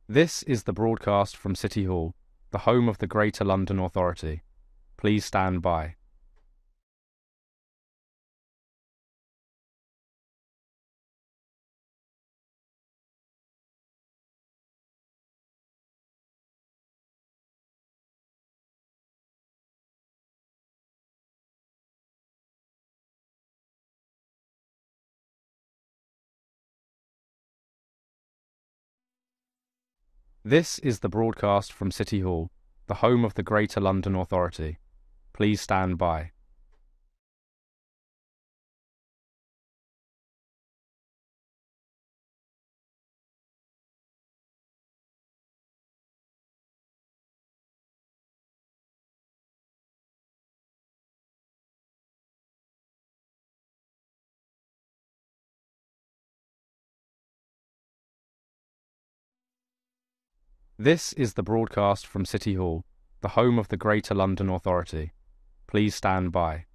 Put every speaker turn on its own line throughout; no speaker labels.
This is the broadcast from City Hall, the home of the Greater London Authority. Please stand by. This is the broadcast from City Hall, the home of the Greater London Authority. Please stand by. This is the broadcast from City Hall, the home of the Greater London Authority. Please stand by.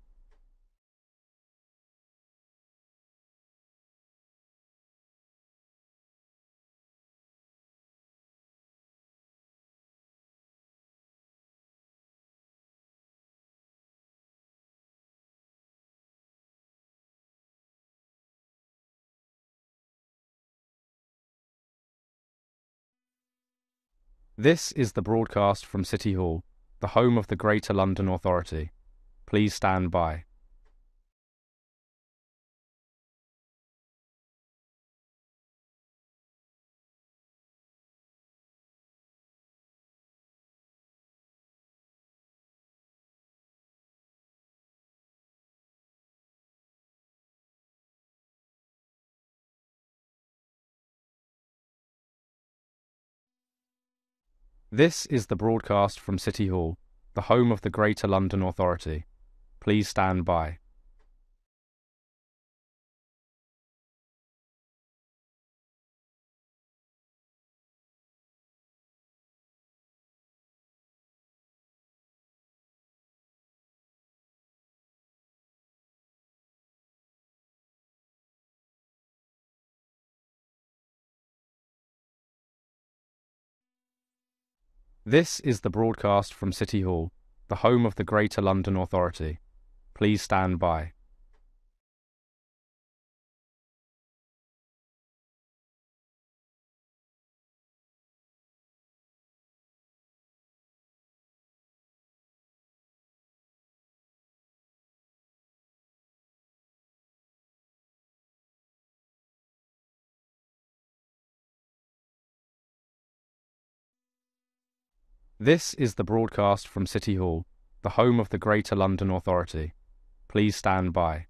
This is the broadcast from City Hall, the home of the Greater London Authority. Please stand by. This is the broadcast from City Hall, the home of the Greater London Authority. Please stand by. This is the broadcast from City Hall, the home of the Greater London Authority. Please stand by. This is the broadcast from City Hall, the home of the Greater London Authority. Please stand by.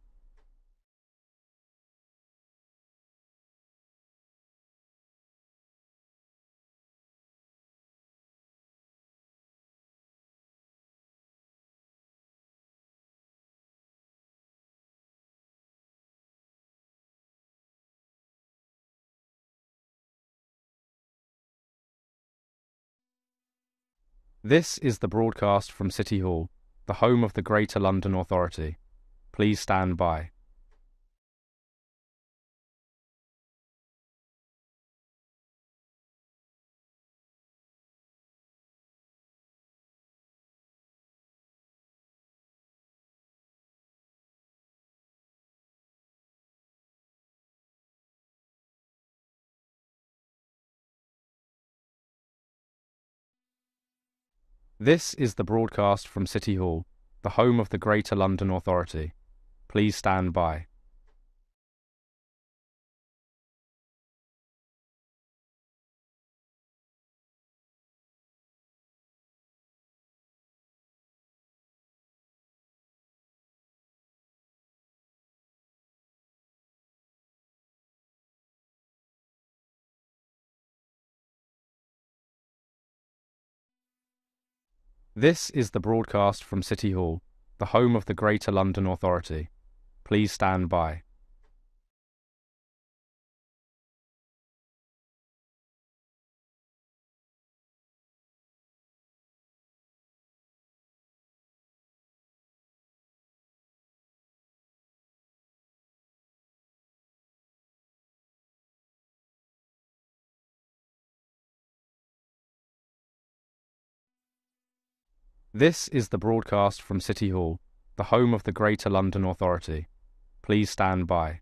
This is the broadcast from City Hall, the home of the Greater London Authority. Please stand by. This is the broadcast from City Hall, the home of the Greater London Authority. Please stand by. This is the broadcast from City Hall, the home of the Greater London Authority. Please stand by. This is the broadcast from City Hall, the home of the Greater London Authority. Please stand by.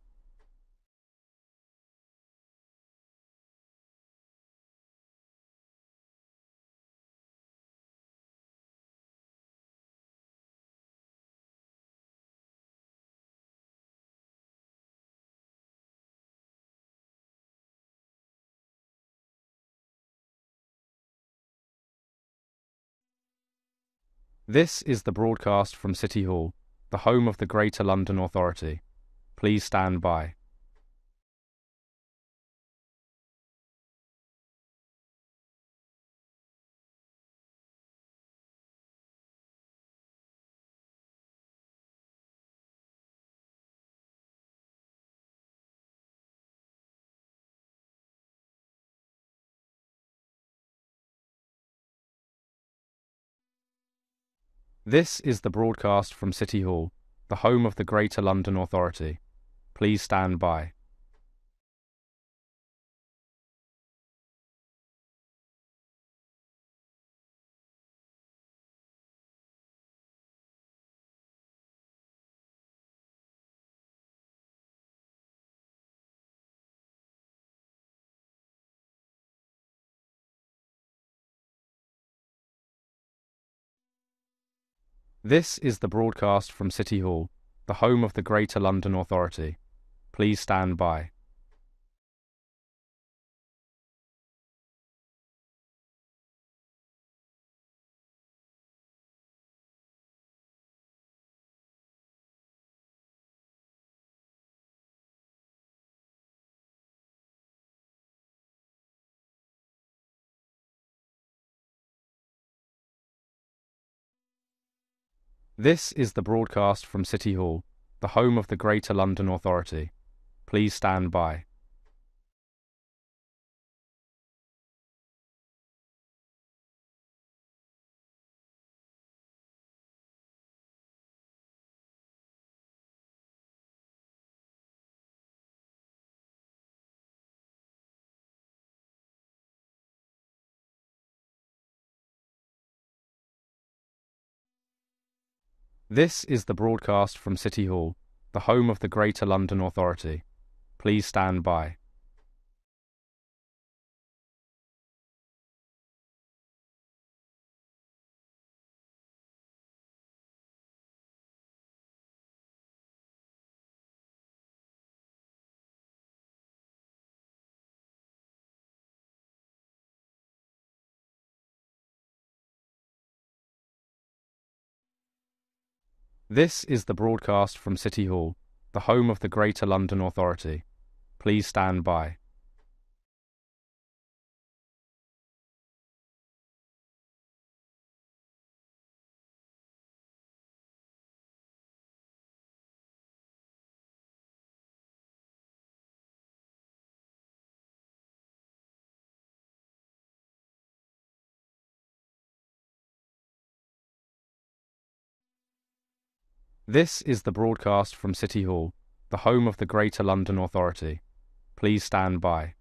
This is the broadcast from City Hall, the home of the Greater London Authority. Please stand by. This is the broadcast from City Hall, the home of the Greater London Authority. Please stand by. This is the broadcast from City Hall, the home of the Greater London Authority. Please stand by. This is the broadcast from City Hall, the home of the Greater London Authority. Please stand by. This is the broadcast from City Hall, the home of the Greater London Authority. Please stand by. This is the broadcast from City Hall, the home of the Greater London Authority. Please stand by. This is the broadcast from City Hall, the home of the Greater London Authority. Please stand by.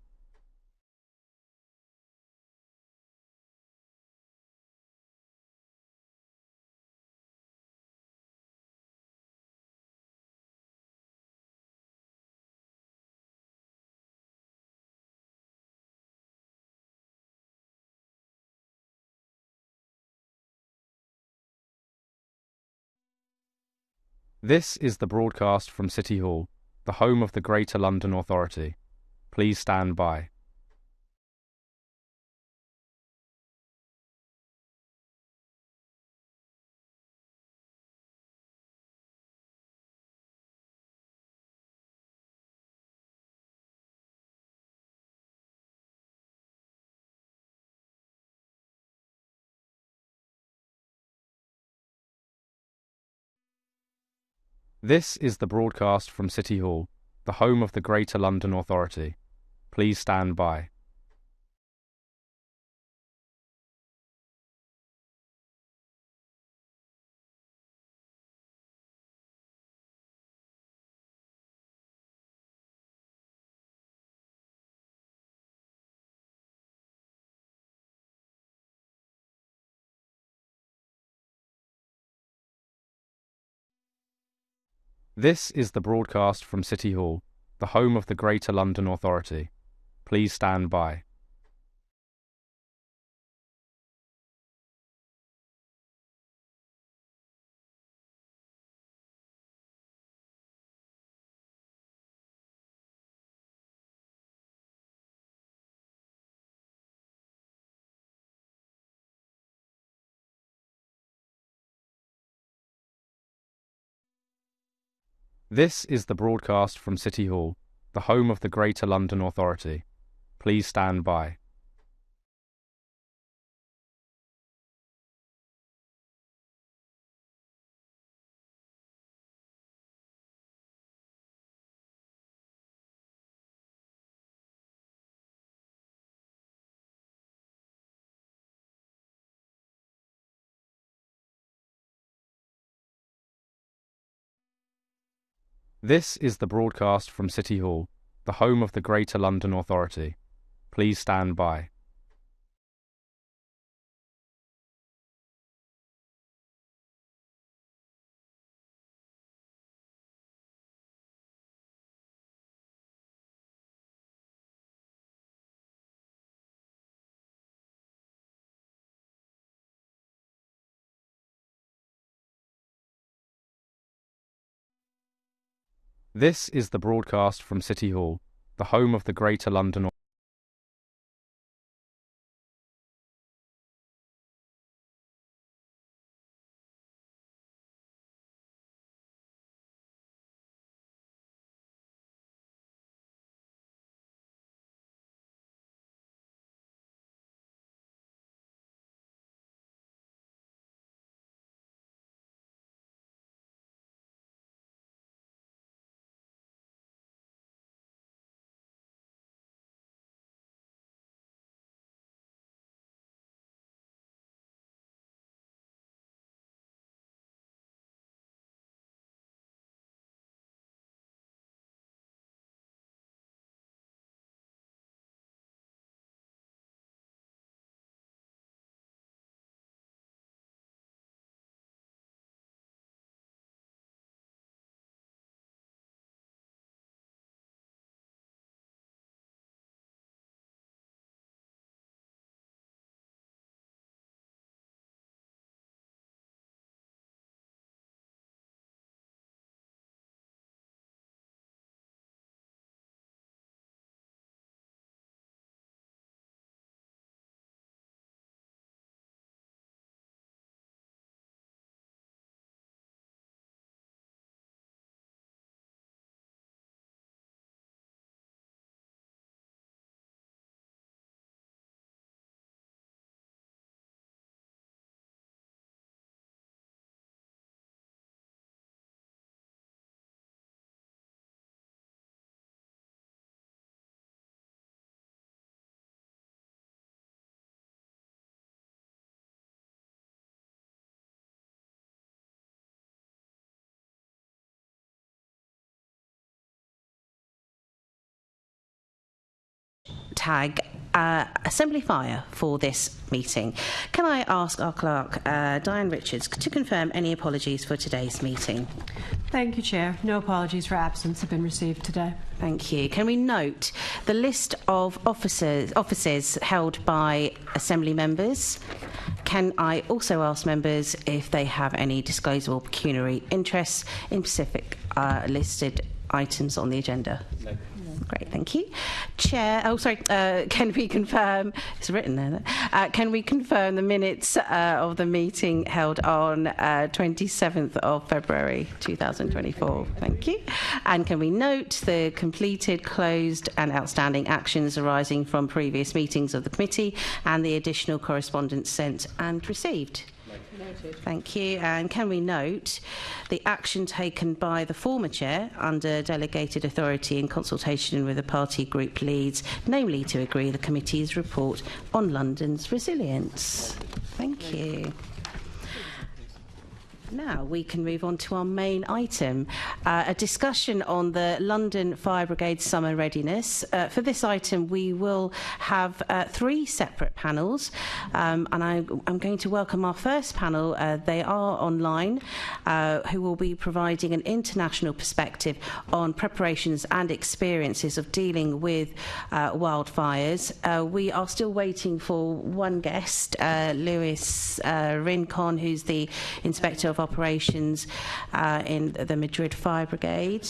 This is the broadcast from City Hall, the home of the Greater London Authority. Please stand by. This is the broadcast from City Hall, the home of the Greater London Authority. Please stand by. This is the broadcast from City Hall, the home of the Greater London Authority. Please stand by. This is the broadcast from City Hall, the home of the Greater London Authority. Please stand by. This is the broadcast from City Hall, the home of the Greater London Authority. Please stand by. This is the broadcast from City Hall, the home of the Greater London Authority.
Tag Assembly Fire for this meeting. Can I ask our clerk, Diane Richards, to confirm any apologies for today's meeting?
Thank you, Chair. No apologies for absence have been received today.
Thank you. Can we note the list of offices held by Assembly members? Can I also ask members if they have any disclosable pecuniary interests in specific listed items on the agenda? No. Great, thank you. Chair, can we confirm, it's written there, can we confirm the minutes of the meeting held on 27th of February 2024? Thank you. And can we note the completed, closed and outstanding actions arising from previous meetings of the committee and the additional correspondence sent and received? Noted. Thank you. And can we note the action taken by the former chair under delegated authority in consultation with the party group leads, namely to agree the committee's report on London's resilience? Thank you. Now we can move on to our main item, a discussion on the London Fire Brigade summer readiness. For this item, we will have 3 separate panels, and I'm going to welcome our first panel. They are online, who will be providing an international perspective on preparations and experiences of dealing with wildfires. We are still waiting for one guest, Luis Rincon, who's the Inspector of Operations in the Madrid Fire Brigade.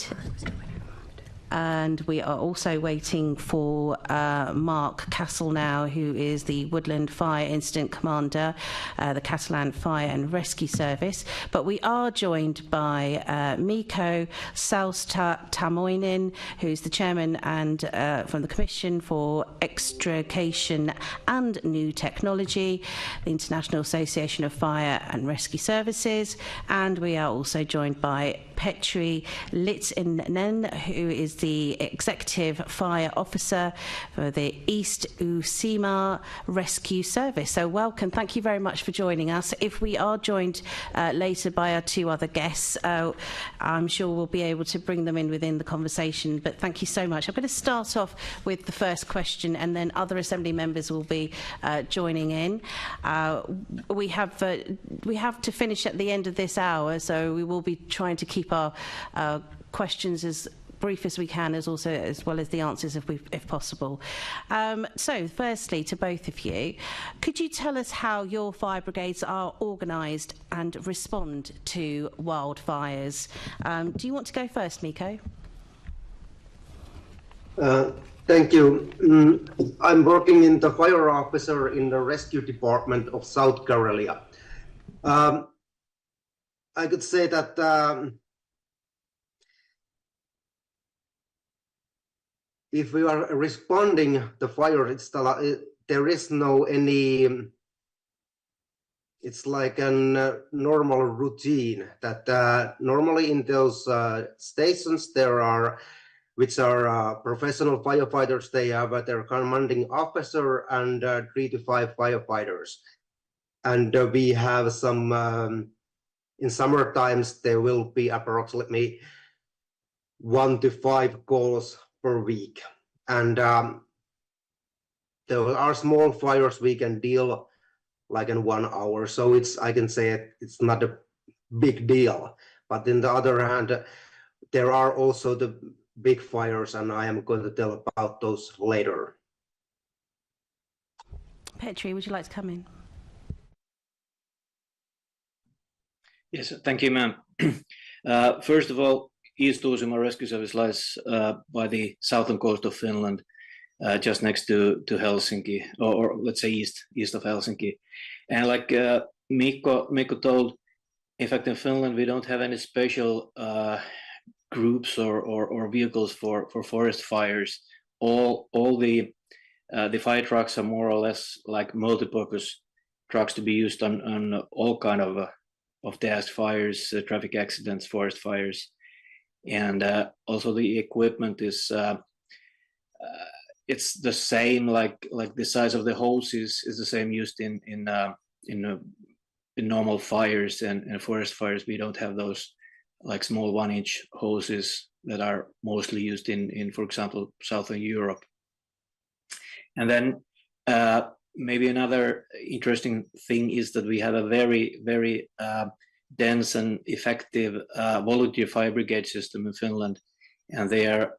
And we are also waiting for Mark Castle now, who is the Woodland Fire Incident Commander, the Catalan Fire and Rescue Service. But we are joined by Mikko Salstamoinen, who's the Chairman and from the Commission for Extrication and New Technology, the International Association of Fire and Rescue Services. And we are also joined by Petri Litzinen, who is the Executive Fire Officer for the East Uusimaa Rescue Service. So welcome. Thank you very much for joining us. If we are joined later by our 2 other guests, I'm sure we'll be able to bring them in within the conversation. But thank you so much. I'm going to start off with the first question, and then other Assembly members will be joining in. We have to finish at the end of this hour, so we will be trying to keep our questions as brief as we can, as well as the answers if possible. So firstly, to both of you, could you tell us how your fire brigades are organised and respond to wildfires? Do you want to go first, Mikko?
Thank you. I'm working in the fire officer in the rescue department of South Karelia. I could say that if we are responding to fire, there is no any. It's like a normal routine that normally in those stations there are, which are professional firefighters. They have their commanding officer and 3 to 5 firefighters, and we have some. In summer times, there will be approximately 1 to 5 calls per week. And there are small fires we can deal like in 1 hour. So I can say it's not a big deal. But on the other hand, there are also the big fires, and I am going to tell about those later.
Petri, would you like to come in?
Yes, thank you, ma'am. First of all, East Uusimaa Rescue Service lies by the southern coast of Finland, just next to Helsinki, or let's say east of Helsinki. And like Mikko told, in fact, in Finland we don't have any special groups or vehicles for forest fires. All the fire trucks are more or less like multi-purpose trucks to be used on all kind of desk fires, traffic accidents, forest fires, and also the equipment is it's the same. Like the size of the hose is the same used in normal fires and forest fires. We don't have those like small 1-inch hoses that are mostly used in for example, Southern Europe. And then maybe another interesting thing is that we have a very, very dense and effective volunteer fire brigade system in Finland, and they are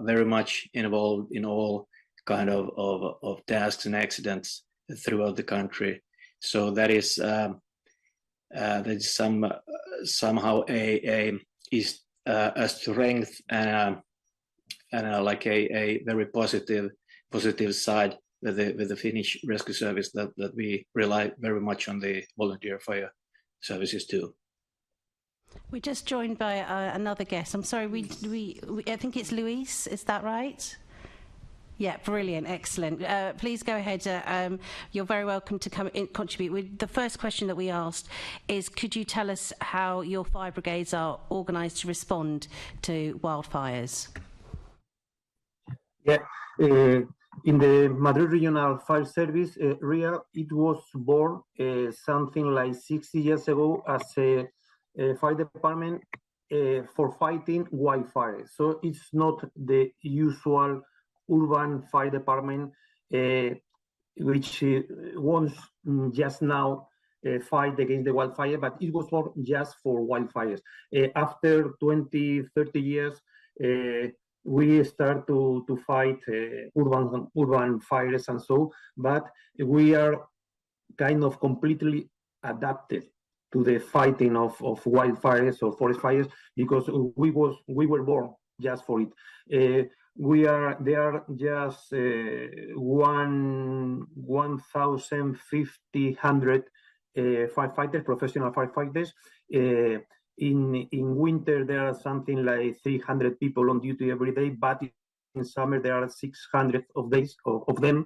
very much involved in all kind of tasks and accidents throughout the country. So that is somehow a strength and like a very positive side with the Finnish rescue service that we rely very much on the volunteer fire services too.
We're just joined by another guest. I'm sorry, we I think it's Luis. Is that right? Yeah, brilliant, excellent. Please go ahead. You're very welcome to come in, contribute. The first question that we asked is, could you tell us how your fire brigades are organised to respond to wildfires?
Yeah. In the Madrid Regional Fire Service, RIA, it was born something like 60 years ago as a fire department for fighting wildfires. So it's not the usual urban fire department which wants just now fight against the wildfire, but it was not just for wildfires. After 20, 30 years, we start to fight urban fires and so, but we are kind of completely adapted to the fighting of wildfires or forest fires because we were born just for it. There are just 1,500 firefighters, professional firefighters. In winter, there are something like 300 people on duty every day, but in summer there are 600 of them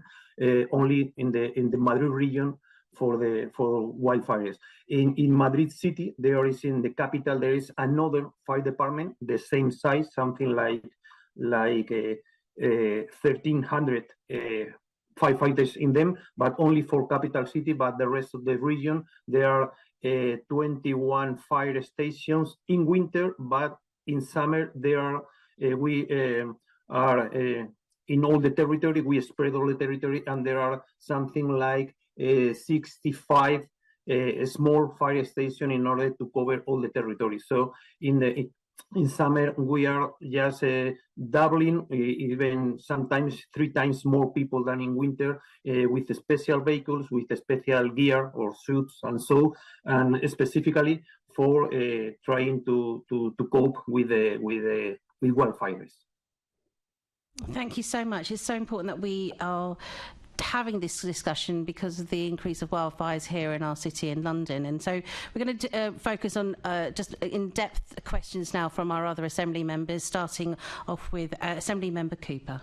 only in the Madrid region for wildfires. In Madrid city, there is in the capital there is another fire department, the same size, something like 1,300 firefighters in them, but only for capital city. But the rest of the region, there are 21 fire stations in winter, but in summer there are we are in all the territory. We spread all the territory, and there are something like 65 small fire stations in order to cover all the territory. So in summer, we are just doubling, even sometimes 3 times more people than in winter, with special vehicles, with special gear or suits and so, and specifically for trying to cope with wildfires.
Thank you so much. It's so important that we are having this discussion because of the increase of wildfires here in our city in London. And so we're going to focus on just in-depth questions now from our other Assembly members, starting off with Assembly Member Cooper.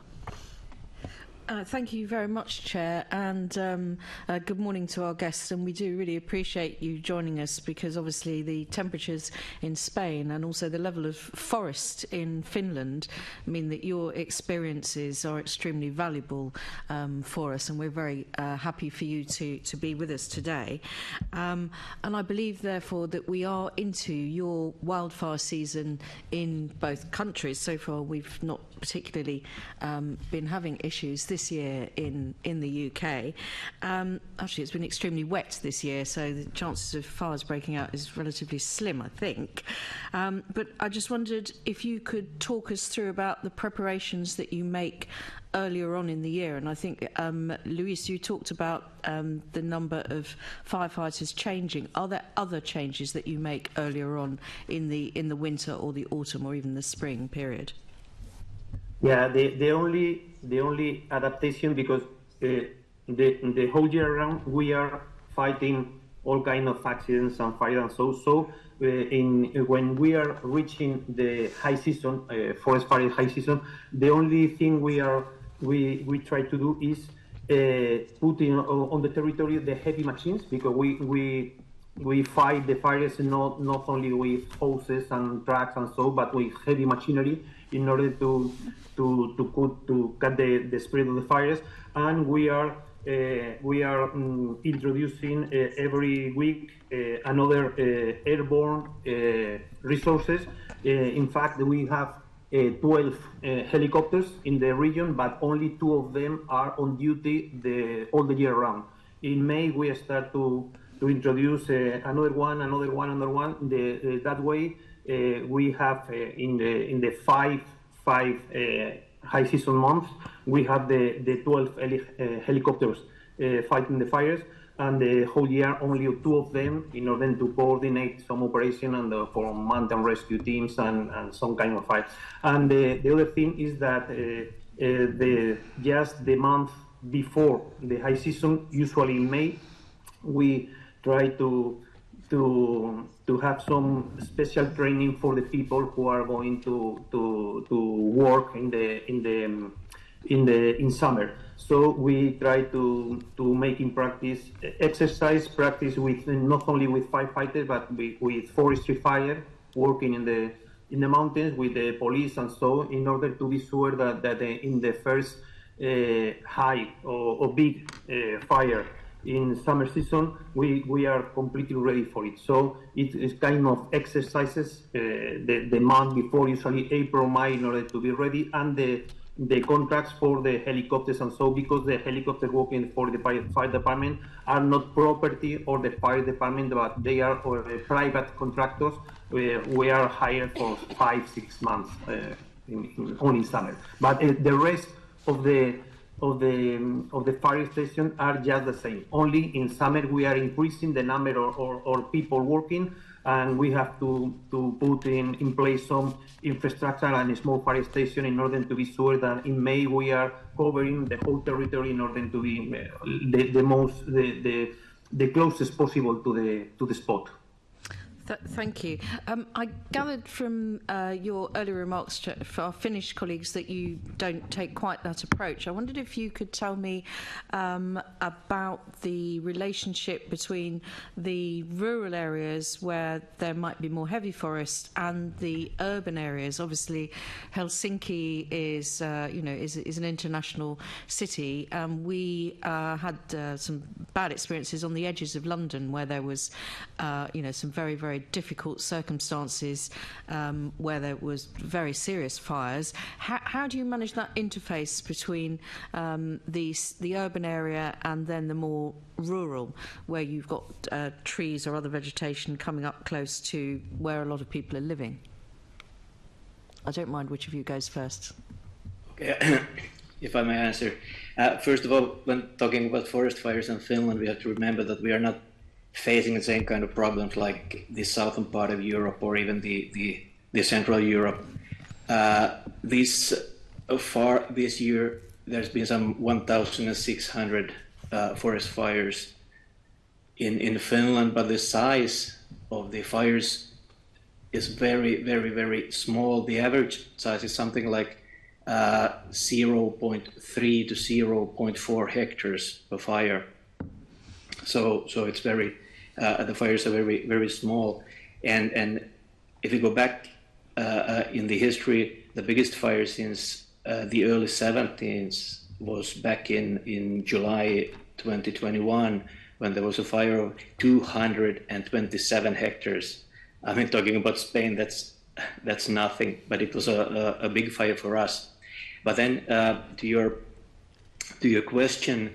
Thank you very much, Chair, and good morning to our guests. And we do really appreciate you joining us because obviously the temperatures in Spain and also the level of forest in Finland mean that your experiences are extremely valuable for us, and we're very happy for you to be with us today. And I believe, therefore, that we are into your wildfire season in both countries. So far, we've not particularly been having issues this year in the UK. Actually, it's been extremely wet this year, so the chances of fires breaking out is relatively slim, I think. But I just wondered if you could talk us through about the preparations that you make earlier on in the year. And I think, Luis, you talked about the number of firefighters changing. Are there other changes that you make earlier on in the winter or the autumn or even the spring period?
Yeah, the only adaptation, because the whole year round we are fighting all kind of accidents and fire and so when we are reaching the high season, forest fire high season, the only thing we try to do is putting on the territory the heavy machines, because we fight the fires not only with hoses and trucks and so, but with heavy machinery in order to cut the spread of the fires. And we are introducing every week another airborne resources. In fact, we have 12 helicopters in the region, but only 2 of them are on duty all the year round. In May, we start to introduce another one. That way, we have in the five high season months, we have the 12 helicopters fighting the fires, and the whole year only 2 of them in order to coordinate some operation and for mountain rescue teams and some kind of fire. And the other thing is that just the month before the high season, usually in May, we try to have some special training for the people who are going to work in summer. So we try to make in practice exercise practice with not only with firefighters but with forestry fire, working in the mountains with the police and so, in order to be sure that in the first high or big fire in summer season, we are completely ready for it. So it is kind of exercises the month before, usually April, May, in order to be ready, and the contracts for the helicopters and so, because the helicopters working for the fire department are not property of the fire department, but they are private contractors. We are hired for 5-6 months only in summer, but the rest of the fire station are just the same. Only in summer we are increasing the number of people working, and we have to put in place some infrastructure and a small fire station in order to be sure that in May we are covering the whole territory in order to be the closest possible to the spot.
Thank you. I gathered from your earlier remarks for our Finnish colleagues that you don't take quite that approach. I wondered if you could tell me about the relationship between the rural areas where there might be more heavy forest and the urban areas. Obviously, Helsinki is an international city. We had some bad experiences on the edges of London where there was some very difficult circumstances where there was very serious fires. How do you manage that interface between the urban area and then the more rural, where you've got trees or other vegetation coming up close to where a lot of people are living? I don't mind which of you goes first.
Okay. If I may answer. First of all, when talking about forest fires in Finland, we have to remember that we are not facing the same kind of problems like the southern part of Europe or even the Central Europe. This year, there's been some 1,600 forest fires in Finland, but the size of the fires is very small. The average size is something like 0.3 to 0.4 hectares per fire. So it's the fires are very small, and if you go back in the history, the biggest fire since the early 70s was back in July 2021, when there was a fire of 227 hectares. I mean, talking about Spain, that's nothing, but it was a big fire for us. But then to your question.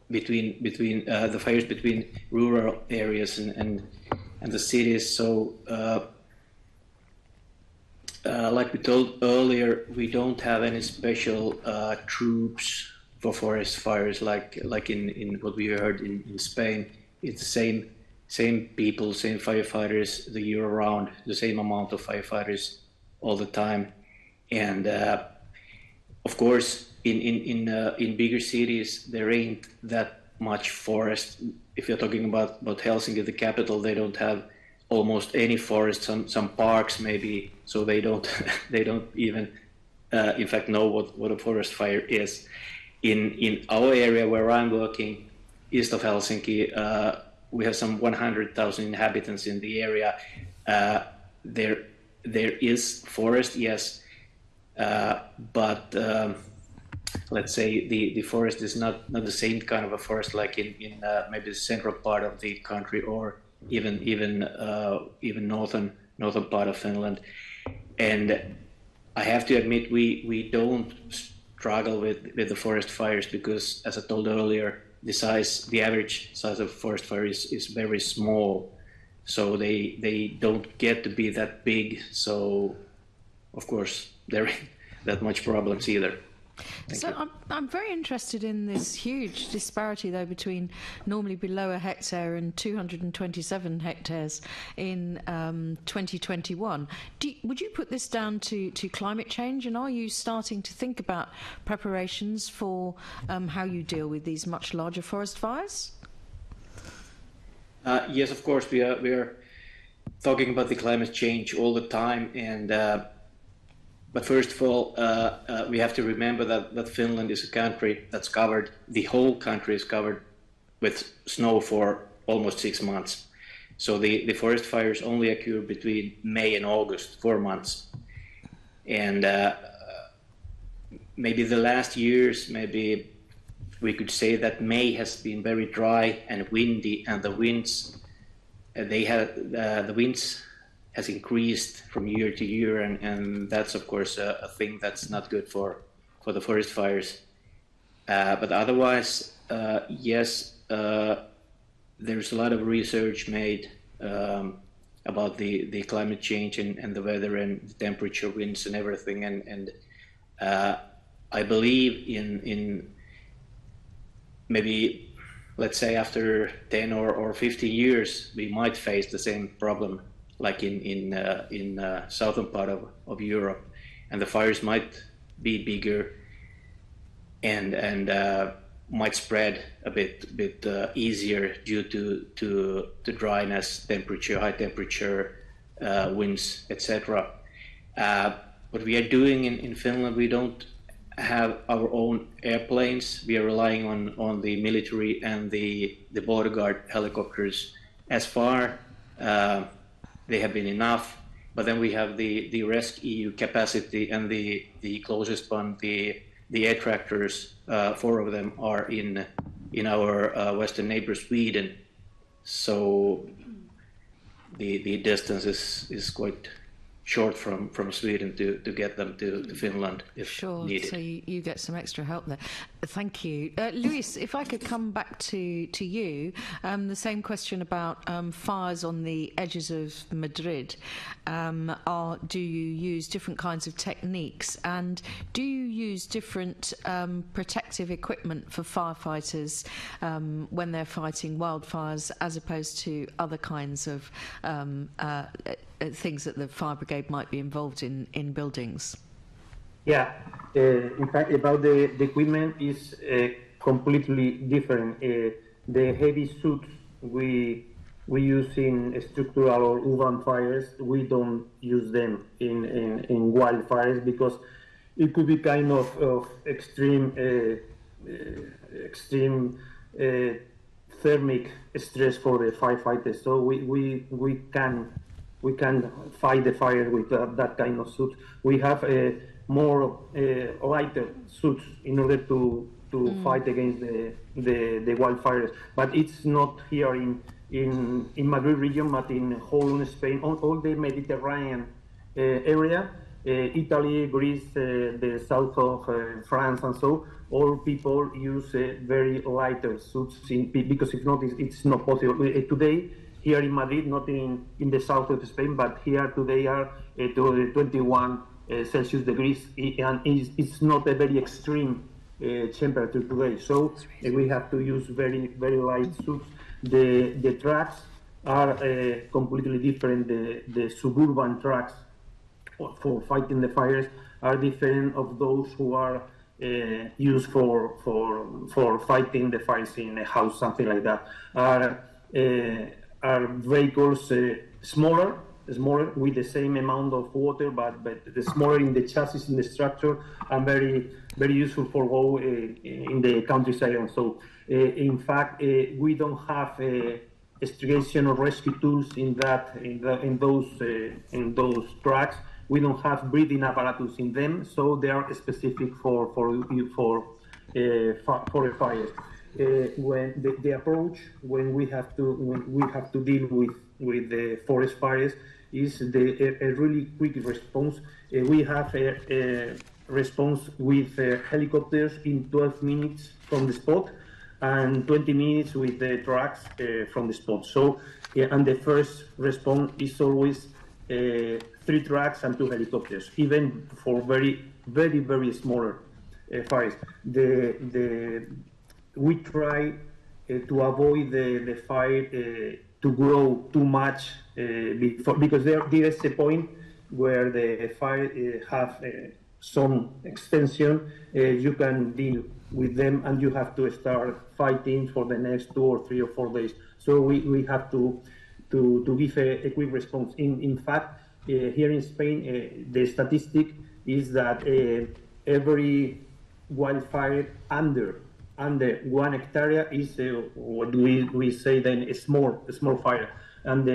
Between the fires between rural areas and the cities. So, like we told earlier, we don't have any special troops for forest fires like in what we heard in Spain. It's the same people, same firefighters the year round, the same amount of firefighters all the time, and of course. In bigger cities, there ain't that much forest. If you're talking about Helsinki, the capital, they don't have almost any forest. Some parks maybe, so they don't even in fact know what a forest fire is. In our area where I'm working, east of Helsinki, we have some 100,000 inhabitants in the area. There is forest, yes, but let's say the forest is not the same kind of a forest like in maybe the central part of the country or even northern part of Finland. And I have to admit we don't struggle with the forest fires because, as I told earlier, the average size of forest fire is very small, so they don't get to be that big. So of course there ain't that much problems either.
So I'm very interested in this huge disparity, though, between normally below a hectare and 227 hectares in 2021. Would you put this down to climate change, and are you starting to think about preparations for how you deal with these much larger forest fires?
Yes, of course, we are talking about the climate change all the time, and but first of all, we have to remember that Finland is a country that's covered, the whole country is covered with snow for almost 6 months. So the forest fires only occur between May and August, 4 months. And maybe the last years, maybe we could say that May has been very dry and windy, and the winds has increased from year to year, and that's of course a thing that's not good for the forest fires. But otherwise, yes, there's a lot of research made about the climate change and the weather and the temperature, winds and everything, and I believe in maybe, let's say, after 10 or 15 years, we might face the same problem like in southern part of Europe, and the fires might be bigger and might spread a bit easier due to dryness, temperature, high temperature, winds, etc. What we are doing in Finland, we don't have our own airplanes. We are relying on the military and the border guard helicopters. As far they have been enough, but then we have the rescEU capacity, and the closest one, the air tractors, 4 of them are in our western neighbor Sweden. So the distance is quite short from Sweden to get them to Finland if needed.
So you get some extra help there. Thank you. Luis, if I could come back to you, the same question about fires on the edges of Madrid. Do you use different kinds of techniques, and do you use different protective equipment for firefighters when they're fighting wildfires as opposed to other kinds of things that the fire brigade might be involved in buildings?
Yeah, in fact, about the equipment is completely different. The heavy suits we use in structural or urban fires, we don't use them in wildfires because it could be kind of extreme thermic stress for the firefighters. So we can fight the fire with that kind of suit. We have more lighter suits in order to fight against the wildfires. But it's not here in Madrid region, but in whole Spain, all the Mediterranean area, Italy, Greece, the south of France, and so all people use very lighter suits because if not, it's not possible. Today, here in Madrid, not in the south of Spain, but here today are 21 Celsius degrees, and it's not a very extreme temperature today. So we have to use very, very light suits. The tracks are completely different. The suburban tracks for fighting the fires are different of those who are used for fighting the fires in a house, something like that. Are vehicles smaller with the same amount of water, but the smaller in the chassis, in the structure, and very, very useful for go in the countryside. And so, in fact, we don't have extrication or rescue tools in those tracks. We don't have breathing apparatus in them, so they are specific for a fire. When the approach when we have to deal with the forest fires is a really quick response. We have a response with helicopters in 12 minutes from the spot and 20 minutes with the trucks from the spot. So, and the first response is always 3 trucks and 2 helicopters, even for very, very, very smaller fires. We try to avoid the fire to grow too much because there is a point where the fire have some extension. You can deal with them and you have to start fighting for the next 2 or 3 or 4 days. So we have to give a quick response. In fact, here in Spain, the statistic is that every wildfire under 1 hectare is what we say then a small fire. And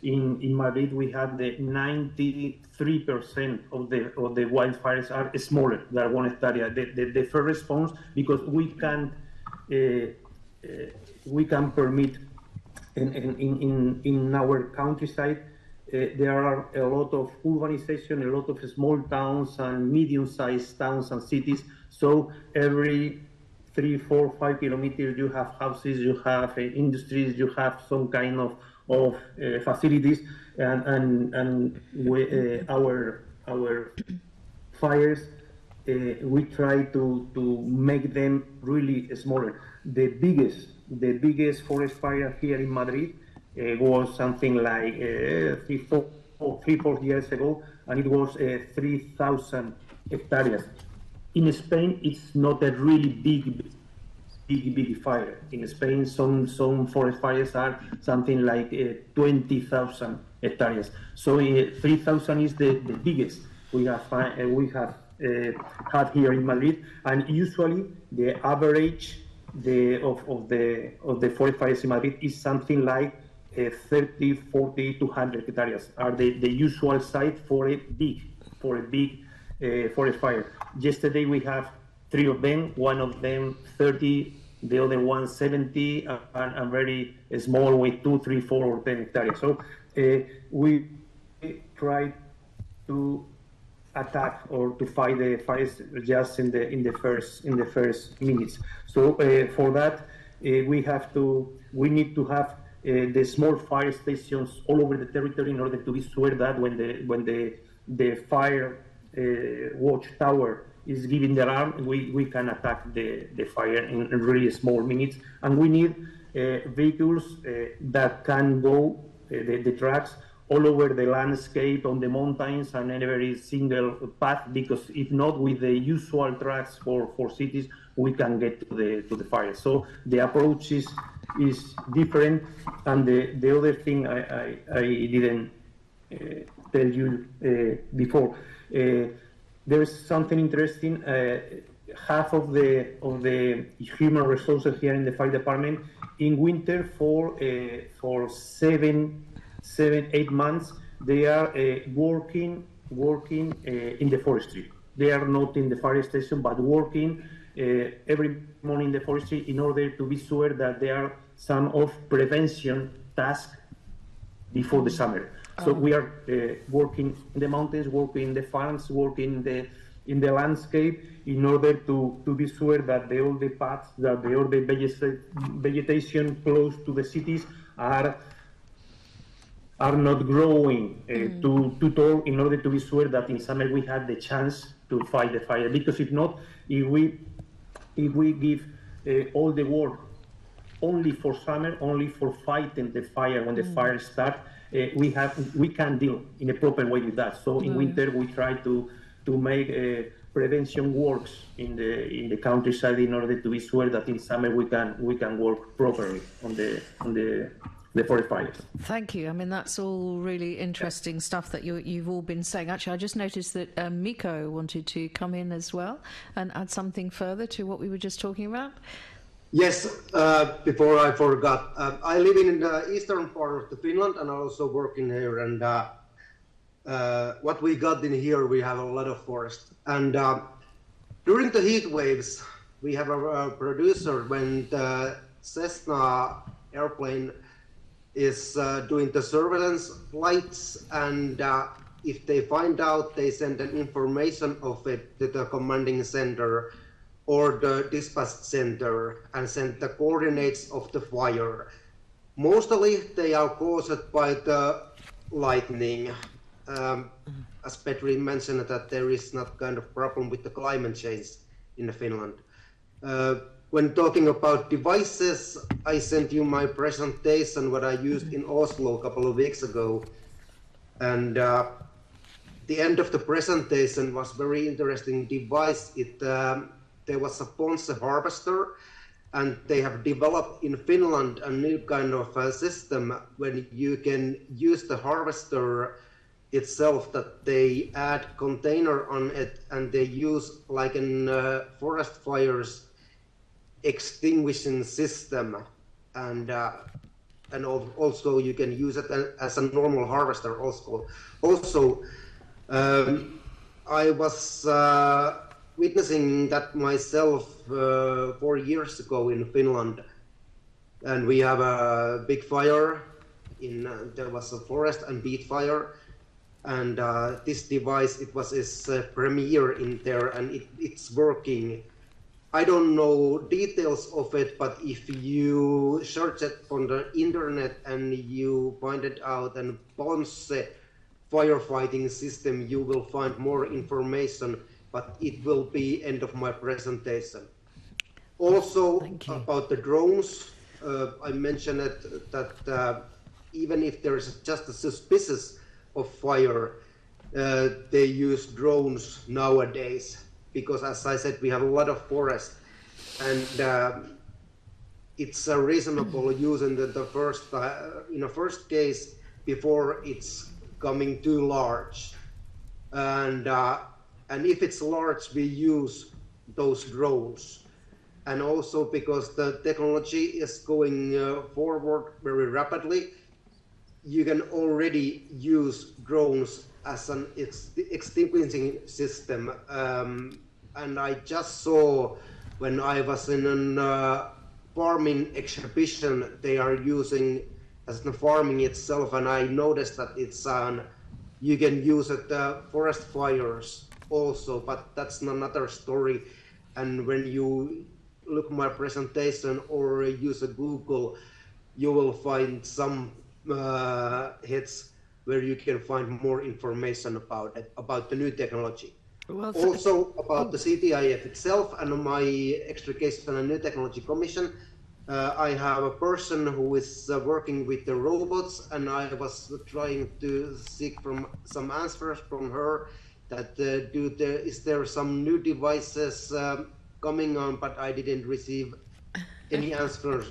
in Madrid we have the 93% of the wildfires are smaller than 1 hectare. The first response, because we can't we can permit in our countryside. There are a lot of urbanization, a lot of small towns and medium-sized towns and cities. So every 3, 4, 5 kilometers, you have houses, you have industries, you have some kind of facilities, and our fires, we try to make them really smaller. The biggest forest fire here in Madrid was something like 3-4 years ago, and it was 3,000 hectares. In Spain, it's not a really big fire. In Spain, some forest fires are something like 20,000 hectares. So 3,000 is the biggest we have had here in Madrid, and usually the average of the forest fires in Madrid is something like 30, 40 to 100 hectares are the usual site for a big forest fire. Yesterday we have 3 of them, one of them 30, the other one 70, and very small with 2, 3, 4 or 10 hectares. So we try to attack or to fight the fires just in the first minutes. So for that we need to have the small fire stations all over the territory in order to be sure that when the fire watch tower is giving the alarm, we can attack the fire in really small minutes. And we need vehicles that can go, the trucks, all over the landscape, on the mountains, and in every single path, because if not, with the usual trucks for cities, we can get to the fire. So the approach is different. And the other thing I didn't tell you before, there is something interesting. Half of the human resources here in the fire department in winter for 7-8 months, they are working in the forestry. They are not in the fire station, but working every morning in the forestry in order to be sure that there are some of prevention tasks before the summer. So we are working in the mountains, working in the farms, working in the landscape in order to be sure that all the paths, that all the vegetation close to the cities are not growing too tall, in order to be sure that in summer we have the chance to fight the fire. Because if not, if we give all the work only for summer, only for fighting the fire when the fire starts, we can deal in a proper way with that. So in winter we try to make prevention works in the countryside in order to be sure that in summer we can work properly on the forest fires.
Thank you. I mean, that's all really interesting stuff that you've all been saying. Actually, I just noticed that Miko wanted to come in as well and add something further to what we were just talking about.
Yes, before I forgot, I live in the eastern part of the Finland, and I also work in here. And what we got in here, we have a lot of forest. And during the heat waves, we have a producer when the Cessna airplane is doing the surveillance flights, and if they find out, they send an information of it to the commanding center or the dispatch center and send the coordinates of the fire. Mostly they are caused by the lightning. As Petri mentioned, that there is not kind of problem with the climate change in Finland. When talking about devices, I sent you my presentation, what I used in Oslo a couple of weeks ago. And the end of the presentation was very interesting device. There was a Ponsse harvester, and they have developed in Finland a new kind of system when you can use the harvester itself, that they add container on it and they use like in forest fires extinguishing system, and also you can use it as a normal harvester also. I was witnessing that myself 4 years ago in Finland, and we have a big fire. There was a forest and peat fire, and this device, it was its premiere in there, and it's working. I don't know details of it, but if you search it on the internet and you find it out and Ponsse firefighting system, you will find more information, but it will be end of my presentation. Also about the drones, I mentioned it, that even if there is just a suspicious of fire, they use drones nowadays, because as I said, we have a lot of forest, and it's a reasonable use in the first case before it's coming too large, and if it's large, we use those drones. And also because the technology is going forward very rapidly, you can already use drones as an extinguishing system. And I just saw when I was in a farming exhibition, they are using as the farming itself, and I noticed that it's you can use it forest fires also, but that's another story. And when you look at my presentation or use a Google, you will find some hits where you can find more information about it, about the new technology.
Well,
also about the CTIF itself and my Extrication and New Technology Commission. I have a person who is working with the robots, and I was trying to seek some answers from her that is there some new devices coming on, but I didn't receive any answers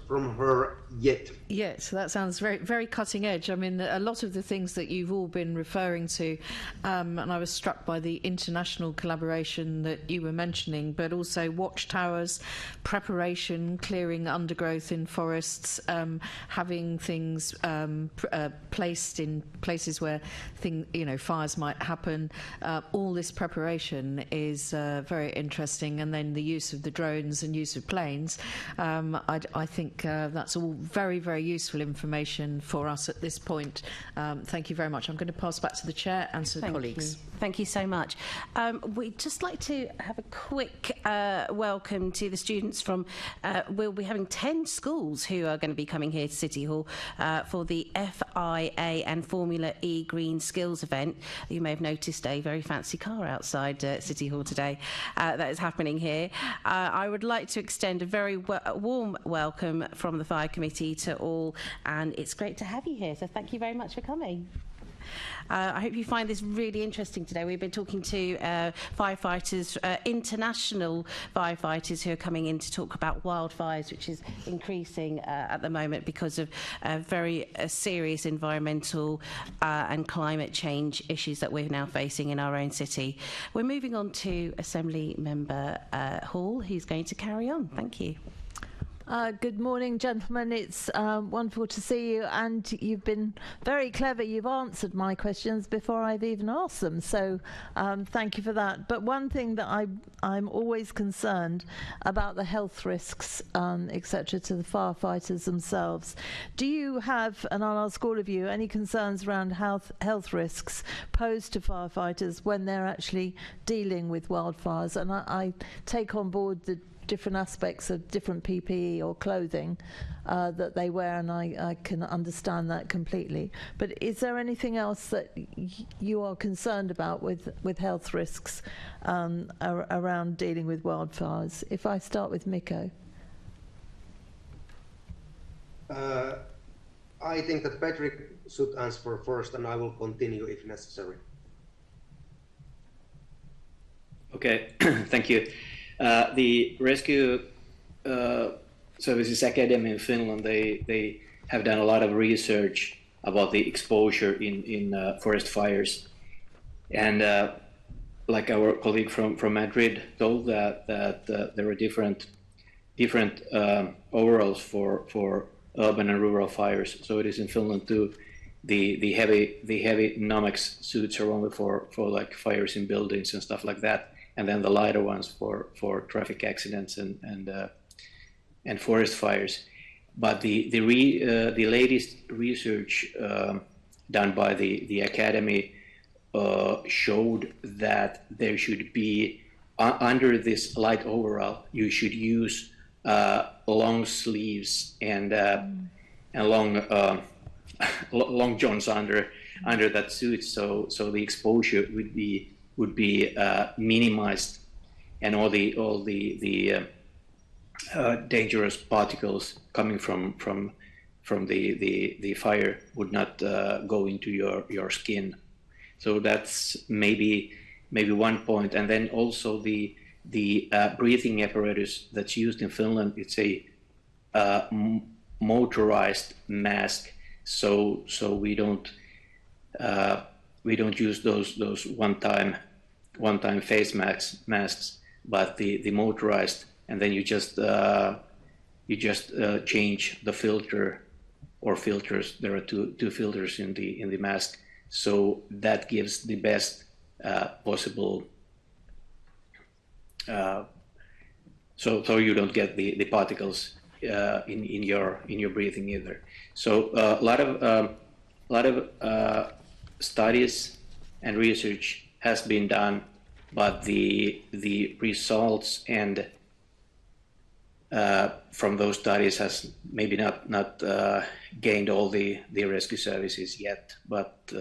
from her yet.
Yes, that sounds very, very cutting edge. I mean, a lot of the things that you've all been referring to, and I was struck by the international collaboration that you were mentioning, but also watchtowers, preparation, clearing undergrowth in forests, having things placed in places where fires might happen. All this preparation is very interesting, and then the use of the drones and use of planes. I think that's all very, very useful information for us at this point. Thank you very much. I'm going to pass back to the chair and to the colleagues.
Thank you so much. We'd just like to have a quick welcome to the students from, we'll be having 10 schools who are going to be coming here to City Hall for the FIA and Formula E Green Skills event. You may have noticed a very fancy car outside City Hall today that is happening here. I would like to extend a very warm welcome from the Fire Committee to all, and it's great to have you here, so thank you very much for coming. I hope you find this really interesting today. We've been talking to firefighters, international firefighters who are coming in to talk about wildfires, which is increasing at the moment because of very serious environmental and climate change issues that we're now facing in our own city. We're moving on to Assembly Member Hall, who's going to carry on. Thank you.
Good morning, gentlemen. It's wonderful to see you, and you've been very clever. You've answered my questions before I've even asked them, so thank you for that. But one thing that I'm always concerned about the health risks, etc., to the firefighters themselves. Do you have, and I'll ask all of you, any concerns around health risks posed to firefighters when they're actually dealing with wildfires? And I take on board the different aspects of different PPE or clothing that they wear, and I can understand that completely. But is there anything else that you are concerned about with health risks around dealing with wildfires? If I start with Mikko.
I think that Patrick should answer first, and I will continue if necessary.
Okay, thank you. The Rescue Services Academy in Finland, they have done a lot of research about the exposure in forest fires, and like our colleague from Madrid told that there are different overalls for urban and rural fires. So it is in Finland too. The heavy Nomex suits are only for like fires in buildings and stuff like that. and then the lighter ones for traffic accidents and forest fires. But the latest research done by the Academy showed that there should be, under this light overall, you should use long sleeves and long long johns under that suit, so the exposure would be minimized, and all the dangerous particles coming from the fire would not go into your skin. So that's maybe one point. And then also the breathing apparatus that's used in Finland, it's a motorized mask. So we don't use those one-time face masks, but the motorized, and then you just change the filter or filters. There are two filters in the mask, so that gives the best possible. So you don't get the particles in your breathing either. So a lot of studies and research has been done, but the results and from those studies has maybe not gained all the rescue services yet. But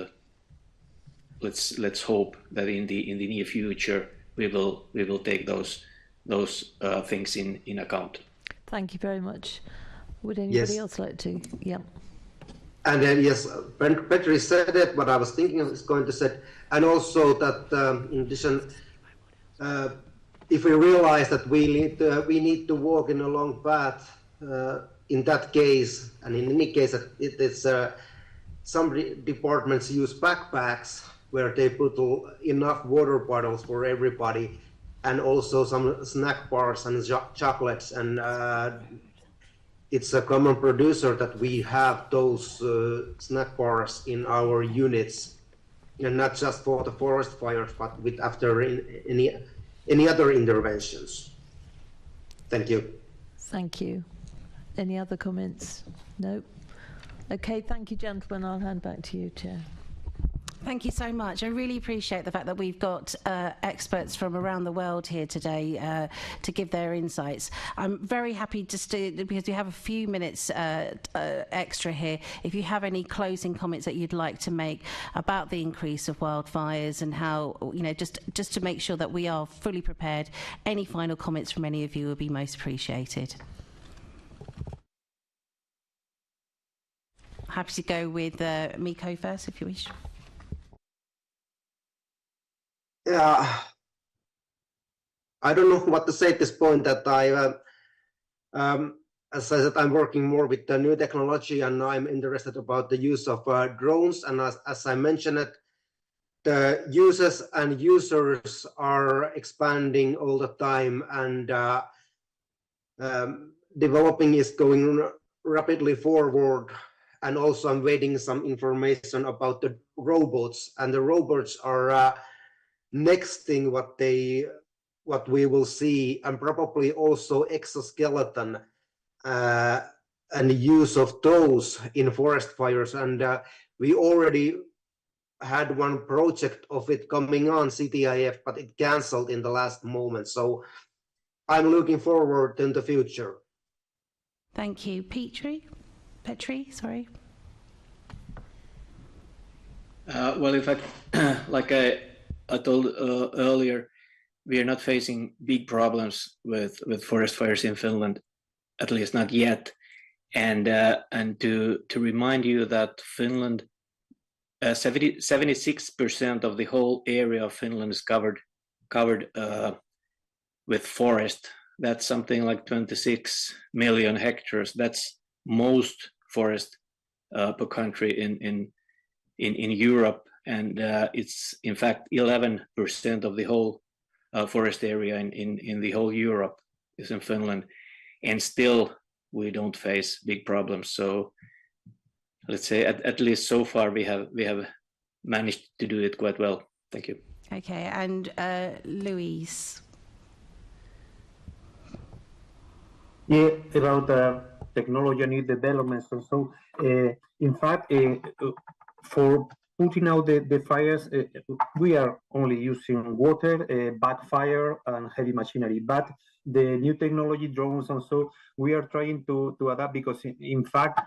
let's hope that in the near future we will take those things in account.
Thank you very much. Would anybody else like to? Yeah.
And then, yes, Petri said it, but I was thinking I was going to say, and also that in addition, if we realize that we need to walk in a long path, in that case, and in any case, it's some departments use backpacks where they put enough water bottles for everybody, and also some snack bars and chocolates, and it's a common producer that we have those snack bars in our units, and not just for the forest fires, but after any other interventions. Thank you.
Thank you. Any other comments? No. Okay, thank you, gentlemen. I'll hand back to you, Chair.
Thank you so much. I really appreciate the fact that we've got experts from around the world here today to give their insights. I'm very happy just to, because we have a few minutes extra here, if you have any closing comments that you'd like to make about the increase of wildfires and how, just to make sure that we are fully prepared, any final comments from any of you would be most appreciated. Happy to go with Mikko first, if you wish.
Yeah, I don't know what to say at this point. That as I said, I'm working more with the new technology, and I'm interested about the use of drones. And as I mentioned it, the users and users are expanding all the time, and developing is going rapidly forward. And also, I'm waiting some information about the robots, and the robots are next thing what we will see, and probably also exoskeleton and use of those in forest fires. And we already had one project of it coming on CTIF, but it canceled in the last moment. So I'm looking forward in the future.
Thank you. Petri, sorry.
Well, in fact, like I told earlier, we are not facing big problems with forest fires in Finland, at least not yet. And to remind you that Finland, 76% of the whole area of Finland is covered with forest. That's something like 26 million hectares. That's most forest per country in Europe. And it's in fact 11% of the whole forest area in the whole Europe is in Finland, and still we don't face big problems. So let's say at least so far we have managed to do it quite well. Thank you.
Okay, and Louise.
Yeah, about technology and new developments. And so, in fact, for putting out the fires, we are only using water, backfire, and heavy machinery. But the new technology, drones, and so we are trying to adapt because, in fact,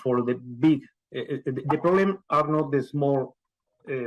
for the big, the problem are not the small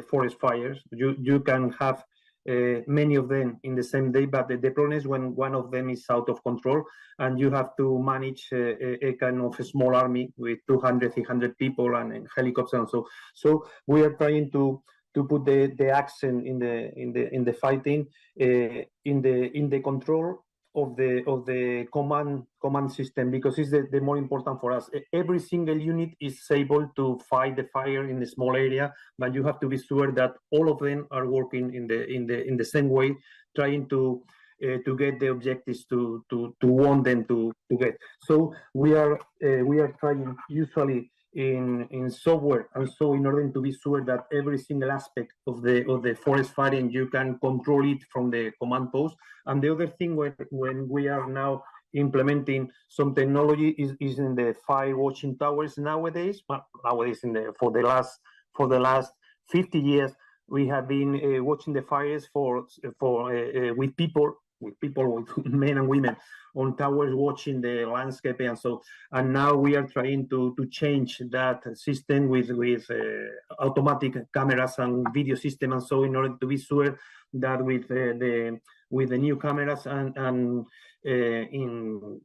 forest fires. You can have many of them in the same day, but the problem is when one of them is out of control and you have to manage a kind of a small army with 200, 300 people and helicopters and so we are trying to put the accent in the fighting in the control of the command system, because it's the more important for us. Every single unit is able to fight the fire in a small area, but you have to be sure that all of them are working in the same way, trying to get the objectives to want them to get. So we are trying usually in software, and so in order to be sure that every single aspect of the forest firing you can control it from the command post. And the other thing when we are now implementing some technology is in the fire watching towers nowadays. Well, nowadays for the last 50 years we have been watching the fires with people, with men and women on towers watching the landscape, and now we are trying to change that system with automatic cameras and video system, and so in order to be sure that with the new cameras and in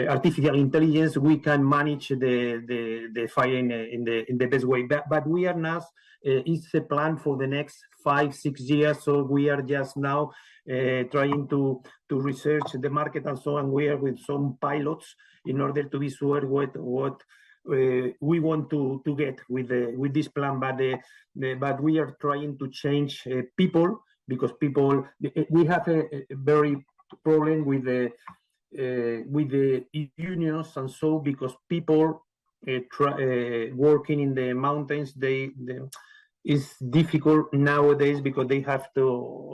artificial intelligence we can manage the fire in the best way. But we are not. It's a plan for the next 5-6 years. So we are just now trying to research the market and so on. We are with some pilots in order to be sure what we want to get with this plan. But we are trying to change people, because people, we have a very problem with the unions, and so because people working in the mountains, it's difficult nowadays because they have to.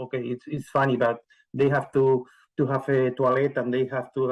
Okay, it's funny, but they have to have a toilet, and they have to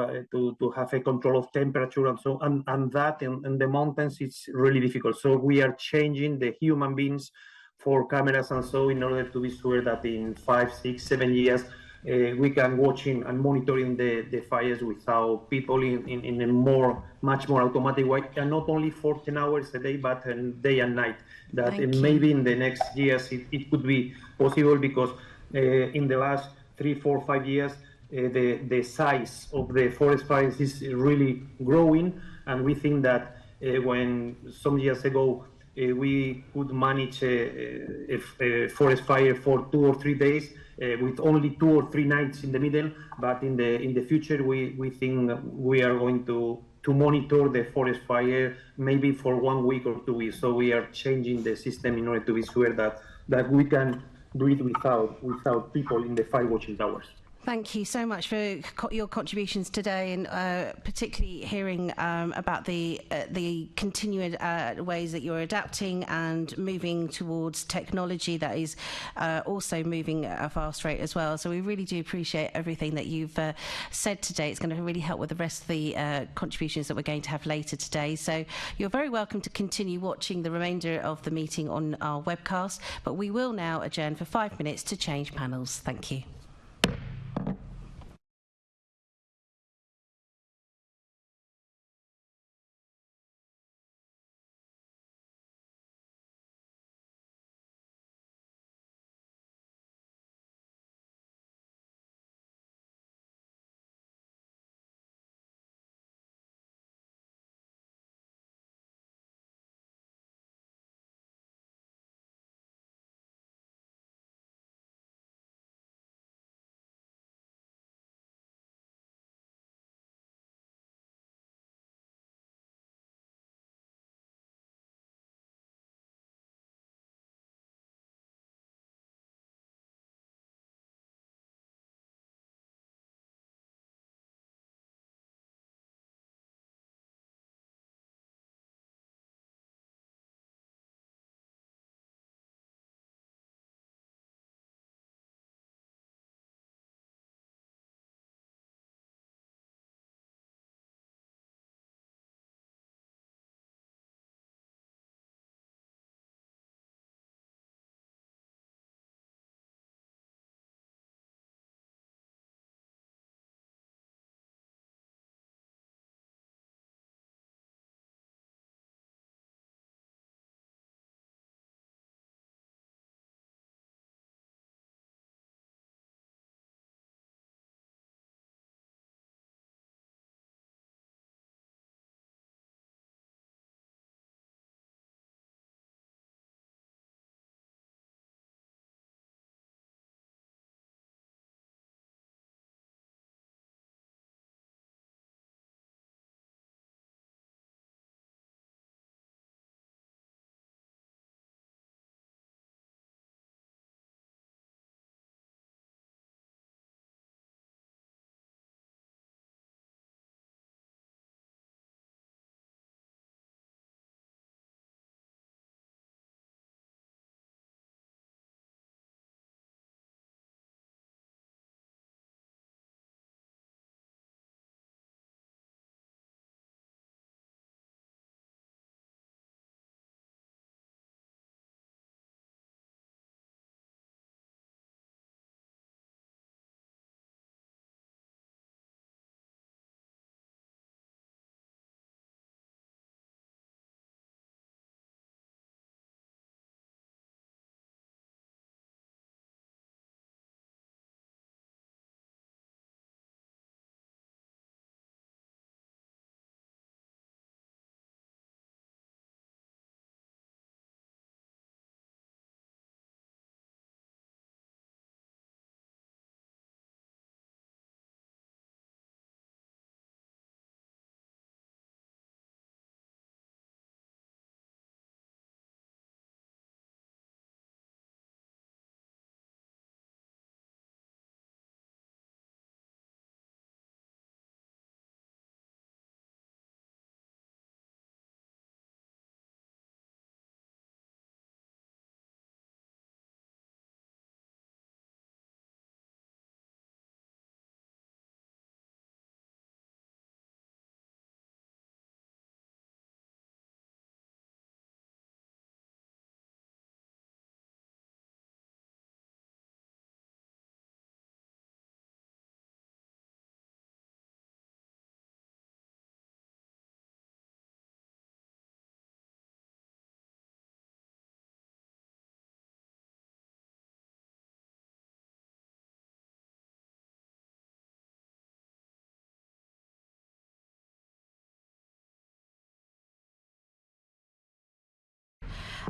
have a control of temperature and so and that in the mountains it's really difficult. So we are changing the human beings for cameras and so in order to be sure that in 5, 6, 7 years we can watching and monitoring the fires without people in a much more automatic way, and not only 14 hours a day, but day and night. That maybe in the next years it could be possible, because in the last 3, 4, 5 years the size of the forest fires is really growing, and we think that when some years ago we could manage a forest fire for 2 or 3 days with only 2 or 3 nights in the middle. But in the future, we think we are going to monitor the forest fire maybe for 1 week or 2 weeks. So we are changing the system in order to be sure that we can do it without people in the fire watching towers.
Thank you so much for your contributions today, and particularly hearing about the continued ways that you're adapting and moving towards technology that is also moving at a fast rate as well. So we really do appreciate everything that you've said today. It's going to really help with the rest of the contributions that we're going to have later today. So you're very welcome to continue watching the remainder of the meeting on our webcast, but we will now adjourn for 5 minutes to change panels. Thank you.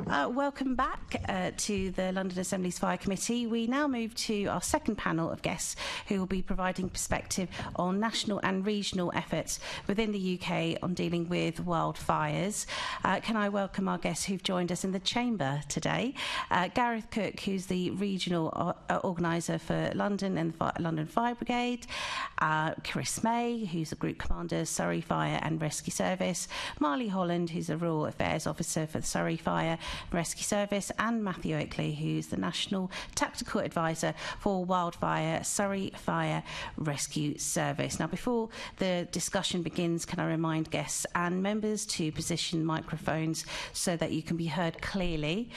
Welcome back to the London Assembly's Fire Committee. We now move to our second panel of guests who will be providing perspective on national and regional efforts within the UK on dealing with wildfires. Can I welcome our guests who've joined us in the chamber today? Gareth Cook, who's the regional organiser for London and the London Fire Brigade. Chris May, who's the Group Commander, Surrey Fire and Rescue Service. Marley Holland, who's the Rural Affairs Officer for the Surrey Fire Rescue Service, and Matthew Oakley, who's the National Tactical Advisor for Wildfire Surrey Fire Rescue Service. Now, before the discussion begins, can I remind guests and members to position microphones so that you can be heard clearly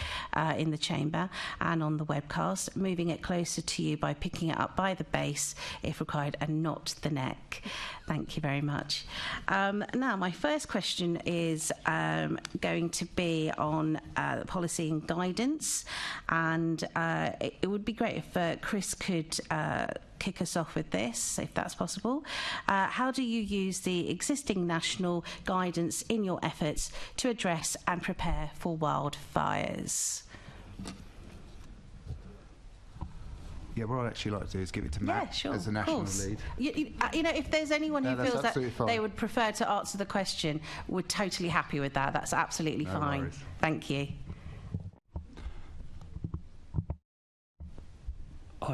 in the chamber and on the webcast, moving it closer to you by picking it up by the base if required and not the neck. Thank you very much. Now, my first question is going to be on policy and guidance, and it would be great if Chris could kick us off with this, if that's possible. How do you use the existing national guidance in your efforts to address and prepare for wildfires?
Yeah, what I'd actually like to do is give it to Matt as the national lead.
You know, if there's anyone who feels that they would prefer to answer the question, we're totally happy with that. That's absolutely fine.
Worries.
Thank you.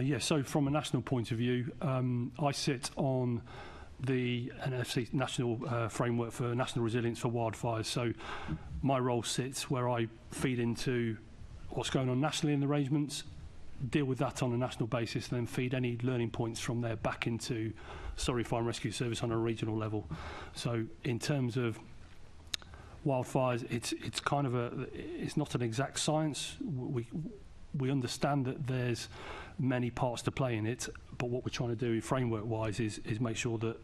Yeah, so from a national point of view, I sit on the NFC National Framework for National Resilience for Wildfires. So my role sits where I feed into what's going on nationally in the arrangements, deal with that on a national basis, and then feed any learning points from there back into Surrey Fire and Rescue Service on a regional level. So in terms of wildfires, it's kind of it's not an exact science. We understand that there's many parts to play in it, but what we're trying to do framework-wise is make sure that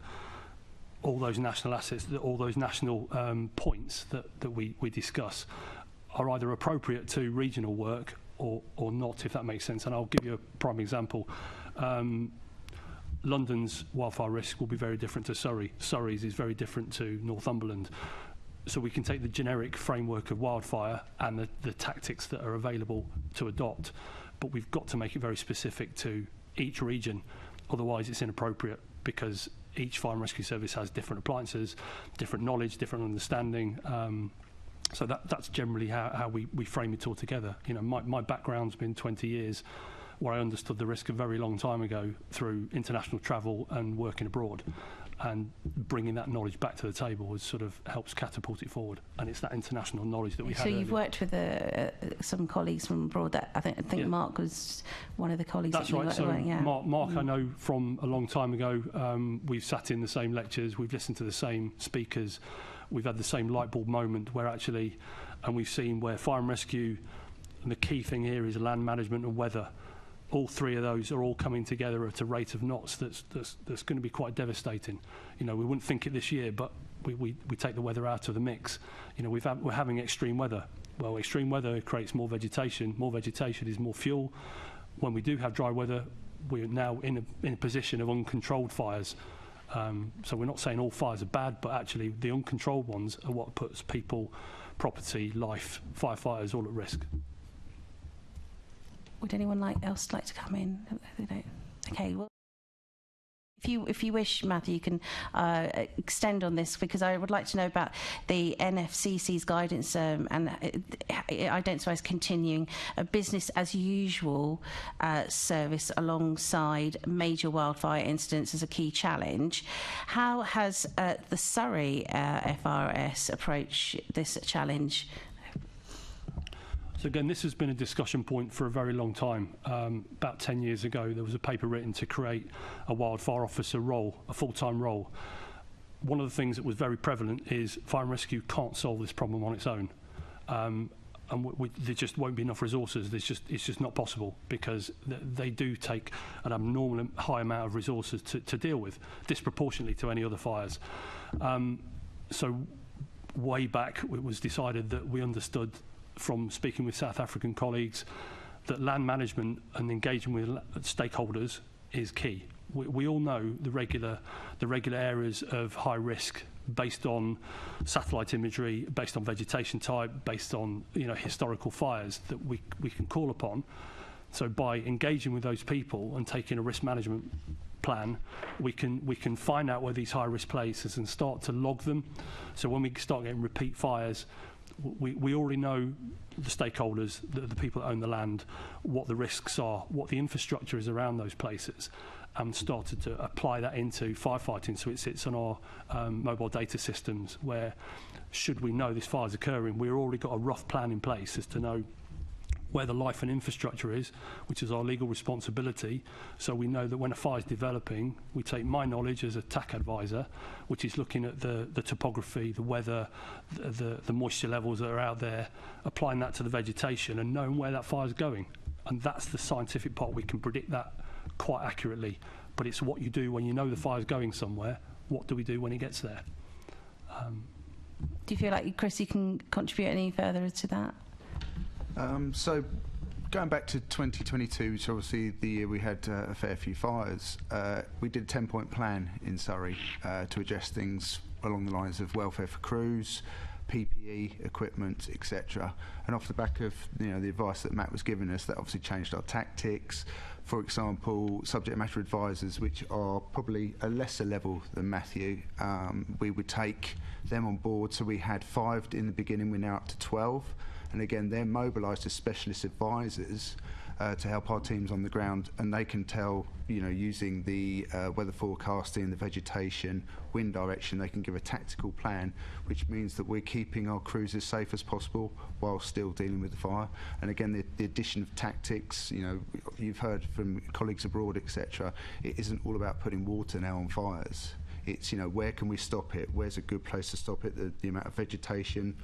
all those national assets, that all those national points that we discuss are either appropriate to regional work or not, if that makes sense. And I'll give you a prime example. London's wildfire risk will be very different to Surrey. Surrey's is very different to Northumberland. So we can take the generic framework of wildfire and the tactics that are available to adopt, but we've got to make it very specific to each region. Otherwise it's inappropriate, because each fire and rescue service has different appliances, different knowledge, different understanding. So that's generally how we frame it all together. You know, my background's been 20 years where I understood the risk a very long time ago through international travel and working abroad. And bringing that knowledge back to the table sort of helps catapult it forward. And it's that international knowledge that we have.
So you've worked with some colleagues from abroad. That I think Mark was one of the colleagues.
That's right. So Mark, I know from a long time ago. We've sat in the same lectures. We've listened to the same speakers. We've had the same light bulb moment where actually, and we've seen where fire and rescue, and the key thing here is land management and weather. All three of those are all coming together at a rate of knots that's going to be quite devastating. You know, we wouldn't think it this year, but we take the weather out of the mix. You know, we're having extreme weather. Well, extreme weather creates more vegetation. More vegetation is more fuel. When we do have dry weather, we're now in a position of uncontrolled fires. So we're not saying all fires are bad, but actually the uncontrolled ones are what puts people, property, life, firefighters all at risk.
Would anyone else like to come in? Okay, well, if you wish, Matthew, you can extend on this, because I would like to know about the NFCC's guidance and it identifies continuing a business as usual service alongside major wildfire incidents as a key challenge. How has the Surrey FRS approached this challenge?
So again, this has been a discussion point for a very long time. About 10 years ago, there was a paper written to create a wildfire officer role, a full-time role. One of the things that was very prevalent is fire and rescue can't solve this problem on its own. And there just won't be enough resources. It's just not possible, because they do take an abnormal high amount of resources to deal with, disproportionately to any other fires. So way back, it was decided that we understood from speaking with South African colleagues that land management and engaging with stakeholders is key. We all know the regular areas of high risk based on satellite imagery, based on vegetation type, based on historical fires that we can call upon. So by engaging with those people and taking a risk management plan, we can find out where these high risk places and start to log them. So when we start getting repeat fires, we already know the stakeholders, the people that own the land, what the risks are, what the infrastructure is around those places, and started to apply that into firefighting. So it sits on our mobile data systems where, should we know this fire is occurring, we've already got a rough plan in place as to know where the life and infrastructure is, which is our legal responsibility. So we know that when a fire is developing, we take my knowledge as a TAC advisor, which is looking at the topography, the weather, the moisture levels that are out there, applying that to the vegetation and knowing where that fire is going. And that's the scientific part. We can predict that quite accurately, but it's what you do when you know the fire's going somewhere. What do we do when it gets there?
Do you feel like, Chris, you can contribute any further to that?
So going back to 2022, which obviously the year we had a fair few fires, we did a 10-point plan in Surrey to address things along the lines of welfare for crews, PPE, equipment, etc. And off the back of the advice that Matt was giving us, that obviously changed our tactics. For example, subject matter advisors, which are probably a lesser level than Matthew, we would take them on board. So we had 5 in the beginning, we're now up to 12. And again, they're mobilised as specialist advisors to help our teams on the ground, and they can tell, using the weather forecasting, the vegetation, wind direction, they can give a tactical plan, which means that we're keeping our crews as safe as possible while still dealing with the fire. And again, the addition of tactics, you've heard from colleagues abroad, etc. It isn't all about putting water now on fires. It's, where can we stop it? Where's a good place to stop it? The amount of vegetation,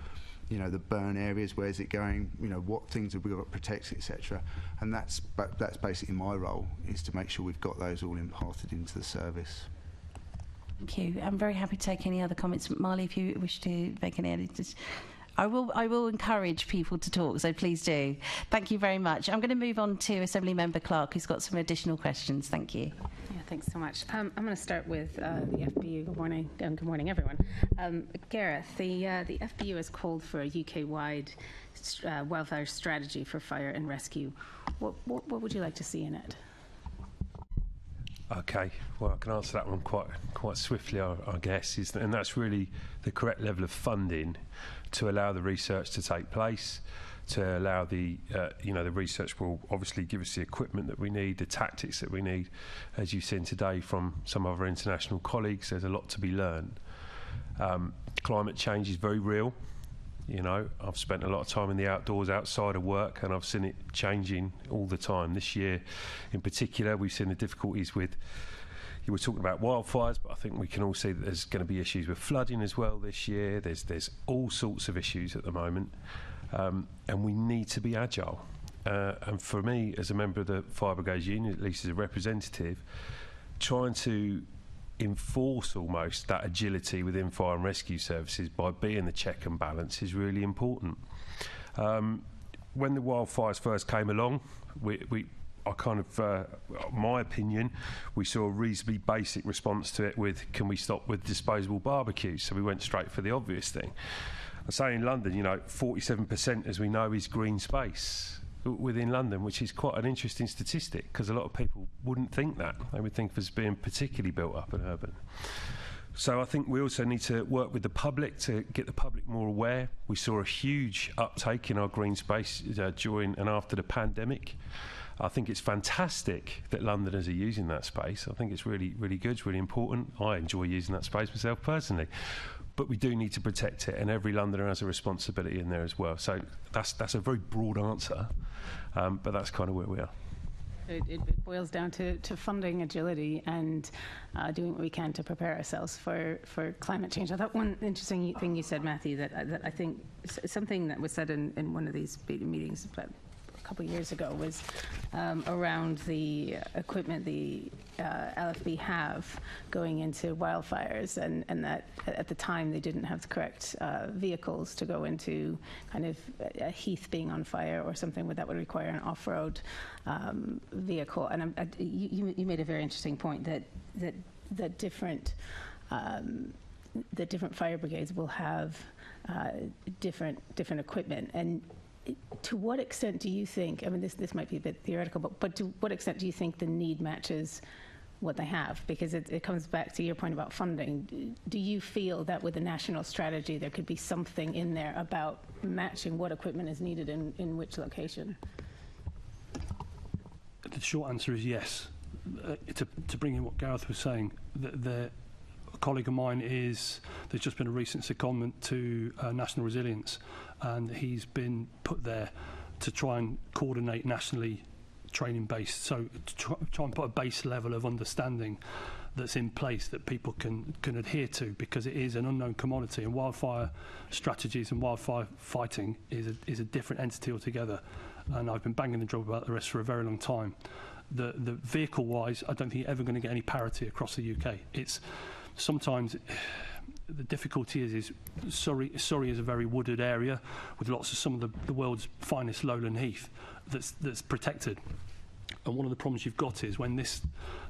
the burn areas, where's it going, what things have we got to protect, etc. And that's basically my role, is to make sure we've got those all imparted into the service.
Thank you. I'm very happy to take any other comments. Marley, if you wish to make any edits. I will encourage people to talk, so please do. Thank you very much. I'm going to move on to Assembly Member Clark, who's got some additional questions. Thank you.
Yeah, thanks so much. I'm going to start with the FBU. Good morning, and good morning, everyone. Gareth, the FBU has called for a UK-wide wildfire strategy for fire and rescue. What would you like to see in it?
Okay, well, I can answer that one quite swiftly, I guess, and that's really the correct level of funding to allow the research to take place, to allow the research will obviously give us the equipment that we need, the tactics that we need. As you've seen today from some of our international colleagues, there's a lot to be learned. Climate change is very real. I've spent a lot of time in the outdoors outside of work, and I've seen it changing all the time. This year in particular, we've seen the difficulties with, you were talking about wildfires, but I think we can all see that there's going to be issues with flooding as well this year. There's all sorts of issues at the moment, and we need to be agile. And for me, as a member of the Fire Brigades Union, at least as a representative, trying to enforce almost that agility within fire and rescue services by being the check and balance is really important. When the wildfires first came along, my opinion, we saw a reasonably basic response to it with, can we stop with disposable barbecues? So we went straight for the obvious thing. I say in London, 47%, as we know, is green space within London, which is quite an interesting statistic, because a lot of people wouldn't think that. They would think of us being particularly built up and urban. So I think we also need to work with the public to get the public more aware. We saw a huge uptake in our green space during and after the pandemic. I think it's fantastic that Londoners are using that space. I think it's really, really good, it's really important. I enjoy using that space myself personally. But we do need to protect it, and every Londoner has a responsibility in there as well. So that's a very broad answer, but that's kind of where we are.
It boils down to funding agility and doing what we can to prepare ourselves for climate change. I thought one interesting thing you said, Matthew, that I think something that was said in one of these meetings about a couple of years ago was around the equipment the LFB have going into wildfires, and that at the time they didn't have the correct vehicles to go into kind of a heath being on fire or something that would require an off-road vehicle. And you made a very interesting point that different fire brigades will have different equipment. And to what extent do you think, I mean, this might be a bit theoretical, but to what extent do you think the need matches what they have? Because it comes back to your point about funding. Do you feel that with the national strategy there could be something in there about matching what equipment is needed in which location?
The short answer is yes. To bring in what Gareth was saying, a colleague of mine there's just been a recent secondment to National Resilience, and he's been put there to try and coordinate nationally training based, so to try and put a base level of understanding that's in place that people can adhere to, because it is an unknown commodity, and wildfire strategies and wildfire fighting is a different entity altogether. And I've been banging the drum about the rest for a very long time. The vehicle wise, I don't think you're ever going to get any parity across the UK. It's sometimes the difficulty is Surrey is a very wooded area with lots of some of the world's finest lowland heath that's protected. And one of the problems you've got is when this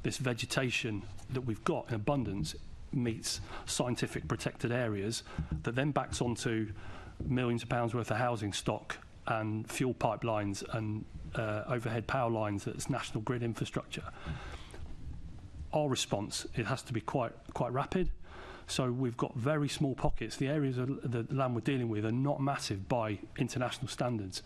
vegetation that we've got in abundance meets scientific protected areas, that then backs onto millions of pounds worth of housing stock and fuel pipelines and overhead power lines that's national grid infrastructure. Our response, it has to be quite rapid. So we've got very small pockets. The areas of the land we're dealing with are not massive by international standards,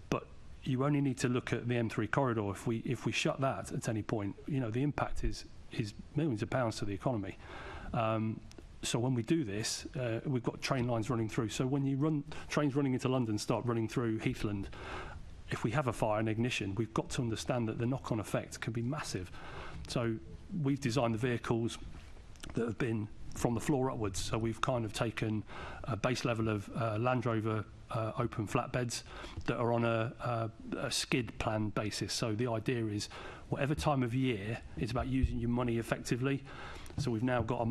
but you only need to look at the M3 corridor. If we shut that at any point, the impact is millions of pounds to the economy. So when we do this, we've got train lines running through. So when you run trains running into London, start running through Heathland, if we have a fire and ignition, we've got to understand that the knock-on effect can be massive. So we've designed the vehicles that have been from the floor upwards. So we've kind of taken a base level of Land Rover open flatbeds that are on a skid plan basis. So the idea is whatever time of year, it's about using your money effectively. So we've now got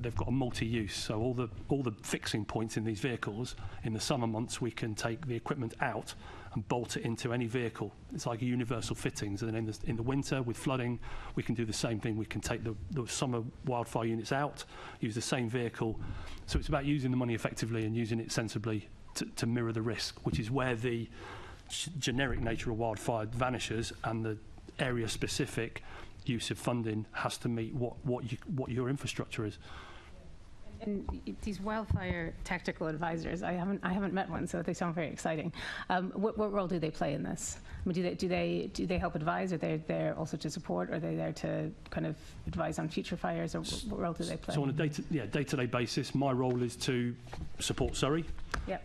they've got a multi-use. So all the fixing points in these vehicles, in the summer months, we can take the equipment out and bolt it into any vehicle. It's like a universal fittings. And then in the winter with flooding, we can do the same thing. We can take the summer wildfire units out, use the same vehicle. So it's about using the money effectively and using it sensibly to mirror the risk, which is where the generic nature of wildfire vanishes, and the area-specific use of funding has to meet what your infrastructure is.
And these wildfire tactical advisors, I haven't met one, so they sound very exciting. What role do they play in this? I mean, do they help advise? Are they there also to support? Are they there to kind of advise on future fires, or what role do they play?
So on a day-to-day basis, my role is to support Surrey. Yep.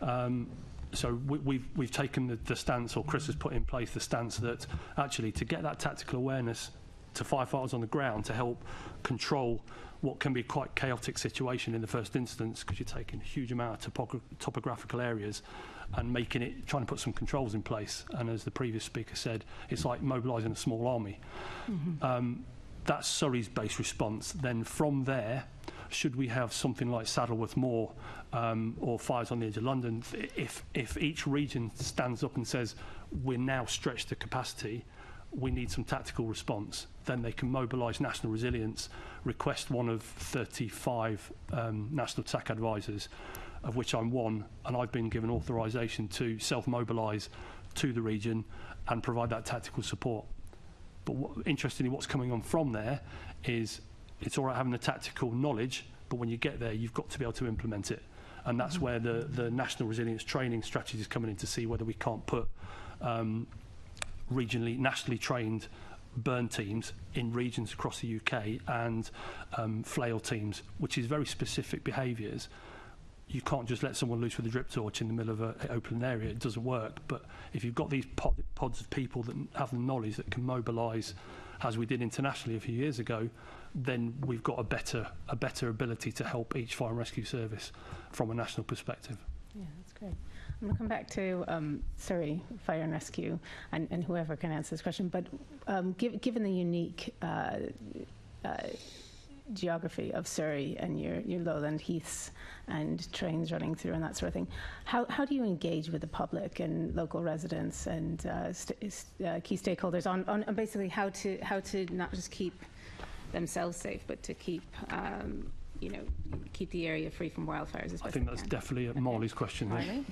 So we've taken the stance, or Chris has put in place the stance, that actually to get that tactical awareness to firefighters on the ground to help control what can be quite chaotic situation in the first instance, because you're taking a huge amount of topographical areas and trying to put some controls in place. And as the previous speaker said, it's like mobilising a small army. Mm-hmm. That's Surrey's base response. Then from there, should we have something like Saddleworth Moor or fires on the edge of London, if each region stands up and says, we're now stretched to capacity, we need some tactical response, then they can mobilise National Resilience, request one of 35 National TAC advisors, of which I'm one, and I've been given authorisation to self-mobilise to the region and provide that tactical support. But interestingly, what's coming on from there is it's all right having the tactical knowledge, but when you get there, you've got to be able to implement it. And that's where the National Resilience training strategy is coming in, to see whether we can't put nationally trained burn teams in regions across the UK and flail teams, which is very specific behaviours. You can't just let someone loose with a drip torch in the middle of an open area. It doesn't work. But if you've got these pods of people that have the knowledge that can mobilise, as we did internationally a few years ago, then we've got a better ability to help each fire and rescue service from a national perspective.
Yeah, that's great. I'm going to come back to Surrey Fire and Rescue and whoever can answer this question. But given the unique geography of Surrey and your lowland heaths and trains running through and that sort of thing, how do you engage with the public and local residents and key stakeholders on basically how to not just keep themselves safe, but to keep keep the area free from wildfires?
I think that's definitely Marley's question there.
Marley?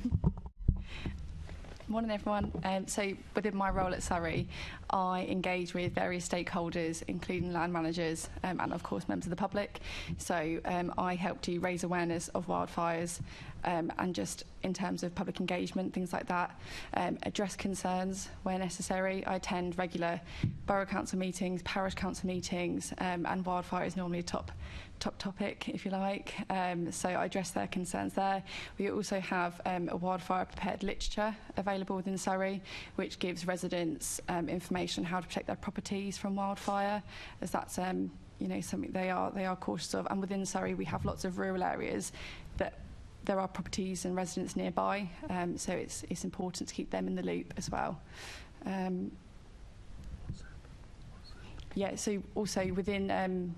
Morning everyone. So within my role at Surrey, I engage with various stakeholders, including land managers and of course members of the public. So I help to raise awareness of wildfires and just in terms of public engagement, things like that, address concerns where necessary. I attend regular borough council meetings, parish council meetings, and wildfire is normally a top topic, if you like. So I address their concerns there. We also have a wildfire prepared literature available within Surrey, which gives residents information on how to protect their properties from wildfire, as that's something they are cautious of. And within Surrey, we have lots of rural areas that there are properties and residents nearby, so it's important to keep them in the loop as well. So also within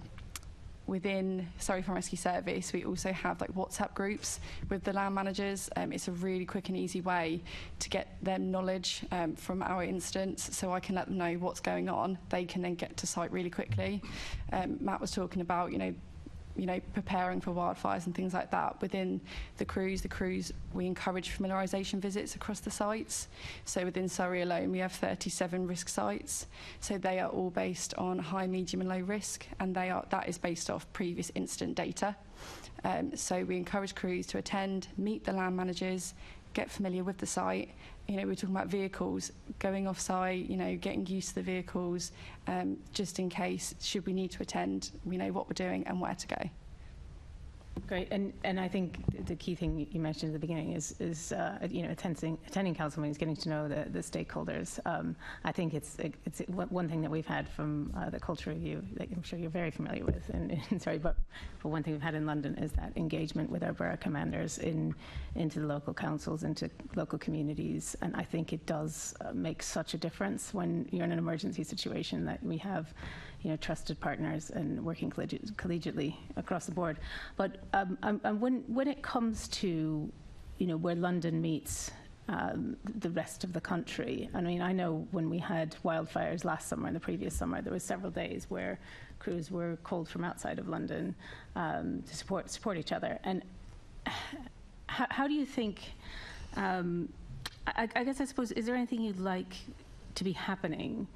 Surrey Fire and Rescue Service, we also have like WhatsApp groups with the land managers. It's a really quick and easy way to get them knowledge from our instance, so I can let them know what's going on. They can then get to site really quickly. Matt was talking about, preparing for wildfires and things like that. Within the crews, we encourage familiarisation visits across the sites. So within Surrey alone, we have 37 risk sites. So they are all based on high, medium and low risk, and that is based off previous incident data. So we encourage crews to attend, meet the land managers, get familiar with the site. We're talking about vehicles going off site, getting used to the vehicles, just in case, should we need to attend, we know what we're doing and where to go.
Great, and I think the key thing you mentioned at the beginning is attending council meetings, getting to know the stakeholders. I think it's one thing that we've had from the culture review that I'm sure you're very familiar with. But one thing we've had in London is that engagement with our borough commanders into the local councils, into local communities, and I think it does make such a difference when you're in an emergency situation that we have trusted partners and working collegiately across the board. But when it comes to where London meets the rest of the country, I know when we had wildfires last summer and the previous summer, there were several days where crews were called from outside of London to support each other. And how do you think? I guess I suppose, is there anything you'd like to be happening?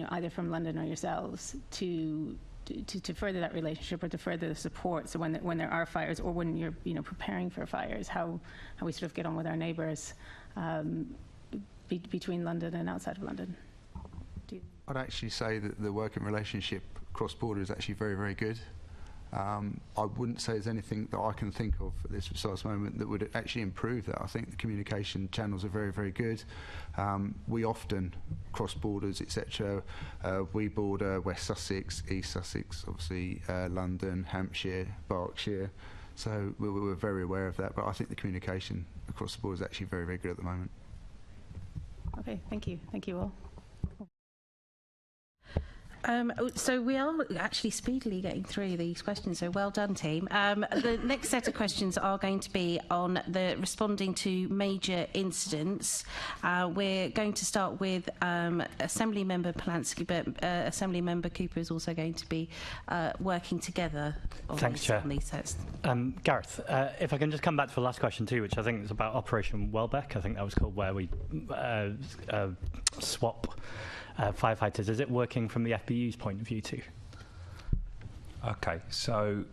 Either from London or yourselves to further that relationship or to further the support, so when there are fires or when you're preparing for fires, how we sort of get on with our neighbours between London and outside of London?
I'd actually say that the working relationship cross-border is actually very, very good. I wouldn't say there's anything that I can think of at this precise moment that would actually improve that. I think the communication channels are very, very good. We often cross borders, etc. We border West Sussex, East Sussex, obviously London, Hampshire, Berkshire. So we're very aware of that. But I think the communication across the board is actually very, very good at the moment.
Okay, thank you. Thank you all.
So we are actually speedily getting through these questions, so well done, team. The next set of questions are going to be on the responding to major incidents. We're going to start with Assembly Member Polanski, but Assembly Member Cooper is also going to be working together on
Thanks, Chair.
On these sets.
Gareth, if I can just come back to the last question too, which I think is about Operation Welbeck. I think that was called, where we swap firefighters. Is it working from the FBU's point of view too?
Okay, so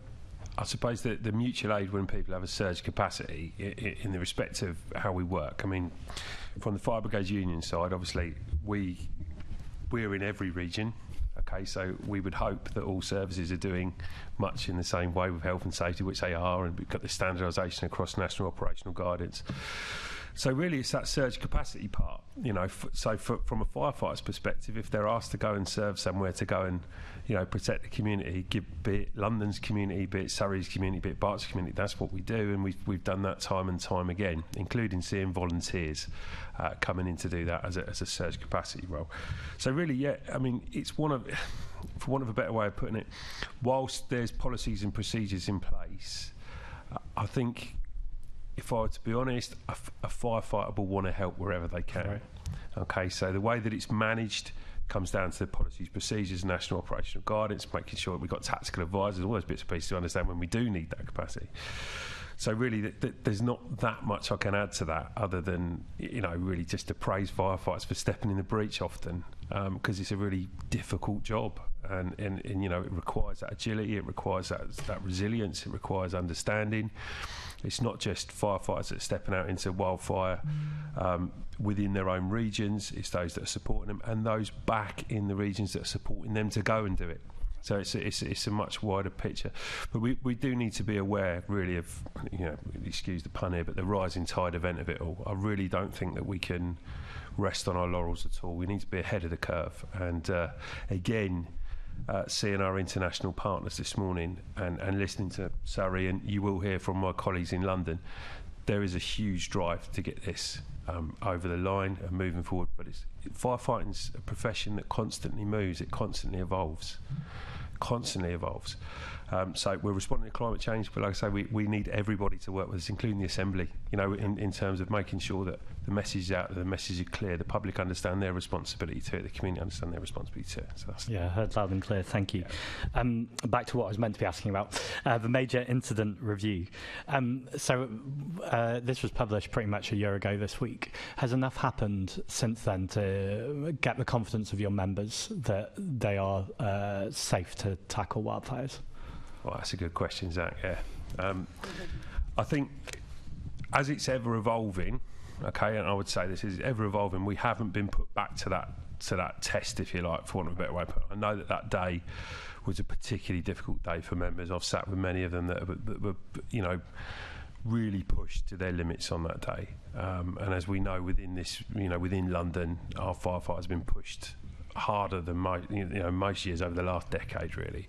I suppose that the mutual aid, when people have a surge capacity in the respect of how we work, from the Fire Brigades Union side, obviously we're in every region. Okay, so we would hope that all services are doing much in the same way with health and safety, which they are, and we've got the standardisation across national operational guidance. So really, it's that surge capacity part. You know, from a firefighter's perspective, if they're asked to go and serve somewhere, to go and, you know, protect the community, be it London's community, be it Surrey's community, be it Berkshire community, that's what we do, and we've done that time and time again, including seeing volunteers coming in to do that as a surge capacity role. So really, yeah, I mean, it's for want of a better way of putting it, whilst there's policies and procedures in place, I think, if I were to be honest, a firefighter will want to help wherever they can. Right. Okay, so the way that it's managed comes down to the policies, procedures, national operational guidance, making sure that we've got tactical advisors, all those bits and pieces to understand when we do need that capacity. So really, there's not that much I can add to that, other than, you know, really just to praise firefighters for stepping in the breach often, because it's a really difficult job, and you know, it requires that agility, it requires that resilience, it requires understanding. It's not just firefighters that are stepping out into wildfire within their own regions, it's those that are supporting them, and those back in the regions that are supporting them to go and do it. So it's a much wider picture, but we do need to be aware, really, of, you know, excuse the pun here, but the rising tide event of it all. I really don't think that we can rest on our laurels at all. We need to be ahead of the curve, and again, seeing our international partners this morning and listening to Surrey, and you will hear from my colleagues in London, there is a huge drive to get this over the line and moving forward. But firefighting's a profession that constantly moves, it constantly evolves. So we're responding to climate change, but like I say, we need everybody to work with us, including the Assembly, you know, in terms of making sure that the message is out, the message is clear, the public understand their responsibility to it, the community understand their responsibility to it. So that's
heard loud and clear, thank you. Back to what I was meant to be asking about, the major incident review. This was published pretty much a year ago this week. Has enough happened since then to get the confidence of your members that they are safe to tackle wildfires?
Well, that's a good question, Zach. Yeah, I think as it's ever evolving, okay, and I would say this is ever evolving. We haven't been put back to that test, if you like, for want of a better way. I know that day was a particularly difficult day for members. I've sat with many of them that were, you know, really pushed to their limits on that day. And as we know, within London, our firefighters have been pushed harder than most years over the last decade, really.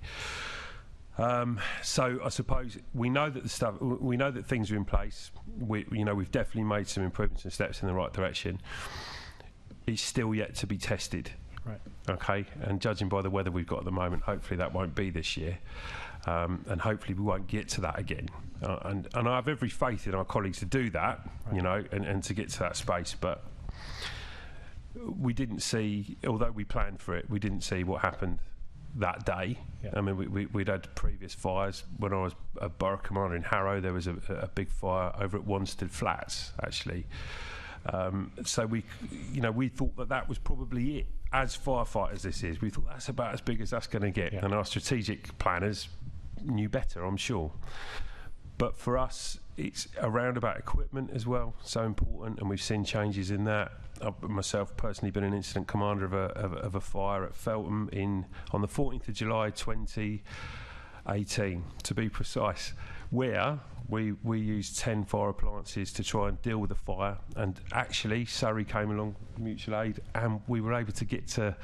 So I suppose we know that things are in place. We've definitely made some improvements and steps in the right direction. It's still yet to be tested.
Right.
Okay. And judging by the weather we've got at the moment, hopefully that won't be this year, and hopefully we won't get to that again. And I have every faith in our colleagues to do that, right, you know, and to get to that space. But we didn't see, although we planned for it, we didn't see what happened that day. Yeah. I mean, we'd had previous fires. When I was a borough commander in Harrow, there was a big fire over at Wanstead Flats, actually. So we thought that was probably it. As firefighters, we thought that's about as big as that's going to get. Yeah. And our strategic planners knew better, I'm sure. But for us, it's around about equipment as well, so important, and we've seen changes in that. I've myself personally been an incident commander of a fire at Feltham on the 14th of July 2018, to be precise, where we used 10 fire appliances to try and deal with the fire, and actually Surrey came along, mutual aid, and we were able to get to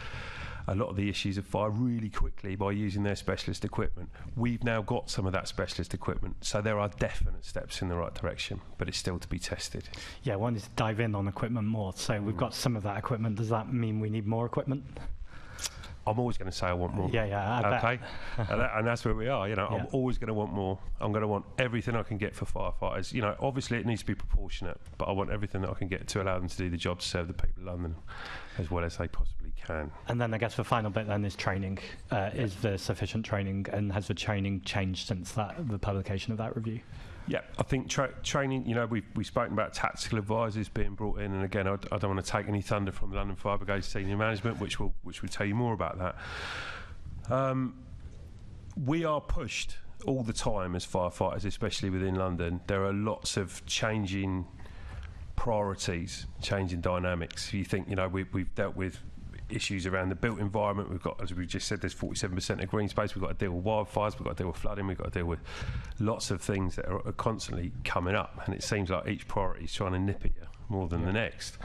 a lot of the issues of fire really quickly by using their specialist equipment. We've now got some of that specialist equipment, so there are definite steps in the right direction, but it's still to be tested.
Yeah, I wanted to dive in on equipment more. So we've got some of that equipment. Does that mean we need more equipment?
I'm always going to say I want more.
Yeah,
okay. And that's where we are. You know,
yeah.
I'm always going to want more. I'm going to want everything I can get for firefighters. You know, obviously it needs to be proportionate, but I want everything that I can get to allow them to do the job to serve the people of London as well as they possibly can.
And then I guess the final bit then is training. Is there sufficient training, and has the training changed since the publication of that review?
Yeah, I think training, you know, we've spoken about tactical advisors being brought in, and again, I don't want to take any thunder from the London Fire Brigade senior management, which will tell you more about that. We are pushed all the time as firefighters, especially within London. There are lots of changing priorities, changing dynamics. You think, you know, we've dealt with issues around the built environment. We've got, as we just said, there's 47% of green space. We've got to deal with wildfires. We've got to deal with flooding. We've got to deal with lots of things that are constantly coming up. And it seems like each priority is trying to nip at you the next.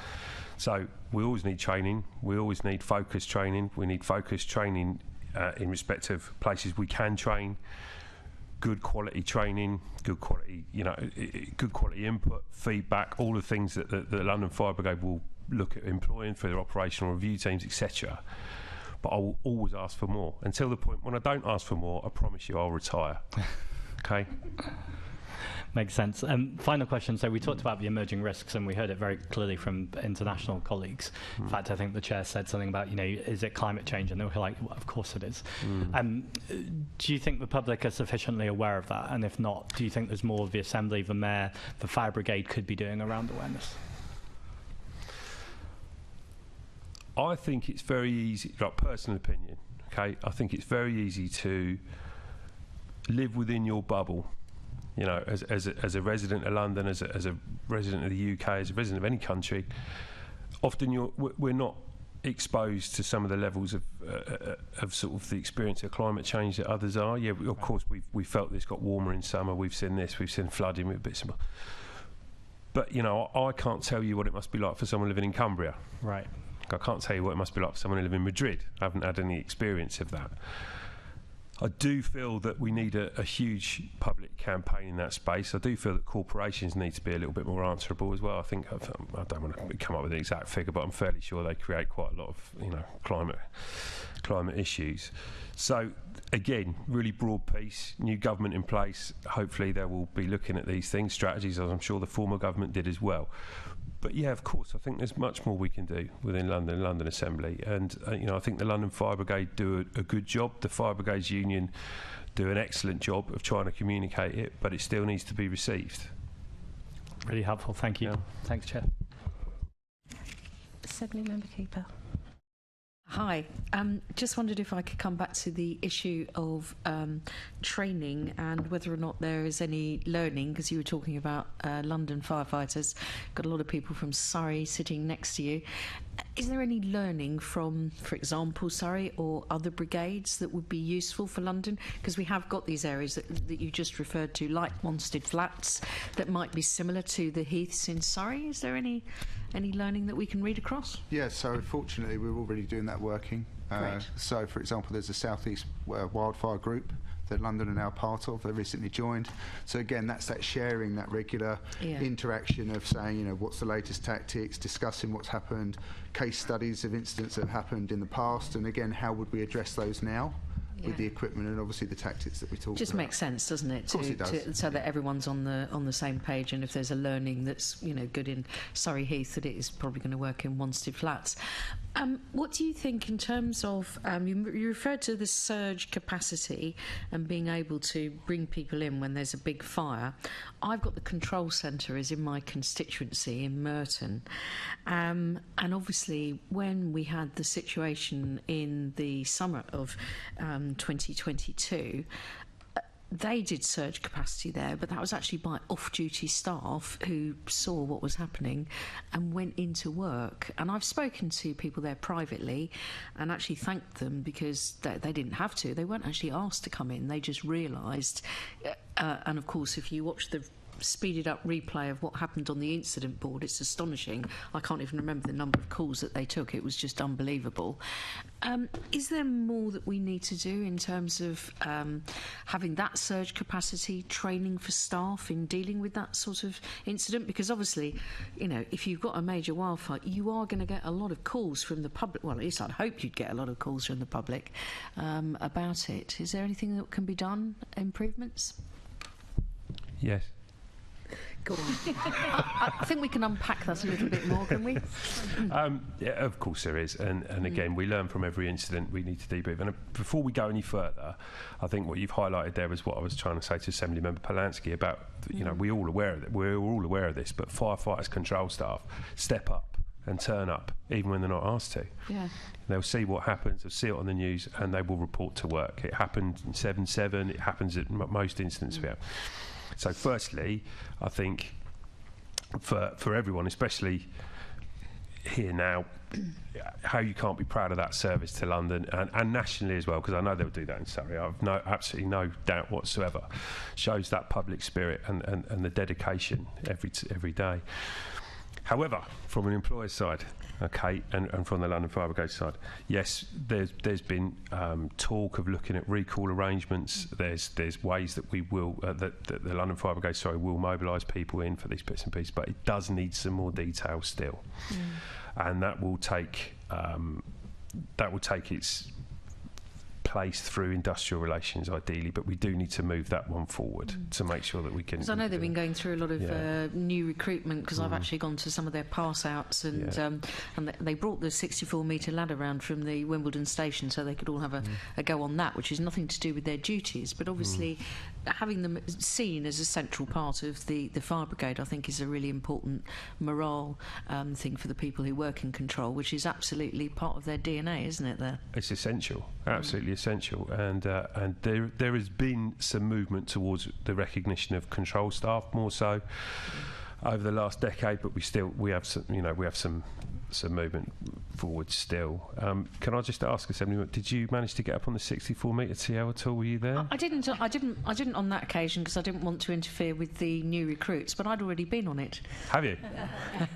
So we always need training. We always need focused training. We need focused training in respect of places we can train. Good quality training, good quality input, feedback, all the things that the London Fire Brigade will look at employing for their operational review teams, etc. But I will always ask for more. Until the point when I don't ask for more, I promise you I'll retire. Okay?
Makes sense. Final question. So we talked about the emerging risks, and we heard it very clearly from international colleagues. In fact, I think the chair said something about, is it climate change? And they were like, well, of course it is. Do you think the public are sufficiently aware of that? And if not, do you think there's more of the Assembly, the Mayor, the Fire Brigade could be doing around awareness?
I think it's very easy, like personal opinion, okay? I think it's very easy to live within your bubble. As a resident of London, as a resident of the UK, as a resident of any country, often we're not exposed to some of the levels of sort of the experience of climate change that others are. Yeah, of course we felt this got warmer in summer. We've seen this. We've seen flooding with bits of. But I can't tell you what it must be like for someone living in Cumbria.
Right.
I can't tell you what it must be like for someone living in Madrid. I haven't had any experience of that. I do feel that we need a huge public campaign in that space. I do feel that corporations need to be a little bit more answerable as well. I think, I don't want to come up with an exact figure, but I'm fairly sure they create quite a lot of climate issues. So again, really broad piece, new government in place. Hopefully they will be looking at these things, strategies, as I'm sure the former government did as well. But yeah, of course, I think there's much more we can do within London Assembly, and I think the London Fire Brigade do a good job. The Fire Brigades Union do an excellent job of trying to communicate it, but it still needs to be received.
Really helpful, thank you.
Yeah.
Thanks, Chair.
Assembly Member Cooper.
Hi. Just wondered if I could come back to the issue of training and whether or not there is any learning, because you were talking about London firefighters. Got a lot of people from Surrey sitting next to you. Is there any learning from, for example, Surrey or other brigades that would be useful for London? Because we have got these areas that you just referred to, like Wanstead Flats, that might be similar to the Heaths in Surrey. Is there any learning that we can read across?
Yeah, so fortunately we're already doing that working. So, for example, there's a South East Wildfire Group that London are now part of. They recently joined. So again, that's that sharing, that regular interaction of saying, what's the latest tactics, discussing what's happened, case studies of incidents that have happened in the past, and again, how would we address those now? With the equipment and obviously the tactics that we talked about.
Just makes sense, doesn't it?
Of course it does.
So that everyone's on the same page, and if there's a learning that's good in Surrey Heath, that it is probably going to work in Wanstead Flats. What do you think in terms of you referred to the surge capacity and being able to bring people in when there's a big fire? I've got the control centre is in my constituency in Merton, and obviously when we had the situation in the summer of 2022, they did surge capacity there, but that was actually by off-duty staff who saw what was happening and went into work. And I've spoken to people there privately and actually thanked them because they didn't have to. They weren't actually asked to come in. They just realised. And of course, if you watch the speeded up replay of what happened on the incident board, it's astonishing. I can't even remember the number of calls that they took. It was just unbelievable. Is there more that we need to do in terms of having that surge capacity, training for staff in dealing with that sort of incident? Because obviously, if you've got a major wildfire, you are going to get a lot of calls from the public. Well, at least I'd hope you'd get a lot of calls from the public about it. Is there anything that can be done, improvements?
Yes.
Go on. I think we can unpack that a little bit more, can we?
Yeah, of course there is, and again, we learn from every incident. We need to debrief. And before we go any further, I think what you've highlighted there is what I was trying to say to Assembly Member Polanski about, we're all aware of it. We're all aware of this, but firefighters, control staff, step up and turn up, even when they're not asked to.
Yeah.
They'll see what happens, they'll see it on the news, and they will report to work. It happened in 7/7. It happens at most incidents we have. So firstly, I think for everyone, especially here now, how you can't be proud of that service to London and nationally as well, because I know they'll do that in Surrey. I've absolutely no doubt whatsoever. Shows that public spirit and the dedication every day. However, from an employer's side, okay, and from the London Fire Brigade side, yes, there's been talk of looking at recall arrangements. There's ways that we will that the London Fire Brigade will mobilise people in for these bits and pieces, but it does need some more detail still, and that will take its place through industrial relations ideally, but we do need to move that one forward to make sure that we can.
Because I know they've been going through a lot of new recruitment, because I've actually gone to some of their pass outs, and they brought the 64-metre ladder round from the Wimbledon station so they could all have a go on that, which is nothing to do with their duties, but obviously having them seen as a central part of the fire brigade, I think, is a really important morale thing for the people who work in control, which is absolutely part of their DNA, isn't it? There,
it's essential, absolutely essential, and there has been some movement towards the recognition of control staff more so over the last decade, but we have some movement forward still. Can I just ask, Assemblyman, did you manage to get up on the 64-metre TL at all? Were you there?
I didn't on that occasion, because I didn't want to interfere with the new recruits, but I'd already been on it.
Have you?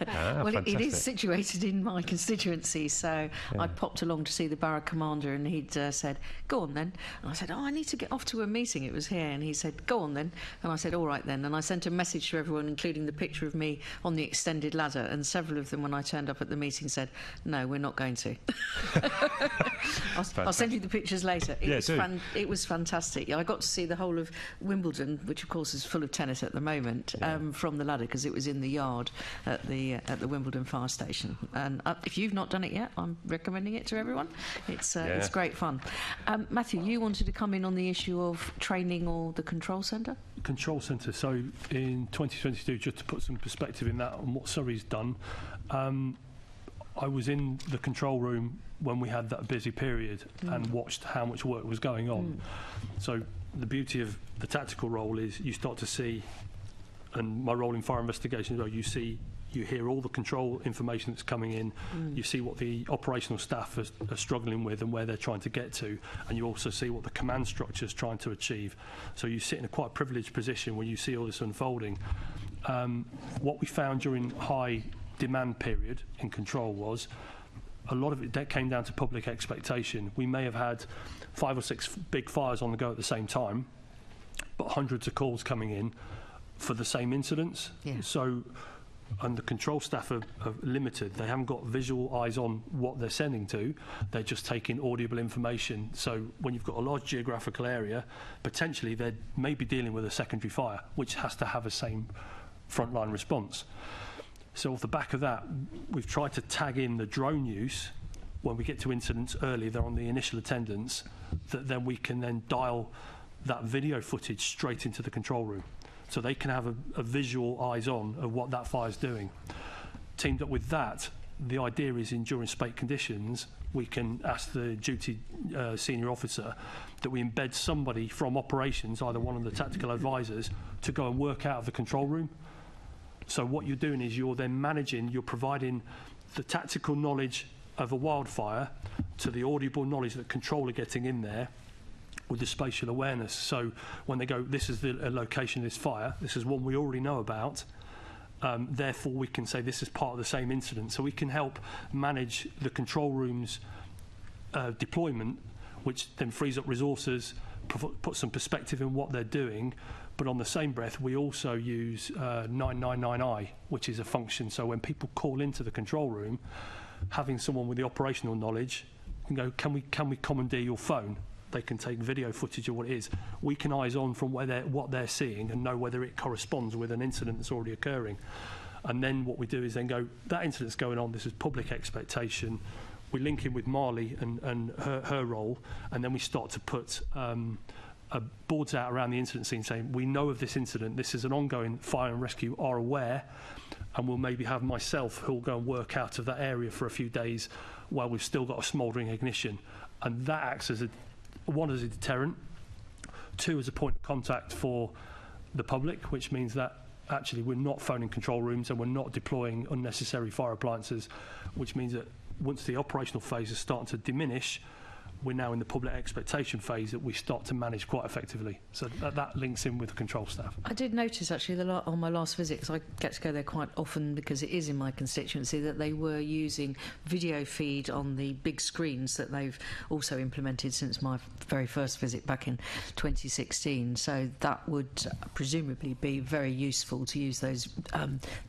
Well, it is situated in my constituency, so I'd popped along to see the borough commander, and he'd said, "Go on then." And I said, "Oh, I need to get off to a meeting. It was here." And he said, "Go on then." And I said, "All right then." And I sent a message to everyone, including the picture of me on the extended ladder, and several of them, when I turned up at the meeting, said, "No, we're not going to." I'll send you the pictures later. It was fantastic. I got to see the whole of Wimbledon, which of course is full of tennis at the moment, from the ladder, because it was in the yard at the Wimbledon fire station. And if you've not done it yet, I'm recommending it to everyone. It's great fun. Matthew, you wanted to come in on the issue of training or the control centre?
Control centre. So in 2022, just to put some perspective in that on what Surrey's done, I was in the control room when we had that busy period and watched how much work was going on. So the beauty of the tactical role is you start to see, and my role in fire investigation, you hear all the control information that's coming in, you see what the operational staff are struggling with and where they're trying to get to, and you also see what the command structure is trying to achieve. So you sit in a quite privileged position when you see all this unfolding. What we found during high demand period in control was a lot of it that came down to public expectation. We may have had 5 or 6 big fires on the go at the same time, but hundreds of calls coming in for the same incidents. So, and the control staff are limited. They haven't got visual eyes on what they're sending to. They're just taking audible information. So when you've got a large geographical area, potentially they may be dealing with a secondary fire, which has to have the same frontline response. So off the back of that, we've tried to tag in the drone use when we get to incidents early. They're on the initial attendance, that then we can then dial that video footage straight into the control room. So they can have a visual eyes on of what that fire's doing. Teamed up with that, the idea is in during spate conditions, we can ask the duty senior officer that we embed somebody from operations, either one of the tactical advisors, to go and work out of the control room. So what you're doing is you're providing the tactical knowledge of a wildfire to the audible knowledge that control are getting in there with the spatial awareness. So when they go, this is the location of this fire, this is one we already know about, therefore we can say this is part of the same incident. So we can help manage the control room's deployment, which then frees up resources, put some perspective in what they're doing. But on the same breath, we also use 999i, which is a function. So when people call into the control room, having someone with the operational knowledge can go, can we commandeer your phone? They can take video footage of what it is. We can eyes on from what they're seeing and know whether it corresponds with an incident that's already occurring. And then what we do is then go, that incident's going on, this is public expectation. We link in with Marley and her role, and then we start to put boards out around the incident scene saying, we know of this incident, this is an ongoing, fire and rescue are aware, and we'll maybe have myself who'll go and work out of that area for a few days while we've still got a smouldering ignition. And that acts as one, as a deterrent, 2, as a point of contact for the public, which means that actually we're not phoning control rooms and we're not deploying unnecessary fire appliances, which means that once the operational phase is starting to diminish, we're now in the public expectation phase that we start to manage quite effectively. So that links in with the control staff.
I did notice actually on my last visit, because I get to go there quite often because it is in my constituency, that they were using video feed on the big screens that they've also implemented since my very first visit back in 2016. So that would presumably be very useful to use those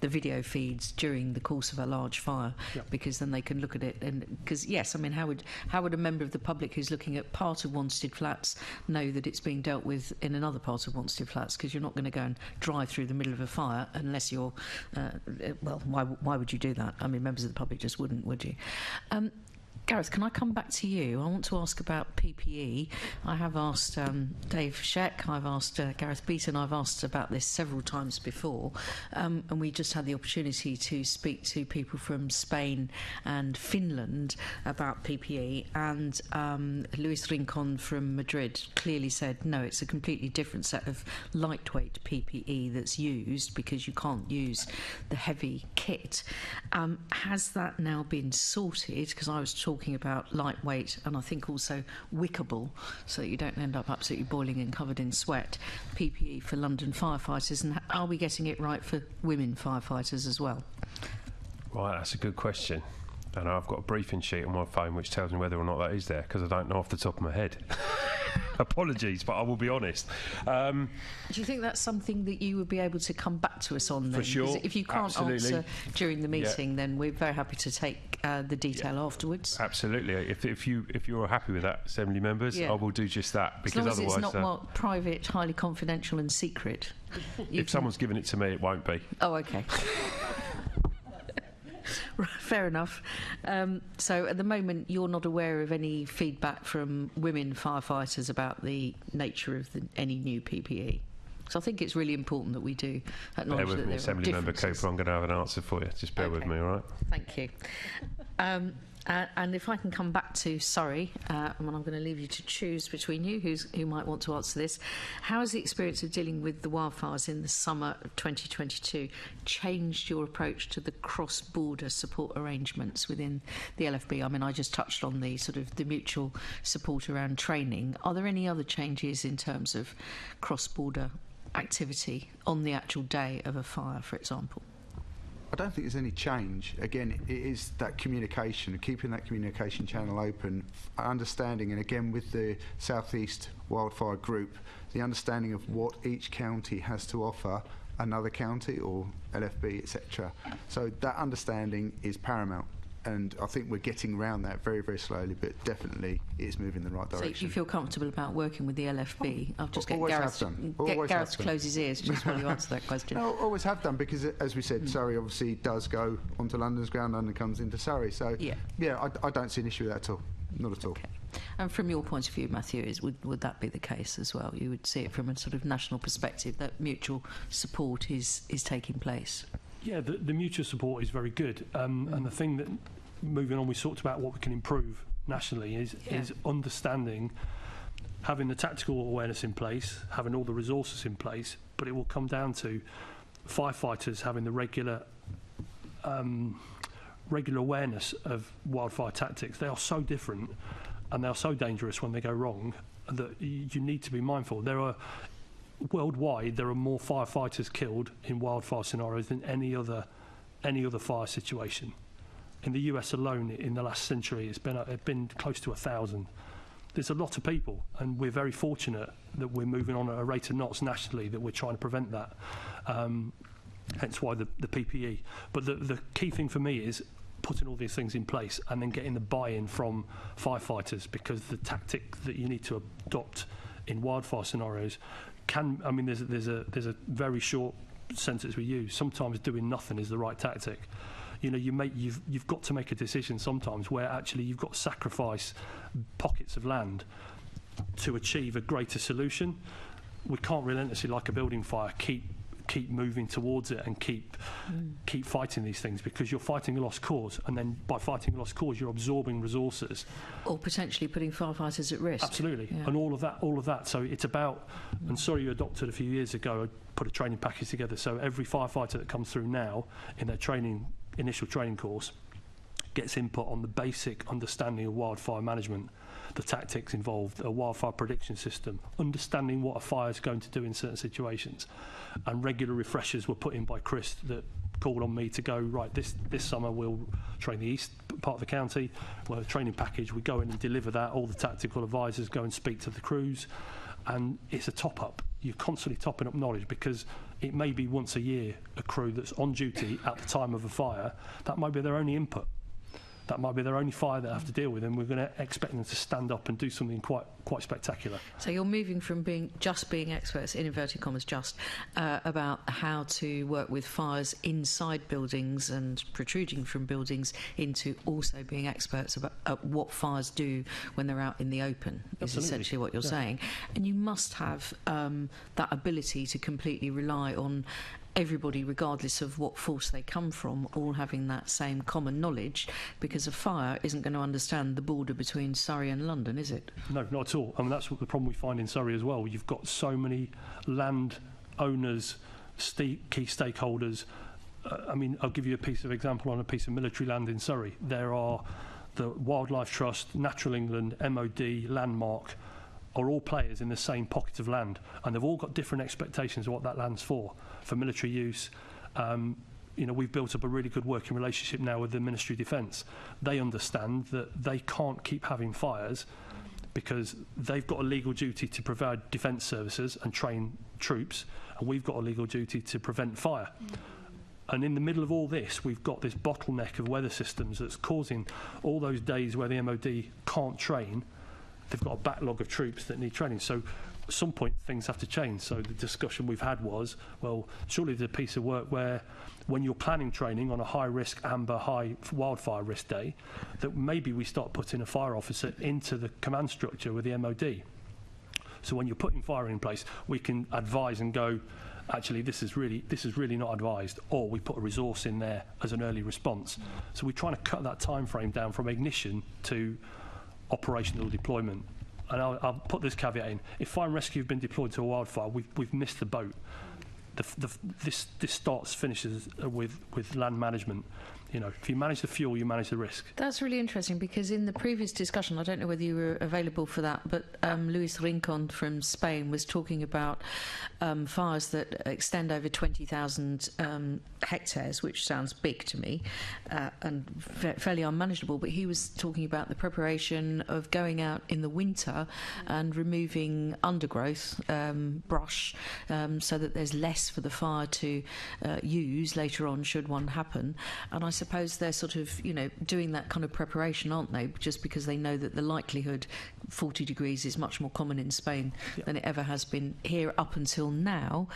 the video feeds during the course of a large fire, because then they can look at it. And because yes, I mean, how would a member of the public who's looking at part of Wanstead Flats know that it's being dealt with in another part of Wanstead Flats? Because you're not going to go and drive through the middle of a fire unless you're well, why would you do that? I mean, members of the public just wouldn't, would you? Gareth, can I come back to you? I want to ask about PPE. I have asked Dave Sheck, I've asked Gareth Beaton, I've asked about this several times before, and we just had the opportunity to speak to people from Spain and Finland about PPE, and Luis Rincon from Madrid clearly said, no, it's a completely different set of lightweight PPE that's used, because you can't use the heavy kit. Has that now been sorted? Because I was talking about lightweight and I think also wickable, so that you don't end up absolutely boiling and covered in sweat, PPE for London firefighters, and are we getting it right for women firefighters as well?
Right, that's a good question. And I've got a briefing sheet on my phone which tells me whether or not that is there, because I don't know off the top of my head. Apologies, but I will be honest.
Do you think that's something that you would be able to come back to us on then?
For sure.
'Cause if you can't
Absolutely.
answer during the meeting, then we're very happy to take the detail afterwards.
Absolutely. If you're happy with that, Assembly members, I will do just that. Because
as long as
otherwise,
it's not more private, highly confidential and secret.
If someone's given it to me, it won't be.
Oh, okay. Right, fair enough. So at the moment, you're not aware of any feedback from women firefighters about the nature of any new PPE? So I think it's really important that we do acknowledge that there are differences. Bear with me,
Assembly Member Cooper, I'm going to have an answer for you. Just bear with me, all right?
Thank you. And if I can come back to Surrey, and I'm going to leave you to choose between you who might want to answer this. How has the experience of dealing with the wildfires in the summer of 2022 changed your approach to the cross-border support arrangements within the LFB? I mean, I just touched on the sort of the mutual support around training. Are there any other changes in terms of cross-border activity on the actual day of a fire, for example?
I don't think there's any change. Again, it is that communication, keeping that communication channel open, understanding, and again with the South East Wildfire Group, the understanding of what each county has to offer another county or LFB, etc. So that understanding is paramount. And I think we're getting around that very, very slowly, but definitely it's moving in the right direction.
So you feel comfortable about working with the LFB? I'll just get
Always
Gareth,
have done.
get Gareth to close his ears just while you answer that question.
No, always have done, because as we said, Surrey obviously does go onto London's ground, London comes into Surrey. So yeah, I don't see an issue with that at all. Not at all.
Okay. And from your point of view, Matthew, would that be the case as well? You would see it from a sort of national perspective that mutual support is taking place?
Yeah, the mutual support is very good. And the thing that, moving on, we talked about what we can improve nationally is understanding, having the tactical awareness in place, having all the resources in place, but it will come down to firefighters having the regular awareness of wildfire tactics. They are so different and they are so dangerous when they go wrong that you need to be mindful. Worldwide, there are more firefighters killed in wildfire scenarios than any other fire situation. In the US alone, in the last century, it's been close to 1,000. There's a lot of people, and we're very fortunate that we're moving on at a rate of knots nationally, that we're trying to prevent that. Hence why the PPE. But the key thing for me is putting all these things in place and then getting the buy-in from firefighters, because the tactic that you need to adopt in wildfire scenarios there's a very short sentence we use. Sometimes doing nothing is the right tactic. You know, you've got to make a decision sometimes where actually you've got to sacrifice pockets of land to achieve a greater solution. We can't relentlessly, like a building fire, keep moving towards it and keep fighting these things, because you're fighting a lost cause, and then by fighting a lost cause you're absorbing resources
or potentially putting firefighters at risk. Absolutely.
And all of that. So it's about, and sorry, you adopted a few years ago, I put a training package together, so every firefighter that comes through now in their initial training course gets input on the basic understanding of wildfire management, the tactics involved, a wildfire prediction system, understanding what a fire is going to do in certain situations, and regular refreshers were put in by Chris that called on me to go, right, this summer we'll train the east part of the county, well, a training package, we go in and deliver that, all the tactical advisors go and speak to the crews, and it's a top-up. You're constantly topping up knowledge, because it may be once a year a crew that's on duty at the time of a fire, that might be their only input. That might be their only fire they have to deal with, and we're going to expect them to stand up and do something quite spectacular.
So you're moving from being experts, in inverted commas, about how to work with fires inside buildings and protruding from buildings, into also being experts about what fires do when they're out in the open. Is essentially what you're saying. And you must have that ability to completely rely on everybody, regardless of what force they come from, all having that same common knowledge, because a fire isn't going to understand the border between Surrey and London, is it?
No, not at all. I mean, that's what the problem we find in Surrey as well. You've got so many land owners, key stakeholders. I mean, I'll give you a piece of example on a piece of military land in Surrey. There are the Wildlife Trust, Natural England, MOD, Landmark, are all players in the same pocket of land, and they've all got different expectations of what that land's for military use. We've built up a really good working relationship now with the Ministry of Defence. They understand that they can't keep having fires because they've got a legal duty to provide defence services and train troops, and we've got a legal duty to prevent fire. And in the middle of all this, we've got this bottleneck of weather systems that's causing all those days where the MOD can't train. They've got a backlog of troops that need training. So at some point, things have to change. So the discussion we've had was, well, surely there's a piece of work where when you're planning training on a high-risk amber, high wildfire risk day, that maybe we start putting a fire officer into the command structure with the MOD. So when you're putting fire in place, we can advise and go, actually, this is really not advised, or we put a resource in there as an early response. So we're trying to cut that time frame down from ignition to operational deployment. And I'll put this caveat in: if fire and rescue have been deployed to a wildfire, we've missed the boat. This finishes with land management. If you manage the fuel, you manage the risk.
That's really interesting, because in the previous discussion, I don't know whether you were available for that, but Luis Rincon from Spain was talking about fires that extend over 20,000 hectares, which sounds big to me and fairly unmanageable. But he was talking about the preparation of going out in the winter and removing undergrowth, brush, so that there's less for the fire to use later on should one happen. And I suppose they're sort of, doing that kind of preparation, aren't they? Just because they know that the likelihood 40 degrees is much more common in Spain than it ever has been here up until now.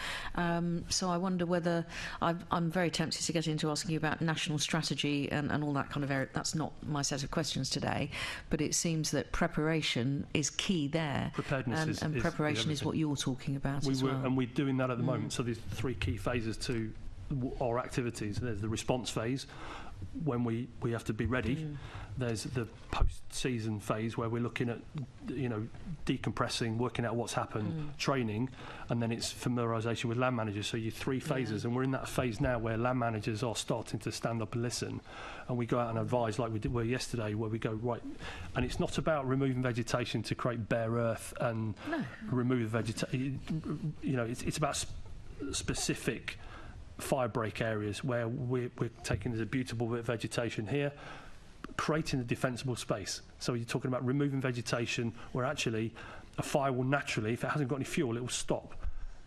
So I wonder whether I'm very tempted to get into asking you about national strategy and all that kind of area. That's not my set of questions today, but it seems that preparation is key there.
Preparedness
and preparation is what you're talking about as well.
And we're doing that at the moment. So there's 3 key phases to our activities. There's the response phase, when we have to be ready. There's the post-season phase, where we're looking at decompressing, working out what's happened, training, and then it's familiarisation with land managers. So you're 3 phases, and we're in that phase now where land managers are starting to stand up and listen, and we go out and advise like we were yesterday, where we go, right, and it's not about removing vegetation to create bare earth and remove vegetation. It's about specific fire break areas where we're taking as a beautiful bit of vegetation here, creating a defensible space. So you're talking about removing vegetation where actually a fire will naturally, if it hasn't got any fuel, it will stop.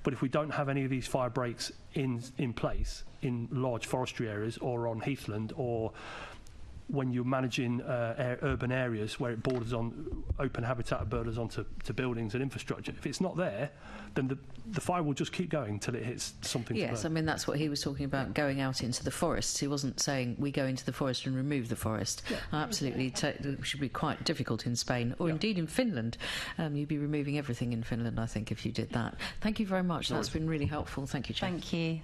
But if we don't have any of these fire breaks in place in large forestry areas or on heathland, or when you're managing urban areas where it borders on open habitat, borders onto buildings and infrastructure, if it's not there, then the fire will just keep going till it hits something.
Yes, I mean, that's what he was talking about, going out into the forests. He wasn't saying we go into the forest and remove the forest. Absolutely, it should be quite difficult in Spain, or indeed in Finland. You'd be removing everything in Finland, I think, if you did that. Thank you very much. That's been really helpful. Thank you, Chair.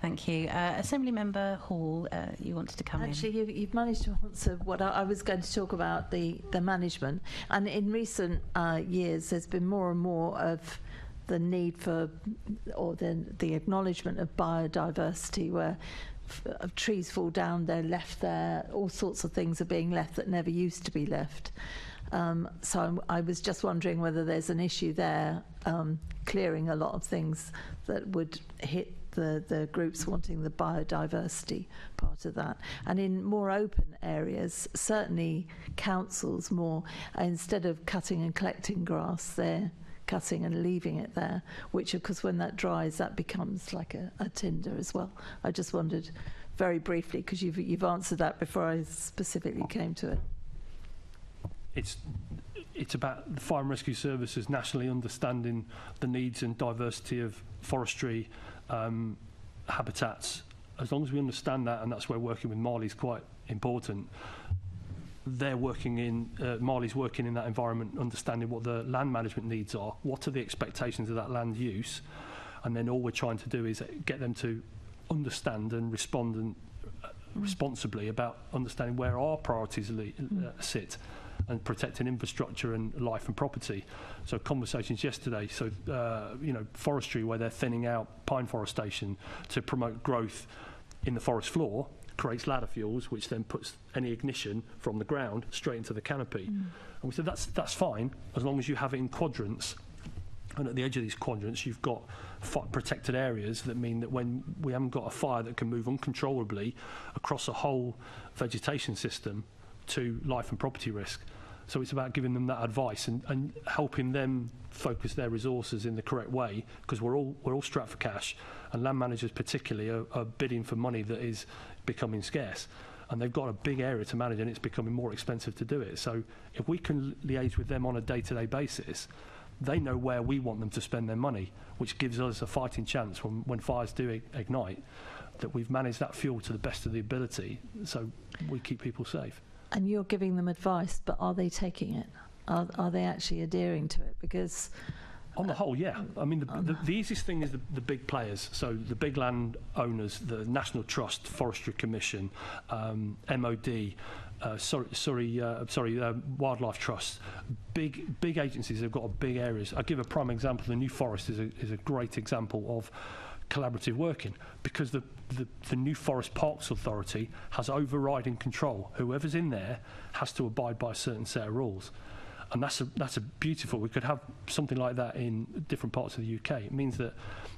Thank you. Assembly Member Hall, you wanted to come in.
Actually, you've managed to answer what I was going to talk about, the management. And in recent years, there's been more and more of the need for, or the acknowledgement of biodiversity, where of trees fall down, they're left there. All sorts of things are being left that never used to be left. So I was just wondering whether there's an issue there, clearing a lot of things that would hit the groups wanting the biodiversity part of that. And in more open areas, certainly councils more, instead of cutting and collecting grass, they're cutting and leaving it there, which of course when that dries, that becomes like a tinder as well. I just wondered very briefly, because you've answered that before I specifically came to it.
It's about the fire and rescue services nationally understanding the needs and diversity of forestry habitats. As long as we understand that, and that's where working with Marley is quite important. They're working in Marley's working in that environment, understanding what the land management needs are, what are the expectations of that land use, and then all we're trying to do is get them to understand and respond and responsibly about understanding where our priorities sit, and protecting infrastructure and life and property. So conversations yesterday, forestry, where they're thinning out pine forestation to promote growth in the forest floor, creates ladder fuels, which then puts any ignition from the ground straight into the canopy. And we said that's fine, as long as you have it in quadrants. And at the edge of these quadrants, you've got protected areas that mean that when we haven't got a fire that can move uncontrollably across a whole vegetation system to life and property risk. So it's about giving them that advice and helping them focus their resources in the correct way, because we're all strapped for cash, and land managers particularly are bidding for money that is becoming scarce, and they've got a big area to manage, and it's becoming more expensive to do it. So if we can liaise with them on a day-to-day basis, they know where we want them to spend their money, which gives us a fighting chance when fires do ignite, that we've managed that fuel to the best of the ability, so we keep people safe.
And you're giving them advice, but are they taking it? Are they actually adhering to it? Because
on the whole, yeah. I mean, the easiest thing is the big players. So the big land owners, the National Trust, Forestry Commission, MOD, Wildlife Trust, big agencies have got big areas. I'll give a prime example. The New Forest is a great example of collaborative working, because the New Forest Parks Authority has overriding control. Whoever's in there has to abide by a certain set of rules. And that's a beautiful. We could have something like that in different parts of the UK. It means that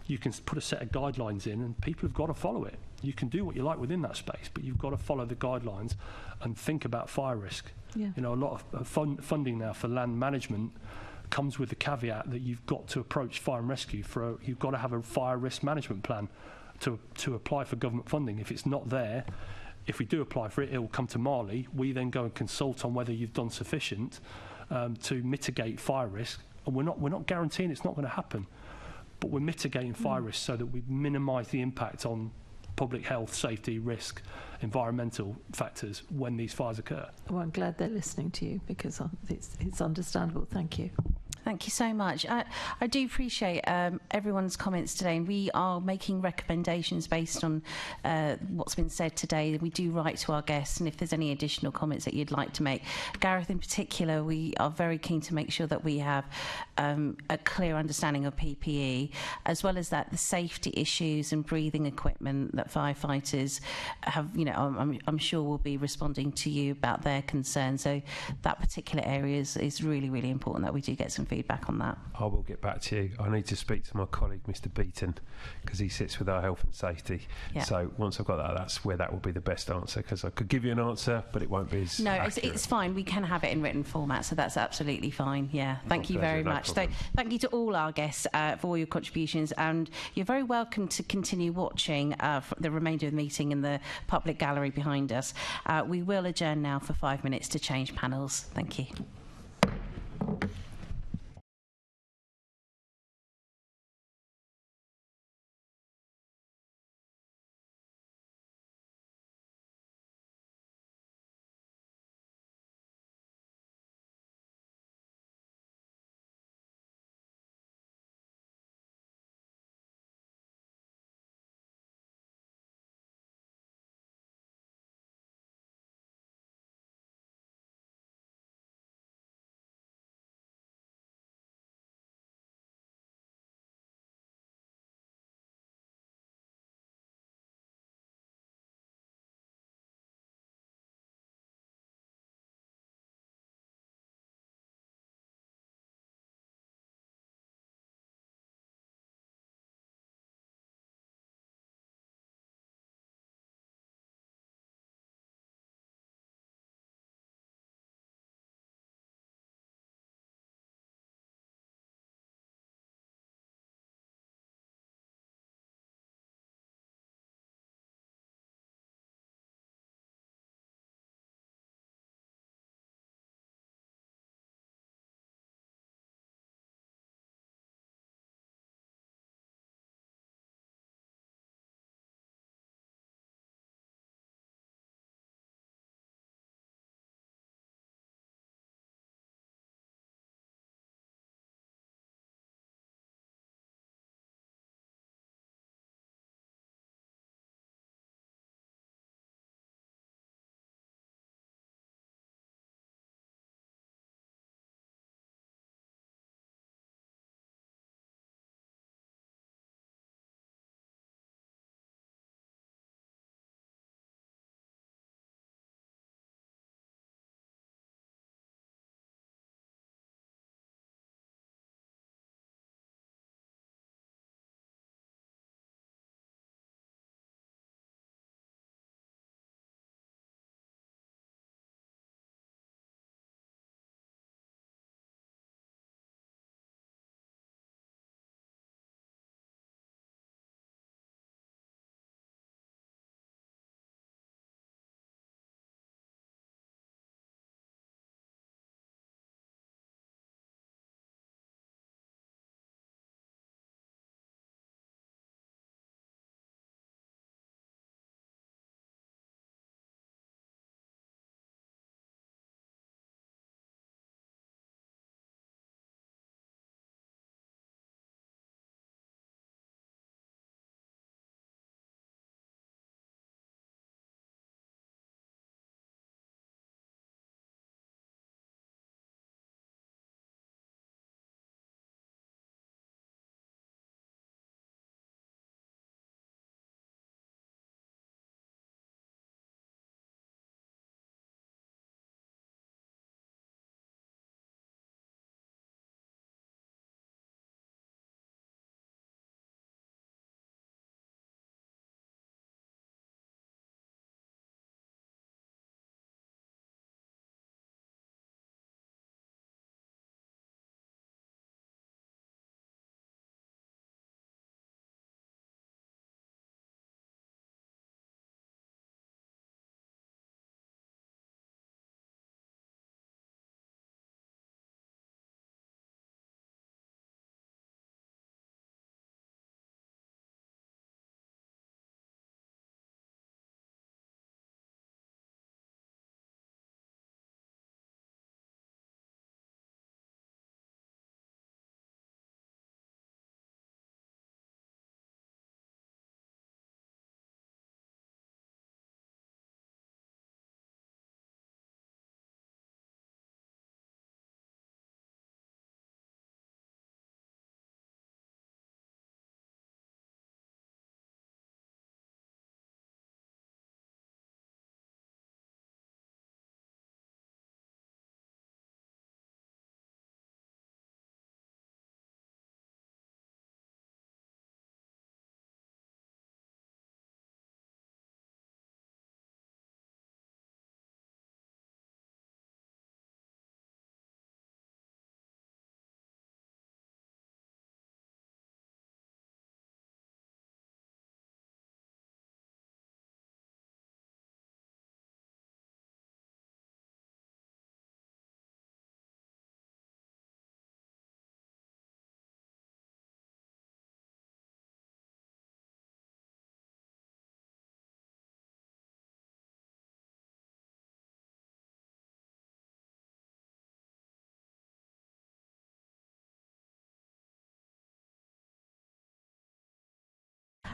you can put a set of guidelines in, and people have got to follow it. You can do what you like within that space, but you've got to follow the guidelines and think about fire risk.
Yeah.
You know, a lot of funding now for land management comes with the caveat that you've got to approach fire and rescue you've got to have a fire risk management plan to apply for government funding. If it's not there, if we do apply for it, it will come to Marley. We then go and consult on whether you've done sufficient to mitigate fire risk, and we're not guaranteeing it's not going to happen, but we're mitigating fire risk so that we minimise the impact on public health, safety, risk, environmental factors when these fires occur.
Well, I'm glad they're listening to you, because it's understandable. Thank you.
Thank you so much. I do appreciate everyone's comments today, and we are making recommendations based on what's been said today. We do write to our guests, and if there's any additional comments that you'd like to make, Gareth in particular, we are very keen to make sure that we have a clear understanding of PPE, as well as that the safety issues and breathing equipment that firefighters have. You know, I'm sure will be responding to you about their concerns. So that particular area is really, really important that we do get some feedback on that.
I will get back to you. I need to speak to my colleague, Mr. Beaton, because he sits with our health and safety. Yeah. So once I've got that, that's where that will be the best answer, because I could give you an answer, but it won't be as accurate.
It's fine. We can have it in written format, so that's absolutely fine. Yeah. Thank you very much. So thank you to all our guests for all your contributions, and you're very welcome to continue watching the remainder of the meeting in the public gallery behind us. We will adjourn now for 5 minutes to change panels. Thank you.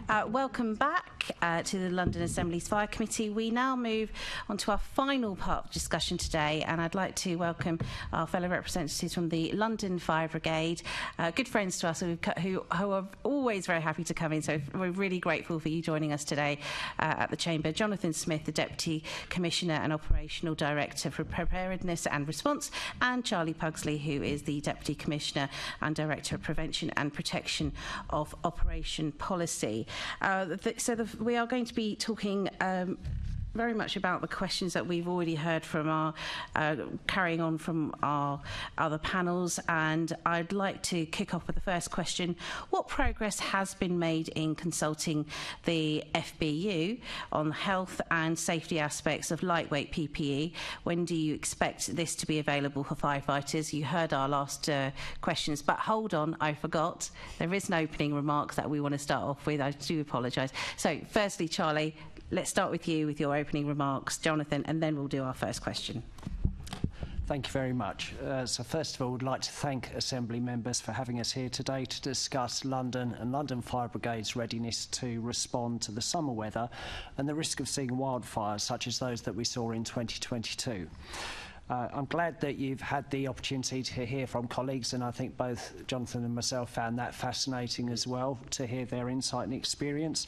Welcome back to the London Assembly's Fire Committee. We now move on to our final part of discussion today, and I'd like to welcome our fellow representatives from the London Fire Brigade, good friends to us who are always very happy to come in, so we're really grateful for you joining us today at the Chamber. Jonathan Smith, the Deputy Commissioner and Operational Director for Preparedness and Response, and Charlie Pugsley, who is the Deputy Commissioner and Director of Prevention and Protection of Operation Policy. We are going to be talking very much about the questions that we've already heard from our carrying on from our other panels, and I'd like to kick off with the first question. What progress has been made in consulting the FBU on health and safety aspects of lightweight PPE? When do you expect this to be available for firefighters? You heard our last questions, but hold on, I forgot. There is an opening remarks that we want to start off with. I do apologise. So firstly, Charlie, let's start with you with your opening remarks, Jonathan, and then we'll do our first question.
Thank you very much. So first of all, I would like to thank Assembly members for having us here today to discuss London and London Fire Brigade's readiness to respond to the summer weather and the risk of seeing wildfires such as those that we saw in 2022. I'm glad that you've had the opportunity to hear from colleagues, and I think both Jonathan and myself found that fascinating as well, to hear their insight and experience.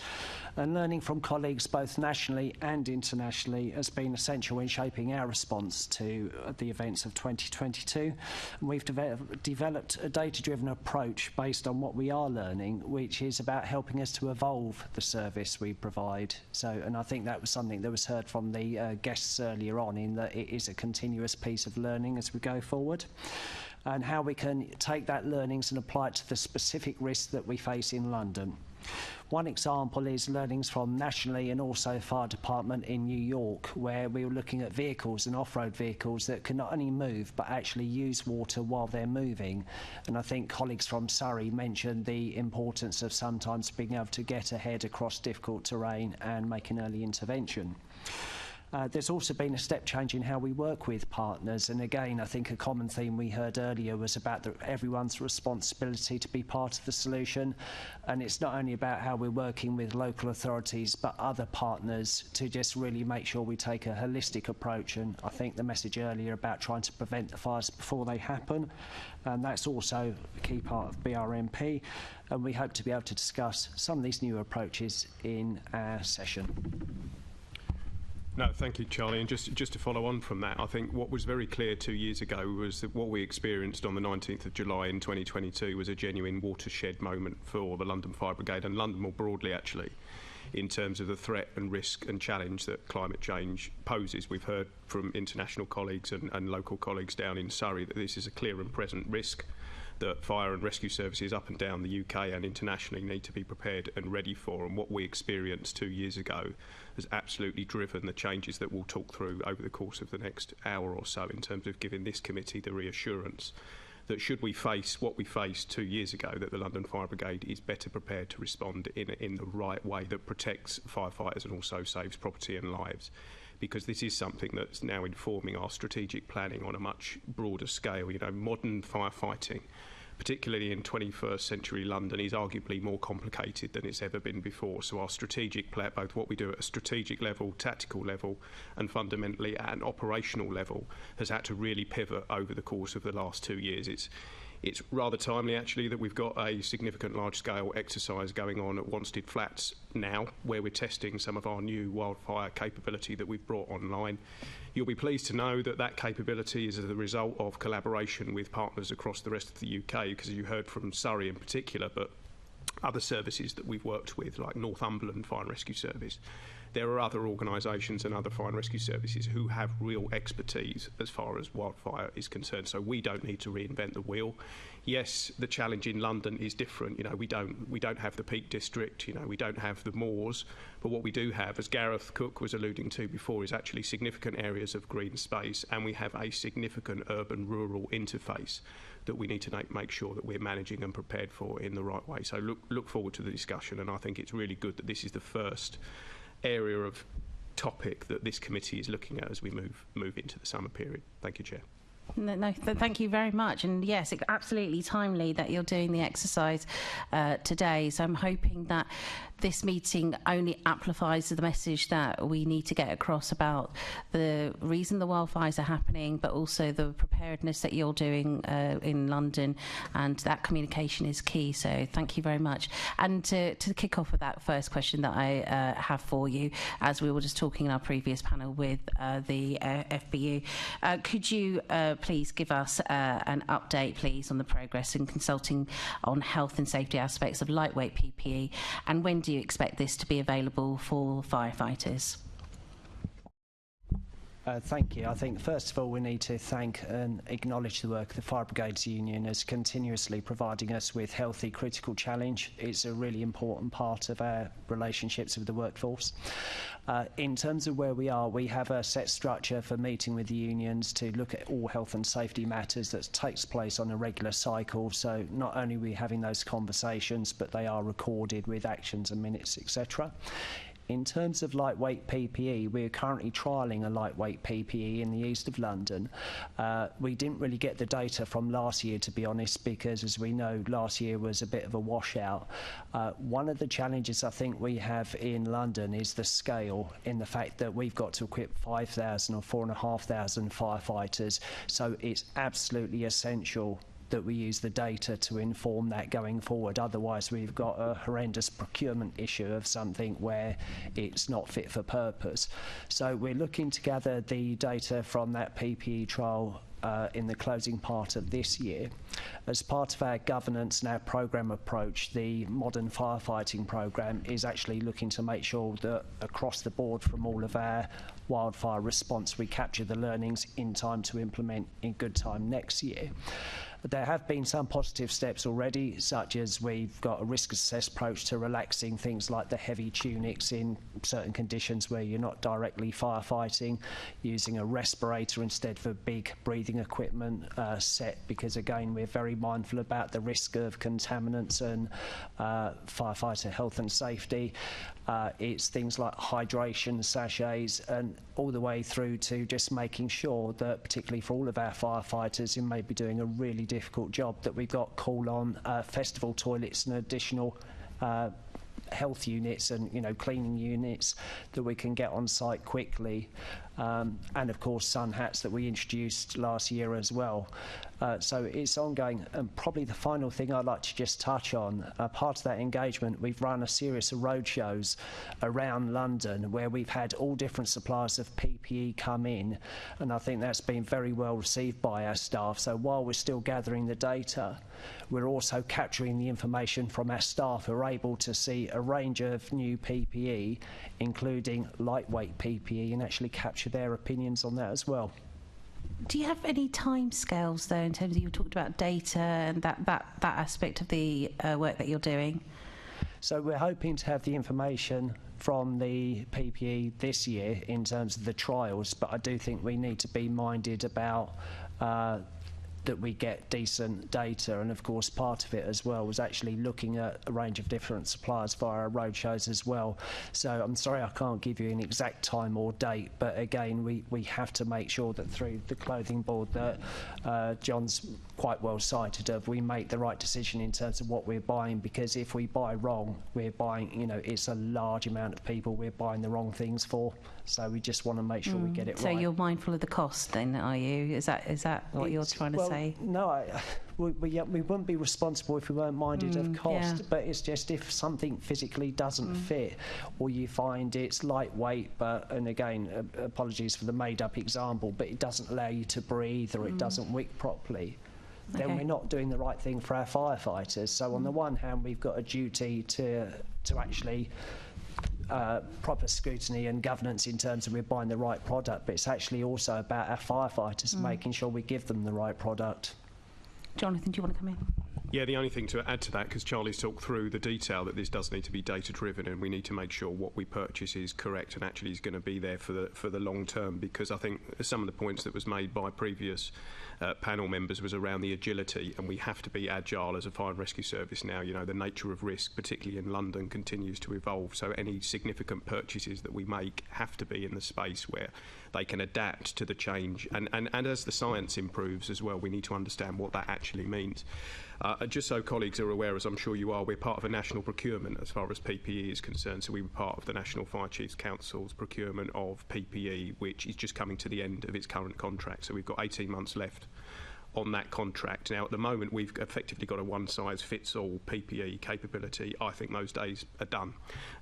And learning from colleagues both nationally and internationally has been essential in shaping our response to the events of 2022. And we've developed a data-driven approach based on what we are learning, which is about helping us to evolve the service we provide. And I think that was something that was heard from the guests earlier on, in that it is a continuous piece of learning as we go forward, and how we can take that learnings and apply it to the specific risks that we face in London. One example is learnings from nationally and also Fire Department in New York, where we were looking at vehicles and off-road vehicles that can not only move but actually use water while they're moving. And I think colleagues from Surrey mentioned the importance of sometimes being able to get ahead across difficult terrain and make an early intervention. There's also been a step change in how we work with partners, and again I think a common theme we heard earlier was about everyone's responsibility to be part of the solution, and it's not only about how we're working with local authorities but other partners to just really make sure we take a holistic approach. And I think the message earlier about trying to prevent the fires before they happen, and that's also a key part of BRMP, and we hope to be able to discuss some of these new approaches in our session.
No, thank you, Charlie. And just to follow on from that, I think what was very clear 2 years ago was that what we experienced on the 19th of July in 2022 was a genuine watershed moment for the London Fire Brigade, and London more broadly, actually, in terms of the threat and risk and challenge that climate change poses. We've heard from international colleagues and local colleagues down in Surrey that this is a clear and present risk that fire and rescue services up and down the UK and internationally need to be prepared and ready for. And what we experienced 2 years ago has absolutely driven the changes that we'll talk through over the course of the next hour or so, in terms of giving this committee the reassurance that should we face what we faced 2 years ago, that the London Fire Brigade is better prepared to respond in the right way that protects firefighters and also saves property and lives. Because this is something that's now informing our strategic planning on a much broader scale. You know, modern firefighting, particularly in 21st century London, is arguably more complicated than it's ever been before. So our strategic plan, both what we do at a strategic level, tactical level, and fundamentally at an operational level, has had to really pivot over the course of the last 2 years. It's rather timely, actually, that we've got a significant large-scale exercise going on at Wanstead Flats now, where we're testing some of our new wildfire capability that we've brought online. You'll be pleased to know that that capability is as a result of collaboration with partners across the rest of the UK, because you heard from Surrey in particular, but other services that we've worked with, like Northumberland Fire and Rescue Service. There are other organisations and other fire and rescue services who have real expertise as far as wildfire is concerned, so we don't need to reinvent the wheel. Yes, the challenge in London is different. You know, we don't have the Peak District, you know, we don't have the moors, but what we do have, as Gareth Cook was alluding to before, is actually significant areas of green space, and we have a significant urban-rural interface that we need to make sure that we're managing and prepared for in the right way. So look forward to the discussion, and I think it's really good that this is the first area of topic that this committee is looking at as we move into the summer period. Thank you, Chair.
No, thank you very much. And yes, it's absolutely timely that you're doing the exercise today. So I'm hoping that this meeting only amplifies the message that we need to get across about the reason the wildfires are happening, but also the preparedness that you're doing in London, and that communication is key. So thank you very much. And to kick off with that first question that I have for you, as we were just talking in our previous panel with the FBU, could you please give us an update, please, on the progress in consulting on health and safety aspects of lightweight PPE, and when do you expect this to be available for firefighters?
Thank you. I think first of all we need to thank and acknowledge the work the Fire Brigades Union is continuously providing us with healthy critical challenge. It's a really important part of our relationships with the workforce. In terms of where we are, we have a set structure for meeting with the unions to look at all health and safety matters that takes place on a regular cycle. So not only are we having those conversations, but they are recorded with actions and minutes, etc. In terms of lightweight PPE, we're currently trialling a lightweight PPE in the east of London. We didn't really get the data from last year, to be honest, because as we know, last year was a bit of a washout. One of the challenges I think we have in London is the scale, in the fact that we've got to equip 5,000 or 4,500 firefighters, so it's absolutely essential that we use the data to inform that going forward. Otherwise, we've got a horrendous procurement issue of something where it's not fit for purpose. So we're looking to gather the data from that PPE trial in the closing part of this year. As part of our governance and our programme approach, the Modern Firefighting Programme is actually looking to make sure that across the board from all of our wildfire response, we capture the learnings in time to implement in good time next year. There have been some positive steps already, such as we've got a risk assess approach to relaxing things like the heavy tunics in certain conditions where you're not directly firefighting, using a respirator instead of big breathing equipment set, because again we're very mindful about the risk of contaminants and firefighter health and safety. It's things like hydration sachets, and all the way through to just making sure that, particularly for all of our firefighters who may be doing a really difficult job, that we've got call-on festival toilets and additional health units and cleaning units that we can get on site quickly, and of course sun hats that we introduced last year as well. So it's ongoing. And probably the final thing I'd like to just touch on, part of that engagement, we've run a series of road shows around London where we've had all different suppliers of PPE come in, and I think that's been very well received by our staff. So while we're still gathering the data, we're also capturing the information from our staff who are able to see a range of new PPE, including lightweight PPE, and actually capture their opinions on that as well.
Do you have any timescales though, in terms of, you talked about data and that aspect of the work that you're doing?
So we're hoping to have the information from the PPE this year in terms of the trials, but I do think we need to be minded about that we get decent data, and of course part of it as well was actually looking at a range of different suppliers via our road shows as well. So I'm sorry I can't give you an exact time or date, but again we have to make sure that through the clothing board that John's quite well cited of, we make the right decision in terms of what we're buying, because if we buy wrong, we're buying, it's a large amount of people we're buying the wrong things for. So we just want to make sure we get it right.
So you're mindful of the cost then, are you? Is that what you're trying to say?
No, we wouldn't be responsible if we weren't minded of cost,
yeah.
But it's just if something physically doesn't fit, or you find it's lightweight, and again, apologies for the made-up example, but it doesn't allow you to breathe, or it doesn't wick properly, then we're not doing the right thing for our firefighters. So on the one hand, we've got a duty to actually proper scrutiny and governance in terms of we're buying the right product, but it's actually also about our firefighters making sure we give them the right product.
Jonathan, do you want to come in?
Yeah, the only thing to add to that, because Charlie's talked through the detail, that this does need to be data driven, and we need to make sure what we purchase is correct and actually is going to be there for the long term, because I think some of the points that was made by previous panel members was around the agility, and we have to be agile as a fire and rescue service now. The nature of risk, particularly in London, continues to evolve, so any significant purchases that we make have to be in the space where they can adapt to the change, and as the science improves as well, we need to understand what that actually means. Just so colleagues are aware, as I'm sure you are, we're part of a national procurement as far as PPE is concerned. So we were part of the National Fire Chiefs Council's procurement of PPE, which is just coming to the end of its current contract. So we've got 18 months left on that contract. Now, at the moment, we've effectively got a one-size-fits-all PPE capability. I think those days are done.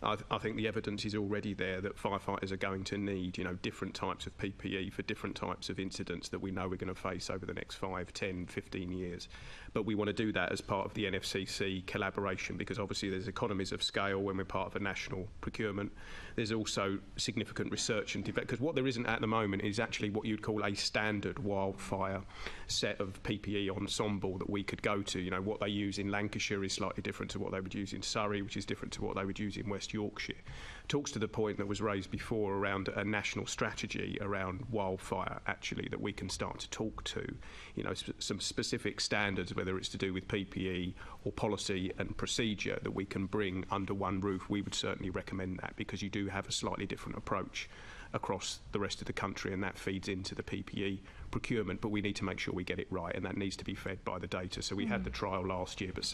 I think the evidence is already there that firefighters are going to need, different types of PPE for different types of incidents that we know we're going to face over the next 5, 10, 15 years. But we want to do that as part of the NFCC collaboration, because obviously there's economies of scale when we're part of a national procurement. There's also significant research and development, because what there isn't at the moment is actually what you'd call a standard wildfire set of PPE ensemble that we could go to. What they use in Lancashire is slightly different to what they would use in Surrey, which is different to what they would use in West Yorkshire. Talks to the point that was raised before around a national strategy around wildfire, actually, that we can start to talk to, some specific standards, whether it's to do with PPE or policy and procedure, that we can bring under one roof. We would certainly recommend that, because you do have a slightly different approach across the rest of the country, and that feeds into the PPE procurement, but we need to make sure we get it right, and that needs to be fed by the data. So we had the trial last year, but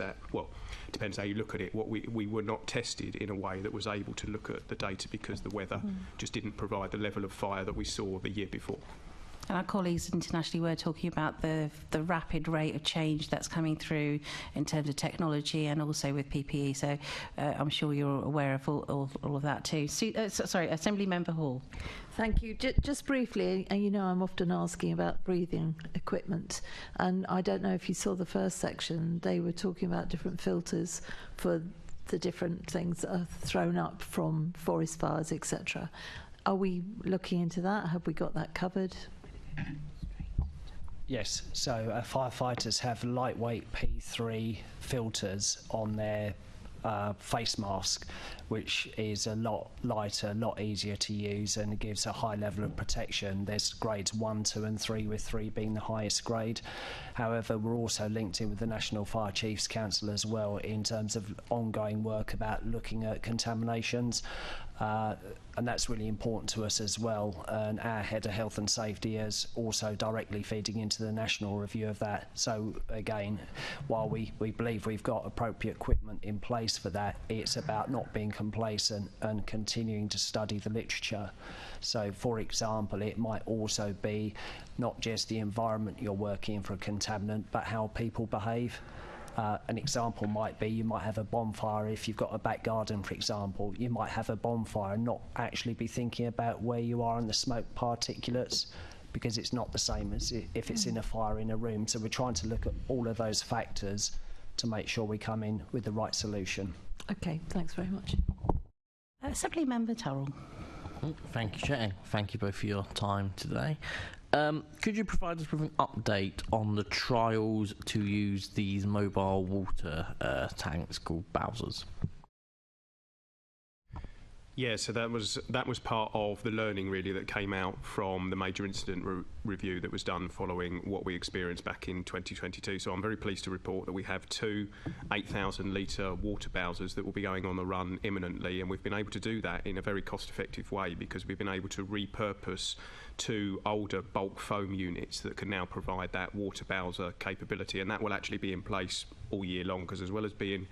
depends how you look at it. We were not tested in a way that was able to look at the data, because the weather just didn't provide the level of fire that we saw the year before.
And our colleagues internationally were talking about the rapid rate of change that's coming through in terms of technology and also with PPE. So I'm sure you're aware of all of that too. Sorry, Assembly Member Hall.
Thank you. Just briefly, I'm often asking about breathing equipment, and I don't know if you saw the first section. They were talking about different filters for the different things that are thrown up from forest fires, etc. Are we looking into that? Have we got that covered?
Yes, so firefighters have lightweight P3 filters on their face mask, which is a lot lighter, a lot easier to use, and it gives a high level of protection. There's grades 1, 2 and 3, with 3 being the highest grade. However, we're also linked in with the National Fire Chiefs Council as well in terms of ongoing work about looking at contaminations. And that's really important to us as well, and our Head of Health and Safety is also directly feeding into the national review of that. So again, while we believe we've got appropriate equipment in place for that, it's about not being complacent and continuing to study the literature. So for example, it might also be not just the environment you're working in for a contaminant, but how people behave. An example might be you might have a bonfire. If you've got a back garden, for example, you might have a bonfire and not actually be thinking about where you are in the smoke particulates, because it's not the same as if it's in a fire in a room. So we're trying to look at all of those factors to make sure we come in with the right solution.
Okay, thanks very much.
Assembly Member Turrell.
Thank you, Chair. Thank you both for your time today. Could you provide us with an update on the trials to use these mobile water tanks called Bowsers?
Yeah, so that was part of the learning really that came out from the major incident review that was done following what we experienced back in 2022. So I'm very pleased to report that we have 2 8,000 litre water Bowsers that will be going on the run imminently, and we've been able to do that in a very cost-effective way because we've been able to repurpose 2 older bulk foam units that can now provide that water Bowser capability, and that will actually be in place all year long, because as well as being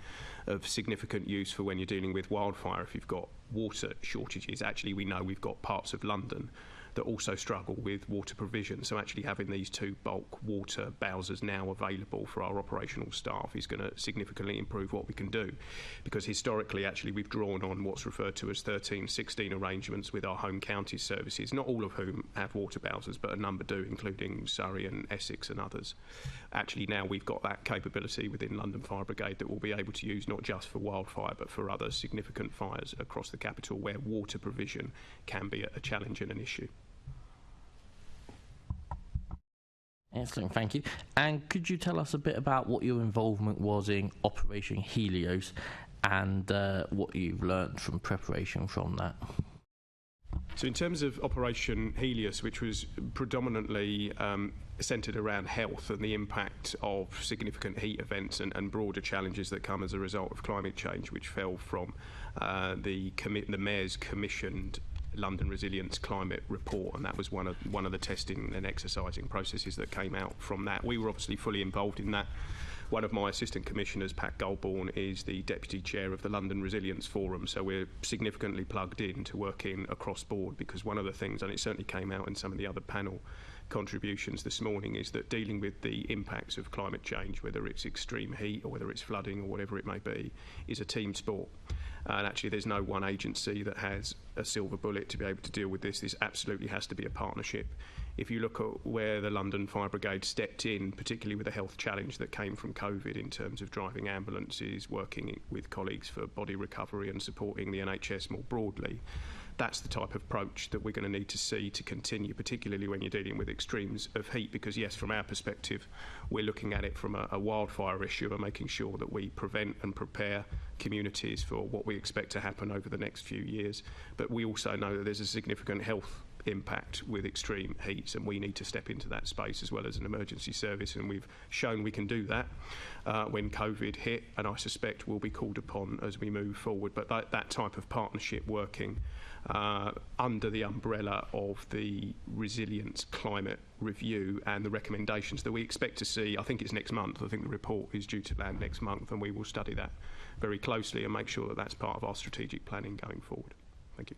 of significant use for when you're dealing with wildfire, if you've got water shortages, actually we know we've got parts of London that also struggle with water provision. So actually having these 2 bulk water Bowsers now available for our operational staff is going to significantly improve what we can do, because historically actually we've drawn on what's referred to as 13-16 arrangements with our home county services, not all of whom have water Bowsers, but a number do, including Surrey and Essex and others. Actually now we've got that capability within London Fire Brigade that we'll be able to use not just for wildfire but for other significant fires across the capital where water provision can be a challenge and an issue.
Excellent, thank you. And could you tell us a bit about what your involvement was in Operation Helios and what you've learned from preparation from that?
So in terms of Operation Helios, which was predominantly centred around health and the impact of significant heat events and broader challenges that come as a result of climate change, which fell from the Mayor's commissioned London Resilience Climate Report, and that was one of the testing and exercising processes that came out from that. We were obviously fully involved in that one of my assistant commissioners, Pat Goldborn, is the deputy chair of the London Resilience Forum, so we're significantly plugged in to working across board, because one of the things, and it certainly came out in some of the other panel contributions this morning, is that dealing with the impacts of climate change, whether it's extreme heat or whether it's flooding or whatever it may be, is a team sport. And actually there's no one agency that has a silver bullet to be able to deal with this. This absolutely has to be a partnership. If you look at where the London Fire Brigade stepped in, particularly with the health challenge that came from COVID in terms of driving ambulances, working with colleagues for body recovery and supporting the NHS more broadly, that's the type of approach that we're going to need to see to continue, particularly when you're dealing with extremes of heat, because yes, from our perspective, we're looking at it from a wildfire issue and making sure that we prevent and prepare communities for what we expect to happen over the next few years. But we also know that there's a significant health impact with extreme heats, and we need to step into that space as well as an emergency service, and we've shown we can do that when COVID hit, and I suspect will be called upon as we move forward. But that type of partnership working under the umbrella of the Resilience Climate Review and the recommendations that we expect to see, I think it's next month. I think the report is due to land next month, and we will study that very closely and make sure that that's part of our strategic planning going forward. Thank you.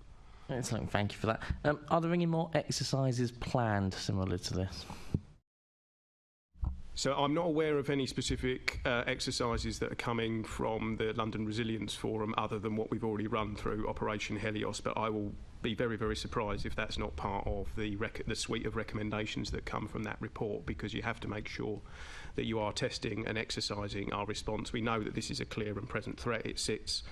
Excellent, thank you for that. Are there any more exercises planned similar to this?
So I'm not aware of any specific exercises that are coming from the London Resilience Forum other than what we've already run through Operation Helios, but I will be very, very surprised if that's not part of the suite of recommendations that come from that report, because you have to make sure that you are testing and exercising our response. We know that this is a clear and present threat. It sits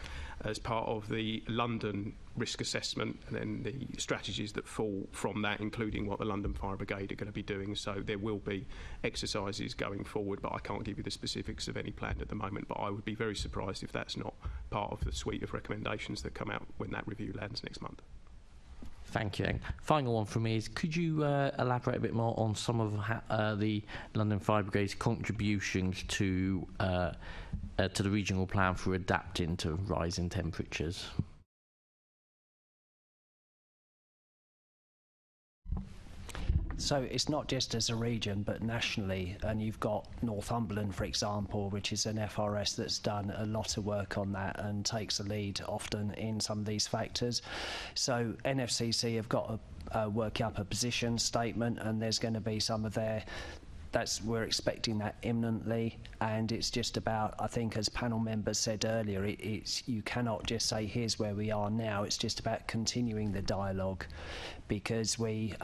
as part of the London risk assessment, and then the strategies that fall from that, including what the London Fire Brigade are going to be doing. So there will be exercises going forward, but I can't give you the specifics of any planned at the moment. But I would be very surprised if that's not part of the suite of recommendations that come out when that review lands next month.
Thank you. Final one from me is, could you elaborate a bit more on some of the London Fire Brigade's contributions to the regional plan for adapting to rising temperatures?
So it's not just as a region, but nationally, and you've got Northumberland, for example, which is an FRS that's done a lot of work on that and takes the lead often in some of these factors. So NFCC have got to work up a position statement, and there's going to be some of their we're expecting that imminently, and it's just about, I think, as panel members said earlier, it's you cannot just say here's where we are now. It's just about continuing the dialogue, because we've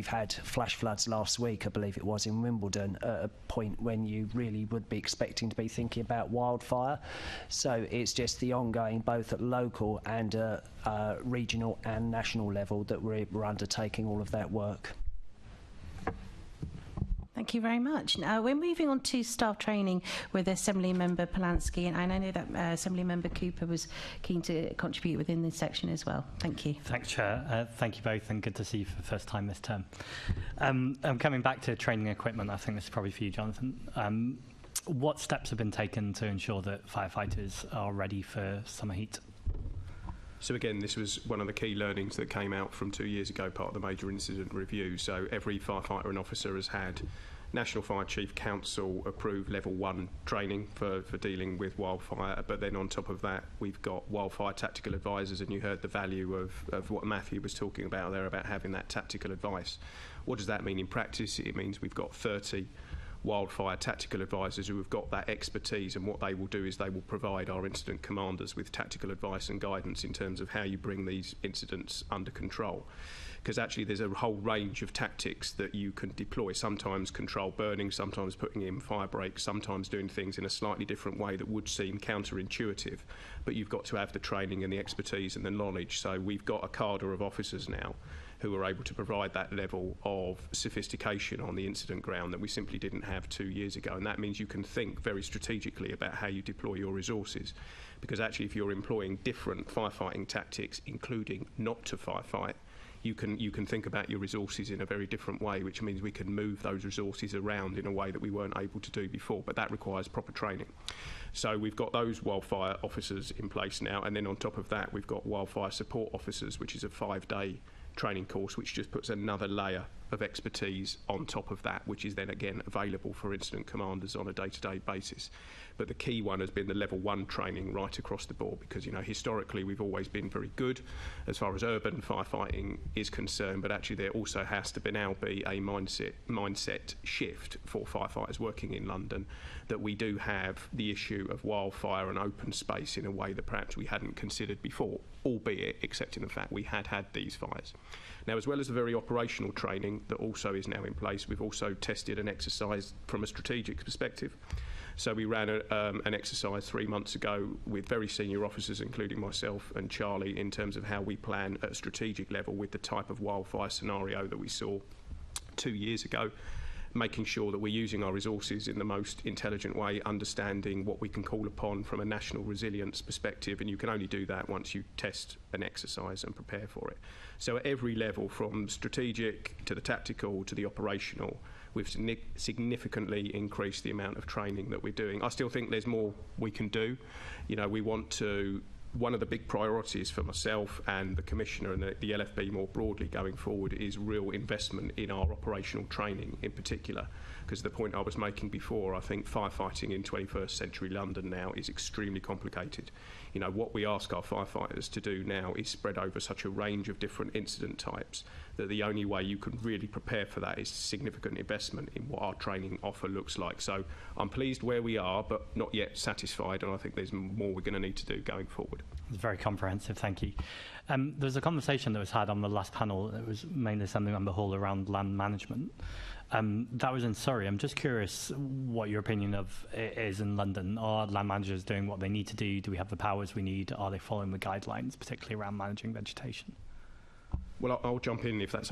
had flash floods last week, I believe it was, in Wimbledon, at a point when you really would be expecting to be thinking about wildfire. So it's just the ongoing, both at local and regional and national level, that we're undertaking all of that work.
Thank you very much. Now we're moving on to staff training with Assembly Member Polanski, and I know that Assembly Member Cooper was keen to contribute within this section as well. Thank you.
Thanks, Chair. Thank you both, and good to see you for the first time this term. I'm coming back to training equipment. I think this is probably for you, Jonathan. What steps have been taken to ensure that firefighters are ready for summer heat?
So again, this was one of the key learnings that came out from 2 years ago, part of the major incident review. So every firefighter and officer has had National Fire Chief Council approved level 1 training for dealing with wildfire, but then on top of that we've got wildfire tactical advisors, and you heard the value of what Matthew was talking about there, about having that tactical advice. What does that mean in practice? It means we've got 30 wildfire tactical advisors who have got that expertise, and what they will do is they will provide our incident commanders with tactical advice and guidance in terms of how you bring these incidents under control. Because actually there's a whole range of tactics that you can deploy, sometimes control burning, sometimes putting in fire breaks, sometimes doing things in a slightly different way that would seem counterintuitive, but you've got to have the training and the expertise and the knowledge. So we've got a cadre of officers now who are able to provide that level of sophistication on the incident ground that we simply didn't have 2 years ago. And that means you can think very strategically about how you deploy your resources, because actually if you're employing different firefighting tactics, including not to firefight, you can think about your resources in a very different way, which means we can move those resources around in a way that we weren't able to do before, but that requires proper training. So we've got those wildfire officers in place now, and then on top of that we've got wildfire support officers, which is a 5-day training course, which just puts another layer of expertise on top of that, which is then again available for incident commanders on a day-to-day basis. But the key one has been the level 1 training right across the board, because historically we've always been very good as far as urban firefighting is concerned, but actually there also has to now be a mindset shift for firefighters working in London, that we do have the issue of wildfire and open space in a way that perhaps we hadn't considered before, albeit accepting the fact we had these fires. Now, as well as the very operational training that also is now in place, we've also tested an exercise from a strategic perspective. So we ran an exercise 3 months ago with very senior officers, including myself and Charlie, in terms of how we plan at a strategic level with the type of wildfire scenario that we saw 2 years ago, making sure that we're using our resources in the most intelligent way, understanding what we can call upon from a national resilience perspective, and you can only do that once you test an exercise and prepare for it. So at every level, from strategic to the tactical to the operational, we've significantly increased the amount of training that we're doing. I still think there's more we can do. We want to. One of the big priorities for myself and the Commissioner and the LFB more broadly going forward is real investment in our operational training in particular, because the point I was making before, I think firefighting in 21st century London now is extremely complicated. What we ask our firefighters to do now is spread over such a range of different incident types that the only way you can really prepare for that is significant investment in what our training offer looks like. So I'm pleased where we are, but not yet satisfied, and I think there's more we're going to need to do going forward.
It's very comprehensive, thank you. There's a conversation that was had on the last panel. It was mainly something on the whole around land management. That was in Surrey. I'm just curious what your opinion of it is in London. Are land managers doing what they need to do? Do we have the powers we need? Are they following the guidelines, particularly around managing vegetation?
Well, I'll jump in if that's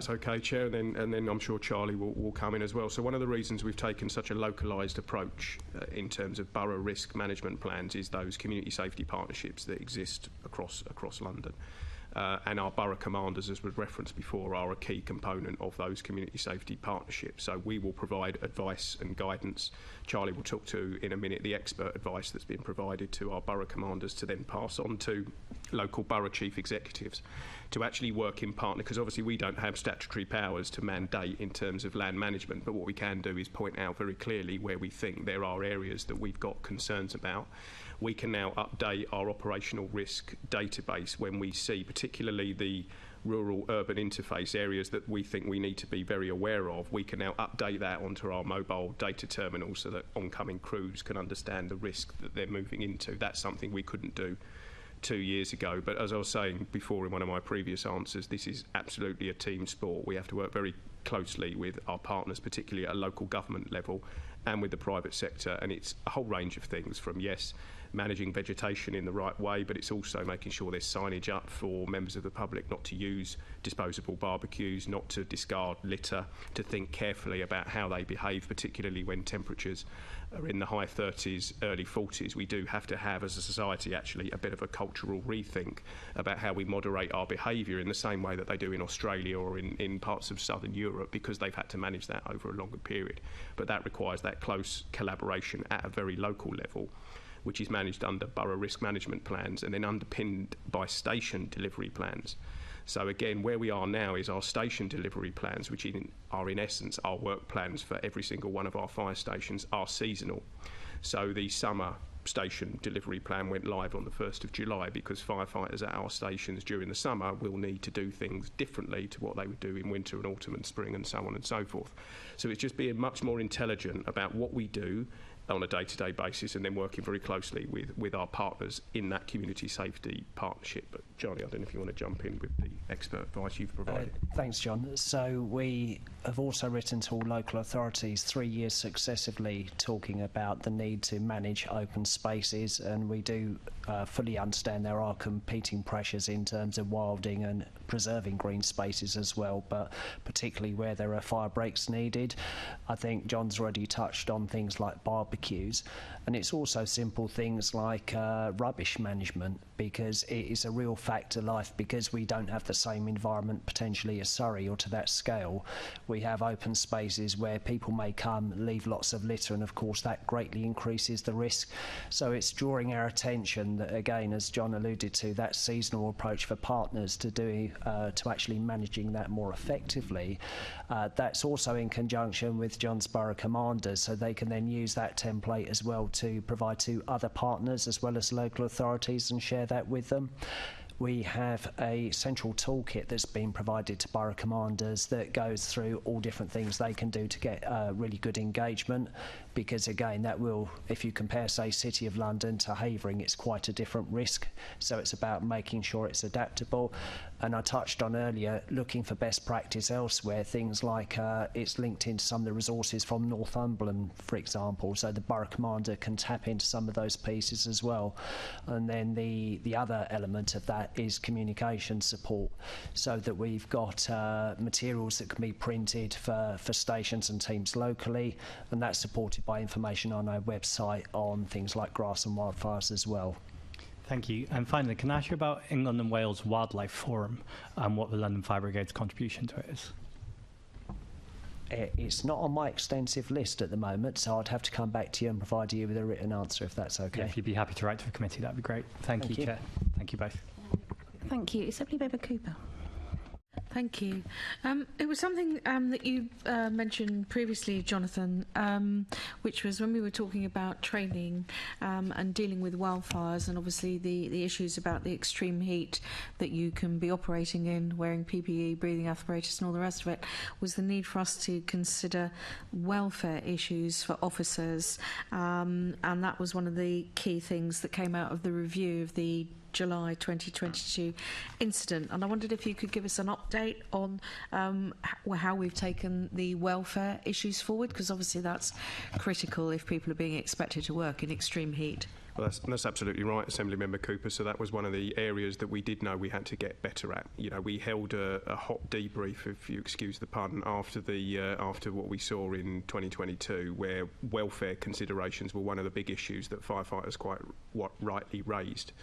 okay, Chair, and then I'm sure Charlie will come in as well. So one of the reasons we've taken such a localised approach in terms of borough risk management plans is those community safety partnerships that exist across London. And our borough commanders, as was referenced before, are a key component of those community safety partnerships. So we will provide advice and guidance. Charlie will talk to, in a minute, the expert advice that's been provided to our borough commanders to then pass on to local borough chief executives to actually work in partner, because obviously we don't have statutory powers to mandate in terms of land management, but what we can do is point out very clearly where we think there are areas that we've got concerns about. We can now update our operational risk database when we see particularly the rural-urban interface areas that we think we need to be very aware of. We can now update that onto our mobile data terminal so that oncoming crews can understand the risk that they're moving into. That's something we couldn't do 2 years ago. But as I was saying before in one of my previous answers, this is absolutely a team sport. We have to work very closely with our partners, particularly at a local government level and with the private sector. And it's a whole range of things from, yes, managing vegetation in the right way, but it's also making sure there's signage up for members of the public not to use disposable barbecues, not to discard litter, to think carefully about how they behave, particularly when temperatures are in the high 30s, early 40s. We do have to have, as a society, actually a bit of a cultural rethink about how we moderate our behaviour in the same way that they do in Australia or in parts of southern Europe, because they've had to manage that over a longer period. But that requires that close collaboration at a very local level, which is managed under borough risk management plans and then underpinned by station delivery plans. So again, where we are now is our station delivery plans, which are in essence our work plans for every single one of our fire stations, are seasonal. So the summer station delivery plan went live on the 1st of July because firefighters at our stations during the summer will need to do things differently to what they would do in winter and autumn and spring and so on and so forth. So it's just being much more intelligent about what we do on a day-to-day basis and then working very closely with our partners in that community safety partnership. But Charlie, I don't know if you want to jump in with the expert advice you've provided.
Thanks, John. So we have also written to all local authorities 3 years successively talking about the need to manage open spaces, and we do fully understand there are competing pressures in terms of wilding and preserving green spaces as well, but particularly where there are fire breaks needed. I think John's already touched on things like barbecues barbecues. And it's also simple things like rubbish management, because it is a real fact of life, because we don't have the same environment potentially as Surrey or to that scale. We have open spaces where people may come, leave lots of litter, and of course that greatly increases the risk. So it's drawing our attention that, again, as John alluded to, that seasonal approach for partners to actually managing that more effectively. That's also in conjunction with John's Borough Commanders, so they can then use that template as well to provide to other partners as well as local authorities and share that with them. We have a central toolkit that's been provided to Borough Commanders that goes through all different things they can do to get really good engagement, because again, that will, if you compare, say, City of London to Havering, it's quite a different risk. So it's about making sure it's adaptable. And I touched on earlier, looking for best practice elsewhere, things like it's linked into some of the resources from Northumberland, for example, so the Borough Commander can tap into some of those pieces as well. And then the other element of that is communication support, so that we've got materials that can be printed for stations and teams locally, and that's supported by information on our website on things like grass and wildfires as well.
Thank you. And finally, can I ask you about England and Wales Wildlife Forum and what the London Fire Brigade's contribution to it is?
It's not on my extensive list at the moment, so I'd have to come back to you and provide you with a written answer if that's okay.
Yeah, if you'd be happy to write to the committee, that'd be great. Thank you, Chair. Thank you both.
Thank you. Assembly Member Cooper.
Thank you. It was something that you mentioned previously, Jonathan, which was when we were talking about training and dealing with wildfires, and obviously the issues about the extreme heat that you can be operating in, wearing PPE, breathing apparatus and all the rest of it, was the need for us to consider welfare issues for officers. And that was one of the key things that came out of the review of the July 2022 incident, and I wondered if you could give us an update on how we've taken the welfare issues forward, because obviously that's critical if people are being expected to work in extreme heat.
Well, that's absolutely right, Assembly Member Cooper. So that was one of the areas that we did know we had to get better at. You know, we held a hot debrief, if you excuse the pun, after what we saw in 2022, where welfare considerations were one of the big issues that firefighters quite rightly raised.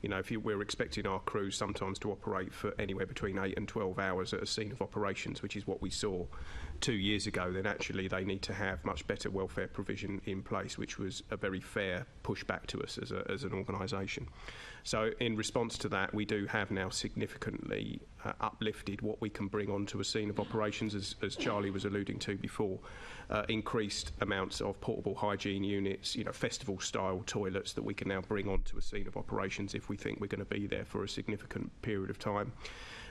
You know, if we're expecting our crews sometimes to operate for anywhere between 8 and 12 hours at a scene of operations, which is what we saw 2 years ago, then actually they need to have much better welfare provision in place, which was a very fair pushback to us as an organisation. So in response to that, we do have now significantly uplifted what we can bring onto a scene of operations, as Charlie was alluding to before. Increased amounts of portable hygiene units, you know, festival-style toilets that we can now bring onto a scene of operations if we think we're going to be there for a significant period of time.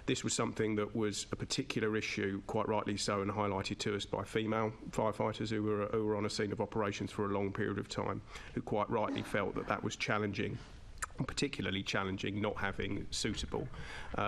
This was something that was a particular issue, quite rightly so, and highlighted to us by female firefighters who were on a scene of operations for a long period of time, who quite rightly felt that was challenging, particularly challenging not having suitable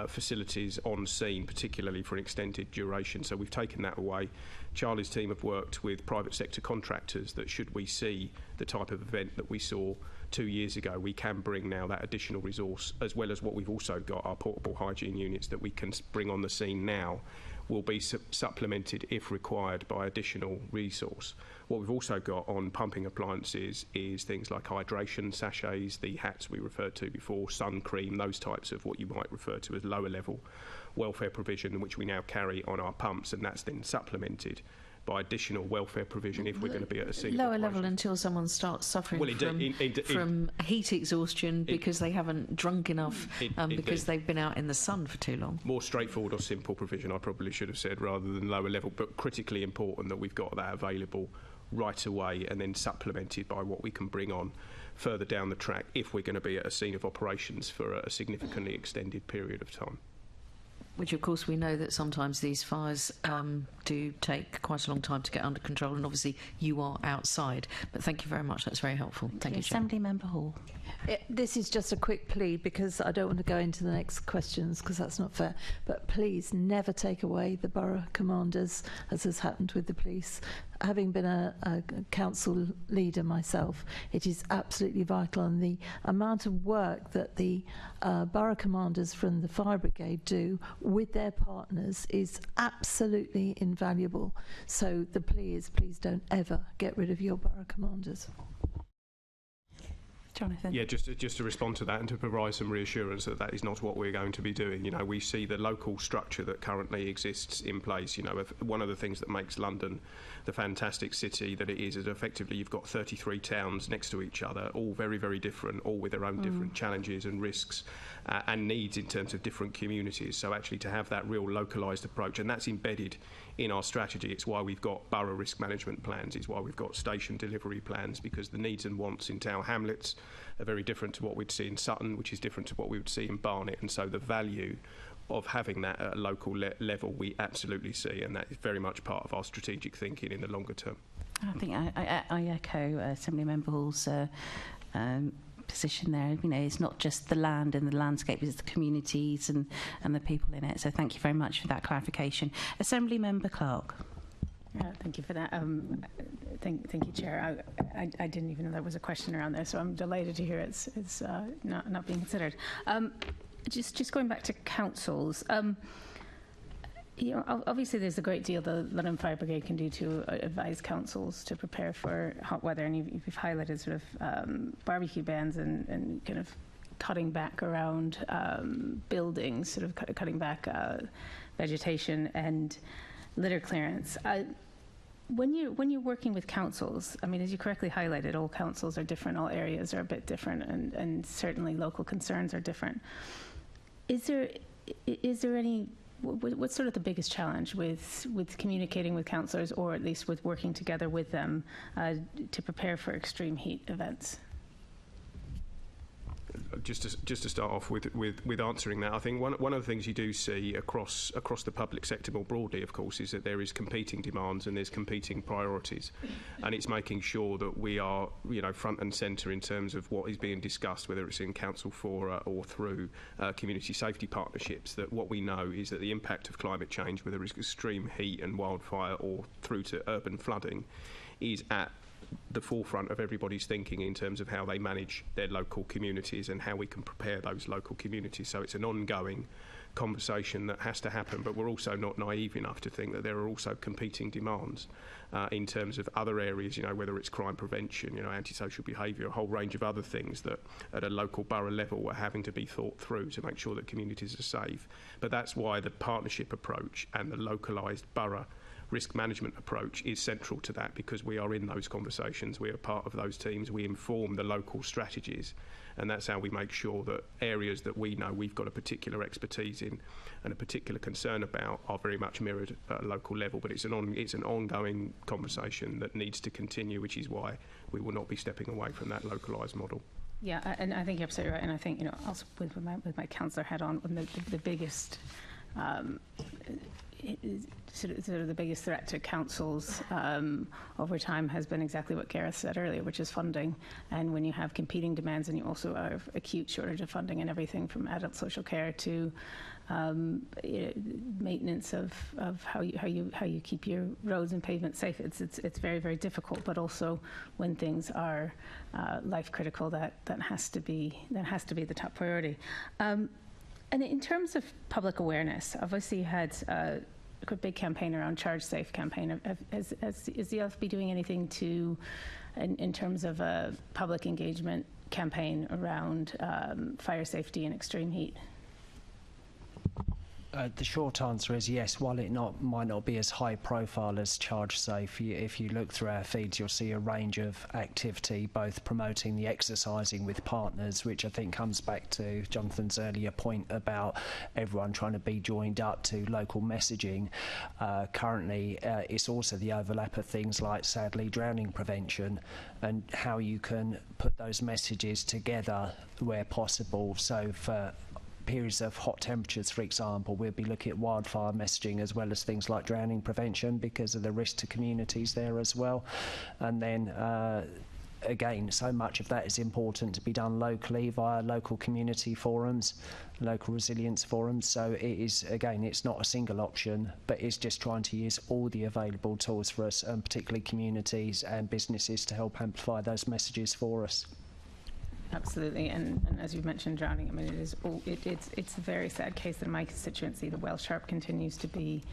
facilities on scene, particularly for an extended duration. So we've taken that away. Charlie's team have worked with private sector contractors that should we see the type of event that we saw 2 years ago, we can bring now that additional resource, as well as what we've also got, our portable hygiene units that we can bring on the scene now, will be supplemented if required by additional resource. What we've also got on pumping appliances is things like hydration sachets, the hats we referred to before, sun cream, those types of what you might refer to as lower level welfare provision, which we now carry on our pumps, and that's then supplemented by additional welfare provision if we're going to be at a scene
lower level until someone starts suffering from heat exhaustion because they haven't drunk enough because they've been out in the sun for too long.
More straightforward or simple provision, I probably should have said, rather than lower level, but critically important that we've got that available right away and then supplemented by what we can bring on further down the track if we're going to be at a scene of operations for a significantly extended period of time.
Which, of course, we know that sometimes these fires do take quite a long time to get under control, and obviously you are outside. But thank you very much. That's very helpful. Thank you,
Assembly Member Hall.
This is just a quick plea, because I don't want to go into the next questions, because that's not fair. But please never take away the borough commanders, as has happened with the police. Having been a council leader myself, it is absolutely vital, and the amount of work that the borough commanders from the fire brigade do with their partners is absolutely invaluable. invaluable. So the plea is, please don't ever get rid of your borough commanders.
Jonathan.
Yeah, just to respond to that and to provide some reassurance that that is not what we're going to be doing. You know, we see the local structure that currently exists in place. You know, one of the things that makes London the fantastic city that it is effectively you've got 33 towns next to each other, all very, very different, all with their own different challenges and risks and needs in terms of different communities. So actually to have that real localised approach, and that's embedded in our strategy. It's why we've got borough risk management plans. It's why we've got station delivery plans, because the needs and wants in Tower Hamlets are very different to what we'd see in Sutton, which is different to what we would see in Barnet. And so the value of having that at a local level we absolutely see, and that is very much part of our strategic thinking in the longer term.
I think I echo Assembly Member Hall's position there. You know, it's not just the land and the landscape, it's the communities and the people in it. So thank you very much for that clarification. Assembly Member Clark.
Thank you for that. Thank you, Chair. I didn't even know there was a question around there, so I'm delighted to hear it's not being considered. Just going back to councils, you know, obviously there's a great deal the London Fire Brigade can do to advise councils to prepare for hot weather, and you've highlighted sort of barbecue bans and kind of cutting back around buildings, sort of cutting back vegetation and litter clearance. When you're working with councils, I mean, as you correctly highlighted, all councils are different, all areas are a bit different, and certainly local concerns are different. Is there any, what's sort of the biggest challenge with communicating with councillors, or at least with working together with them to prepare for extreme heat events?
Just to start off with answering that, I think one of the things you do see across the public sector more broadly, of course, is that there is competing demands and there's competing priorities, and it's making sure that we are, you know, front and centre in terms of what is being discussed, whether it's in council fora or through community safety partnerships. That what we know is that the impact of climate change, whether it's extreme heat and wildfire or through to urban flooding, is at the forefront of everybody's thinking in terms of how they manage their local communities and how we can prepare those local communities. So it's an ongoing conversation that has to happen, but we're also not naive enough to think that there are also competing demands in terms of other areas, you know, whether it's crime prevention, you know, antisocial behaviour, a whole range of other things that at a local borough level are having to be thought through to make sure that communities are safe. But that's why the partnership approach and the localised borough risk management approach is central to that, because we are in those conversations, we are part of those teams, we inform the local strategies, and that's how we make sure that areas that we know we've got a particular expertise in and a particular concern about are very much mirrored at a local level. But it's an ongoing conversation that needs to continue, which is why we will not be stepping away from that localised model.
Yeah, and I think you're absolutely right, and I think, you know, also with my councillor hat on, the biggest sort of the biggest threat to councils over time has been exactly what Gareth said earlier, which is funding. And when you have competing demands and you also have acute shortage of funding and everything from adult social care to maintenance of how you keep your roads and pavements safe, it's very, very difficult. But also when things are life critical, that has to be the top priority. And in terms of public awareness, obviously you had a big campaign around Charge Safe campaign. Is the LFB doing anything in terms of a public engagement campaign around fire safety and extreme heat?
The short answer is yes. While it might not be as high profile as Charge Safe, if you look through our feeds, you'll see a range of activity, both promoting the exercising with partners, which I think comes back to Jonathan's earlier point about everyone trying to be joined up to local messaging. Currently, it's also the overlap of things like, sadly, drowning prevention and how you can put those messages together where possible. So for periods of hot temperatures, for example, we'll be looking at wildfire messaging as well as things like drowning prevention because of the risk to communities there as well. And then again, so much of that is important to be done locally via local community forums, local resilience forums. So it is, again, it's not a single option, but it's just trying to use all the available tools for us, and particularly communities and businesses, to help amplify those messages for us.
Absolutely, and as you've mentioned, drowning. I mean, it's a very sad case in my constituency. The Welsh Harp continues to be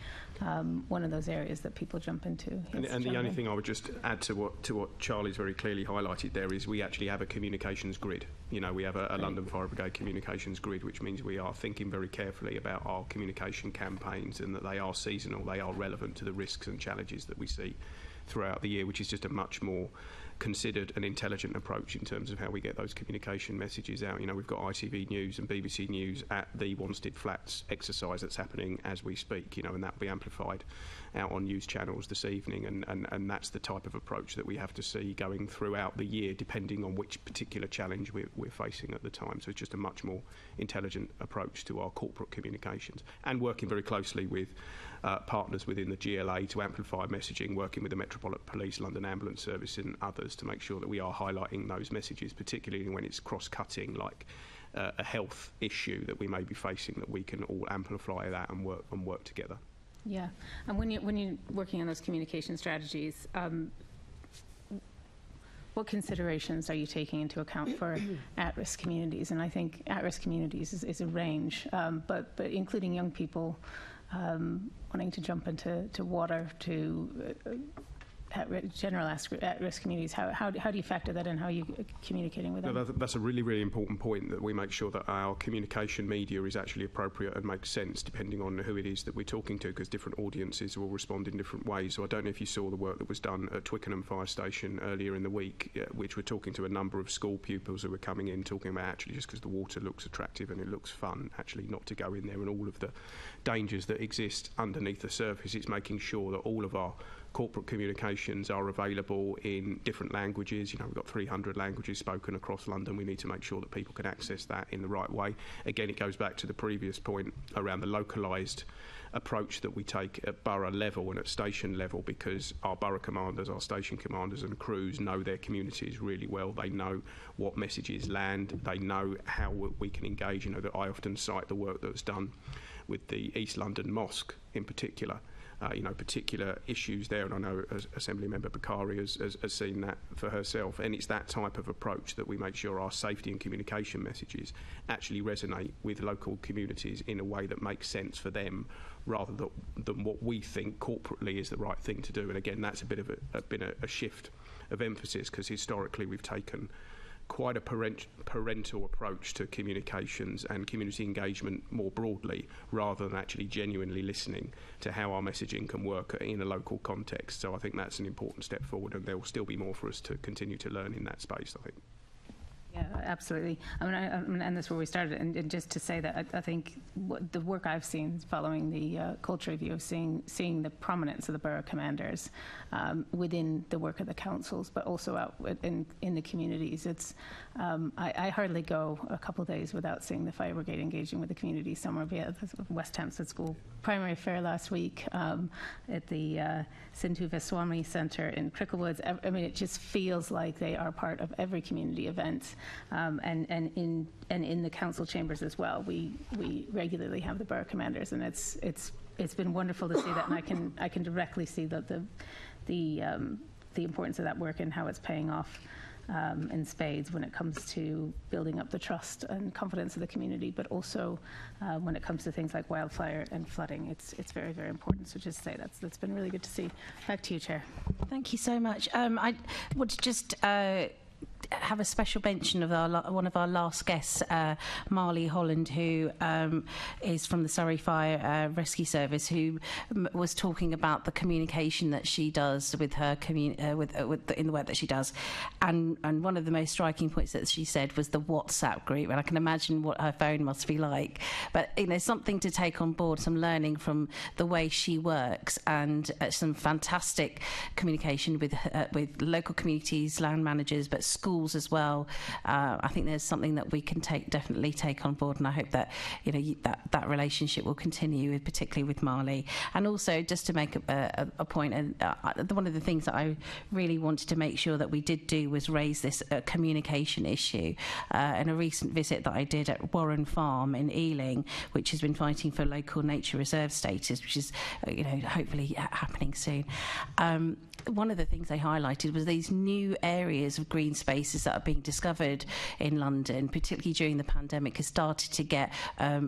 one of those areas that people jump into.
And the only thing I would just add to what Charlie's very clearly highlighted there is we actually have a communications grid. You know, we have a London Fire Brigade communications grid, which means we are thinking very carefully about our communication campaigns and that they are seasonal, they are relevant to the risks and challenges that we see throughout the year, which is just a much more considered and intelligent approach in terms of how we get those communication messages out. You know, we've got ITV News and BBC News at the Wanstead Flats exercise that's happening as we speak, you know, and that will be amplified out on news channels this evening, and that's the type of approach that we have to see going throughout the year, depending on which particular challenge we're facing at the time. So it's just a much more intelligent approach to our corporate communications, and working very closely with partners within the GLA to amplify messaging, working with the Metropolitan Police, London Ambulance Service and others to make sure that we are highlighting those messages, particularly when it's cross-cutting, like a health issue that we may be facing, that we can all amplify that and work together.
Yeah, and when you're working on those communication strategies, what considerations are you taking into account for at-risk communities? And I think at-risk communities is a range, but including young people wanting to jump into water, to general at-risk communities. How do you factor that in? How are you communicating with them?
No, that's a really, really important point, that we make sure that our communication media is actually appropriate and makes sense depending on who it is that we're talking to, because different audiences will respond in different ways. So I don't know if you saw the work that was done at Twickenham Fire Station earlier in the week, which were talking to a number of school pupils who were coming in, talking about actually just because the water looks attractive and it looks fun, actually not to go in there, and all of the dangers that exist underneath the surface. It's making sure that all of our corporate communications are available in different languages. You know, we've got 300 languages spoken across London. We need to make sure that people can access that in the right way. Again, it goes back to the previous point around the localised approach that we take at borough level and at station level, because our borough commanders, our station commanders and crews know their communities really well. They know what messages land. They know how we can engage. You know, that I often cite the work that's done with the East London Mosque in particular. You know, particular issues there, and I know Assembly Member Bakari has seen that for herself, and it's that type of approach that we make sure our safety and communication messages actually resonate with local communities in a way that makes sense for them, rather than what we think corporately is the right thing to do. And again, that's a bit of been a shift of emphasis, because historically we've taken quite a parental approach to communications and community engagement more broadly, rather than actually genuinely listening to how our messaging can work in a local context. So I think that's an important step forward, and there will still be more for us to continue to learn in that space, I think.
Yeah, absolutely. I mean, and that's where we started. And just to say that I think the work I've seen following the culture review, of seeing the prominence of the borough commanders within the work of the councils, but also out in the communities. It's I hardly go a couple of days without seeing the fire brigade engaging with the community somewhere. We had the West Hampstead School Primary Fair last week at the Sindhu Veswami Centre in Cricklewoods. I mean, it just feels like they are part of every community event. And in the council chambers as well, we regularly have the borough commanders, and it's been wonderful to see that, and I can directly see that the importance of that work and how it's paying off in spades when it comes to building up the trust and confidence of the community, but also when it comes to things like wildfire and flooding. It's very, very important. So just say that's been really good to see. Back to you, Chair.
Thank you so much. I would just have a special mention of one of our last guests, Marley Holland, who is from the Surrey Fire Rescue Service, who was talking about the communication that she does with her in the work that she does, and one of the most striking points that she said was the WhatsApp group, and I can imagine what her phone must be like. But you know, something to take on board, some learning from the way she works, and some fantastic communication with local communities, land managers, but schools as well. I think there's something that we can definitely take on board, and I hope that that relationship will continue, particularly with Marley. And also, just to make a point, and one of the things that I really wanted to make sure that we did do was raise this communication issue. In a recent visit that I did at Warren Farm in Ealing, which has been fighting for local nature reserve status, which is hopefully happening soon. one of the things they highlighted was these new areas of green spaces that are being discovered in London, particularly during the pandemic, has started to get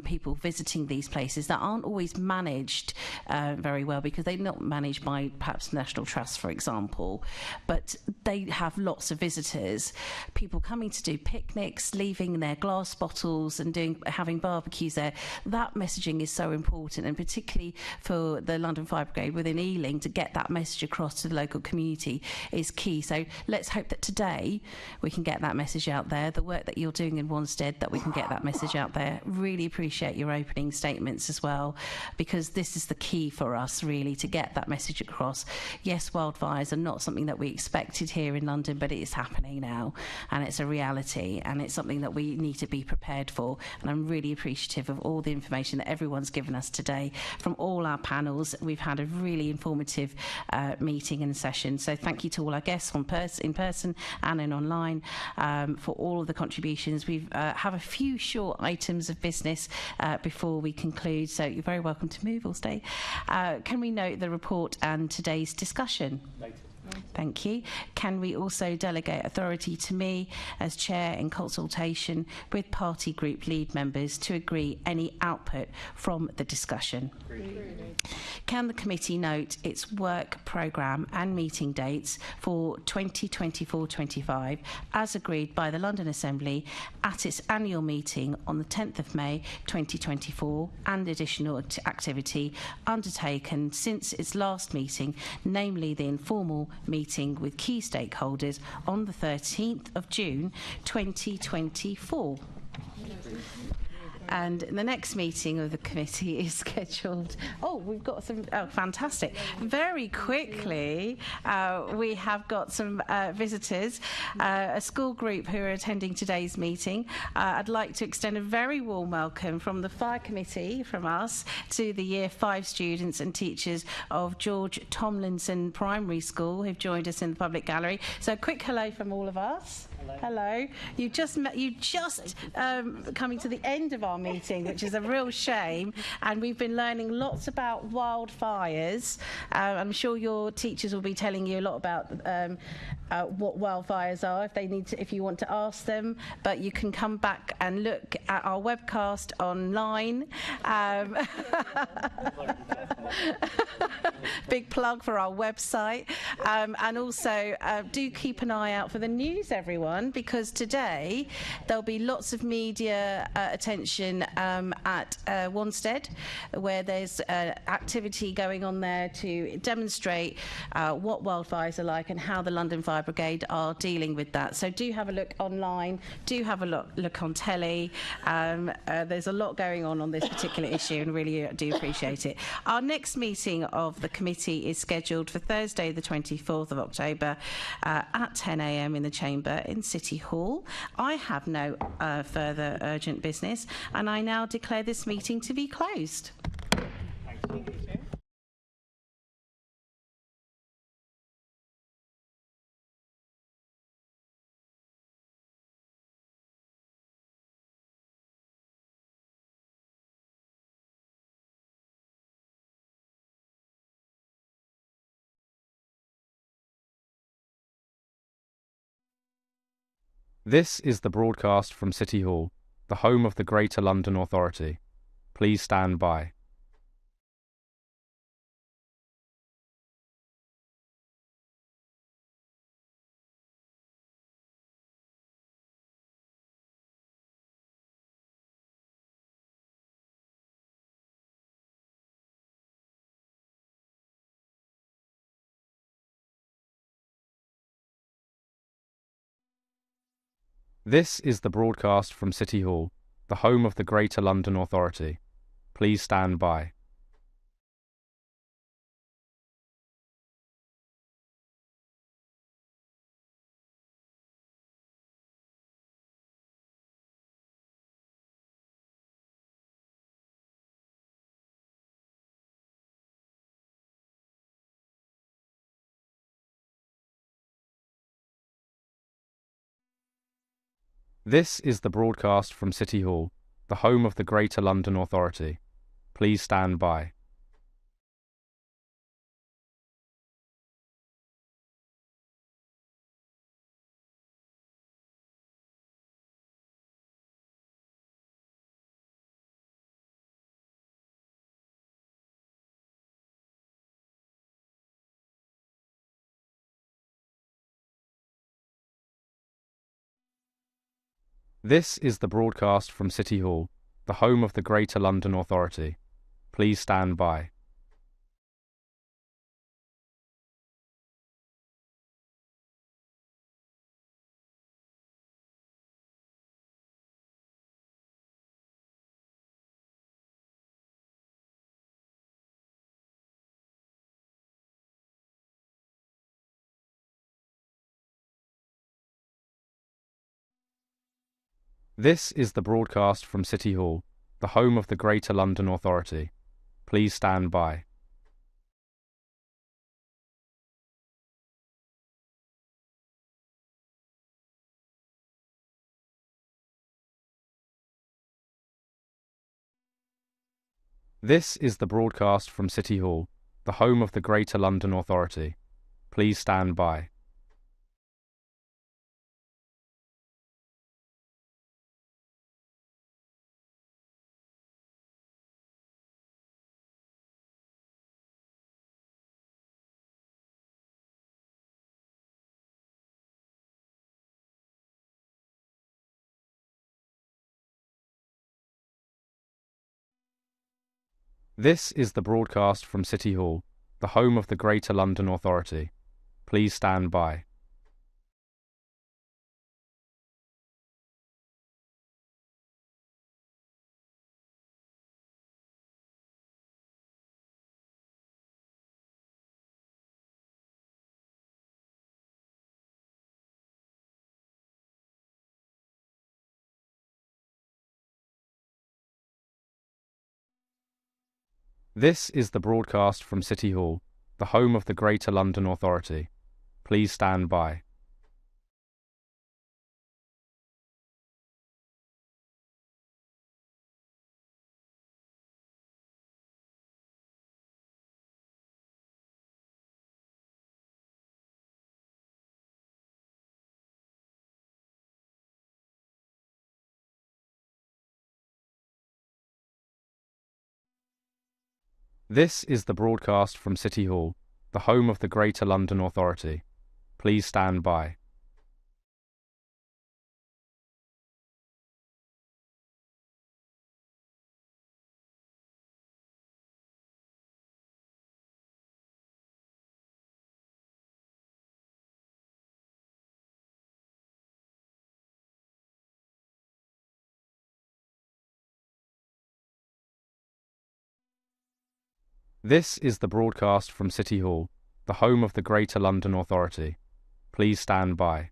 people visiting these places that aren't always managed very well, because they're not managed by perhaps National Trust, for example, but they have lots of visitors, people coming to do picnics, leaving their glass bottles and having barbecues there. That messaging is so important, and particularly for the London Fire Brigade within Ealing, to get that message across to the local community is key. So let's hope that today we can get that message out there. The work that you're doing in Wanstead, that we can get that message out there. Really appreciate your opening statements as well, because this is the key for us, really, to get that message across. Yes, wildfires are not something that we expected here in London, but it is happening now, and it's a reality, and it's something that we need to be prepared for. And I'm really appreciative of all the information that everyone's given us today from all our panels. We've had a really informative meeting and session, so thank you to all our guests in person and in online for all of the contributions. We have a few short items of business before we conclude, so you're very welcome to move or stay. Can we note the report and today's discussion? Thank you. Can we also delegate authority to me as chair in consultation with party group lead members to agree any output from the discussion? Can the committee note its work programme and meeting dates for 2024-25 as agreed by the London Assembly at its annual meeting on the 10th of May 2024, and additional activity undertaken since its last meeting, namely the informal meeting with key stakeholders on the 13th of June 2024. And the next meeting of the committee is scheduled. Oh, we've got some. Oh, fantastic! Very quickly, we have got some visitors, a school group who are attending today's meeting. I'd like to extend a very warm welcome from the Fire Committee, from us, to the Year 5 students and teachers of George Tomlinson Primary School who've joined us in the public gallery. So, a quick hello from all of us. Hello. You just coming to the end of our meeting, which is a real shame, and we've been learning lots about wildfires. I'm sure your teachers will be telling you a lot about what wildfires are if you want to ask them, but you can come back and look at our webcast online. Big plug for our website, and also do keep an eye out for the news, everyone, because today there'll be lots of media attention at Wanstead, where there's activity going on there to demonstrate what wildfires are like and how the London Fire Brigade are dealing with that. So do have a look online, do have a look on telly. There's a lot going on this particular issue, and really do appreciate it. Our next meeting of the committee is scheduled for Thursday the 24th of October at 10 a.m. in the Chamber in City Hall. I have no further urgent business, and I now declare this meeting to be closed. Thank you.
This is the broadcast from City Hall, the home of the Greater London Authority. Please stand by. This is the broadcast from City Hall, the home of the Greater London Authority. Please stand by. This is the broadcast from City Hall, the home of the Greater London Authority. Please stand by. This is the broadcast from City Hall, the home of the Greater London Authority. Please stand by. This is the broadcast from City Hall, the home of the Greater London Authority. Please stand by. This is the broadcast from City Hall, the home of the Greater London Authority. Please stand by. This is the broadcast from City Hall, the home of the Greater London Authority. Please stand by. This is the broadcast from City Hall, the home of the Greater London Authority. Please stand by. This is the broadcast from City Hall, the home of the Greater London Authority. Please stand by. This is the broadcast from City Hall, the home of the Greater London Authority. Please stand by.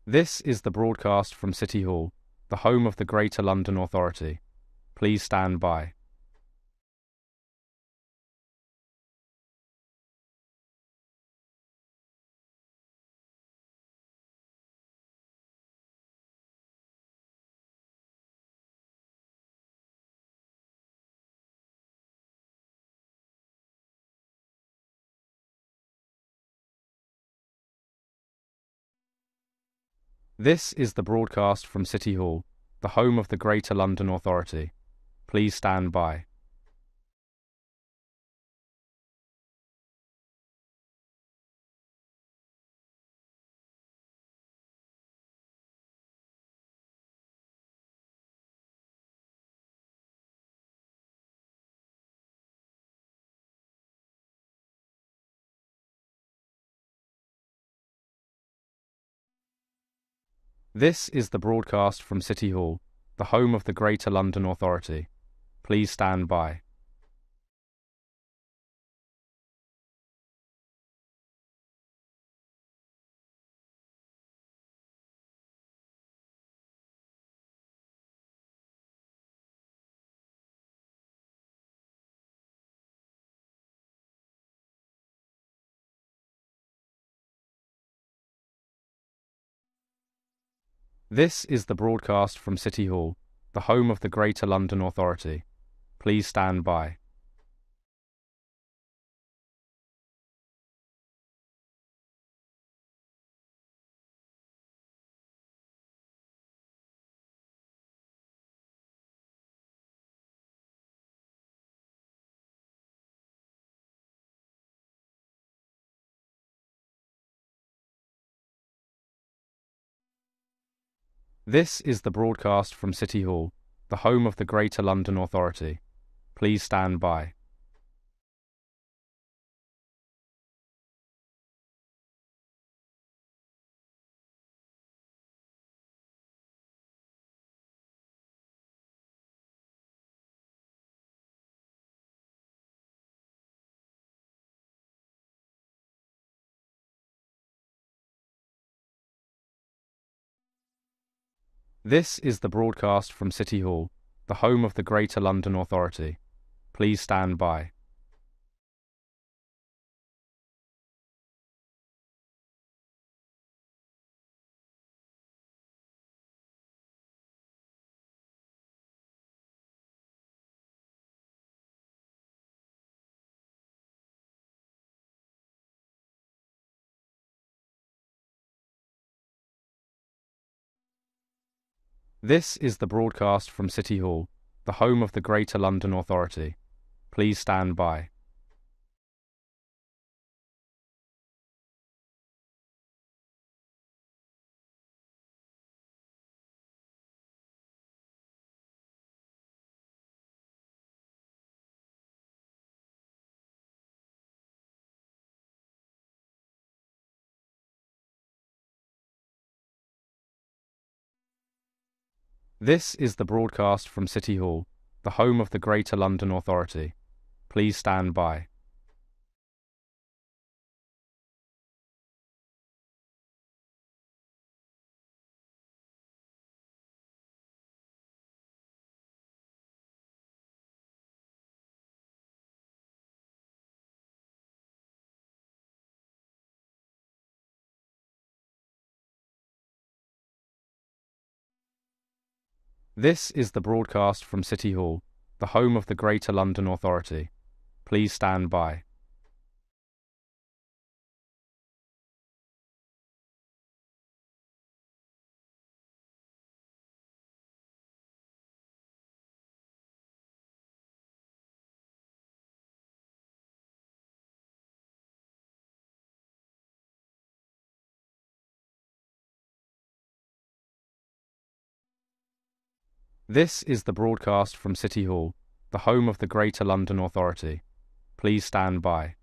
This is the broadcast from City Hall, the home of the Greater London Authority. Please stand by. This is the broadcast from City Hall, the home of the Greater London Authority. Please stand by. This is the broadcast from City Hall, the home of the Greater London Authority. Please stand by. This is the broadcast from City Hall, the home of the Greater London Authority. Please stand by. This is the broadcast from City Hall, the home of the Greater London Authority. Please stand by. This is the broadcast from City Hall, the home of the Greater London Authority. Please stand by. This is the broadcast from City Hall, the home of the Greater London Authority. Please stand by. This is the broadcast from City Hall, the home of the Greater London Authority. Please stand by. This is the broadcast from City Hall, the home of the Greater London Authority. Please stand by. This is the broadcast from City Hall, the home of the Greater London Authority. Please stand by.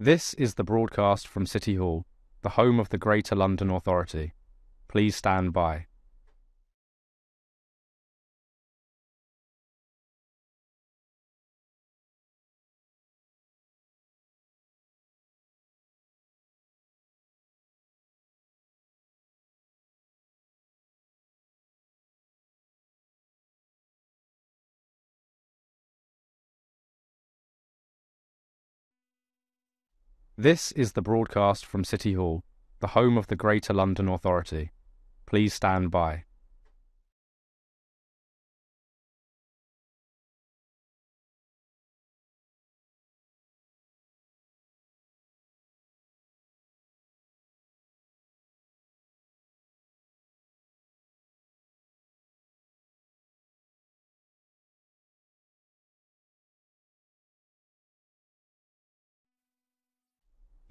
This is the broadcast from City Hall, the home of the Greater London Authority. Please stand by. This is the broadcast from City Hall, the home of the Greater London Authority. Please stand by.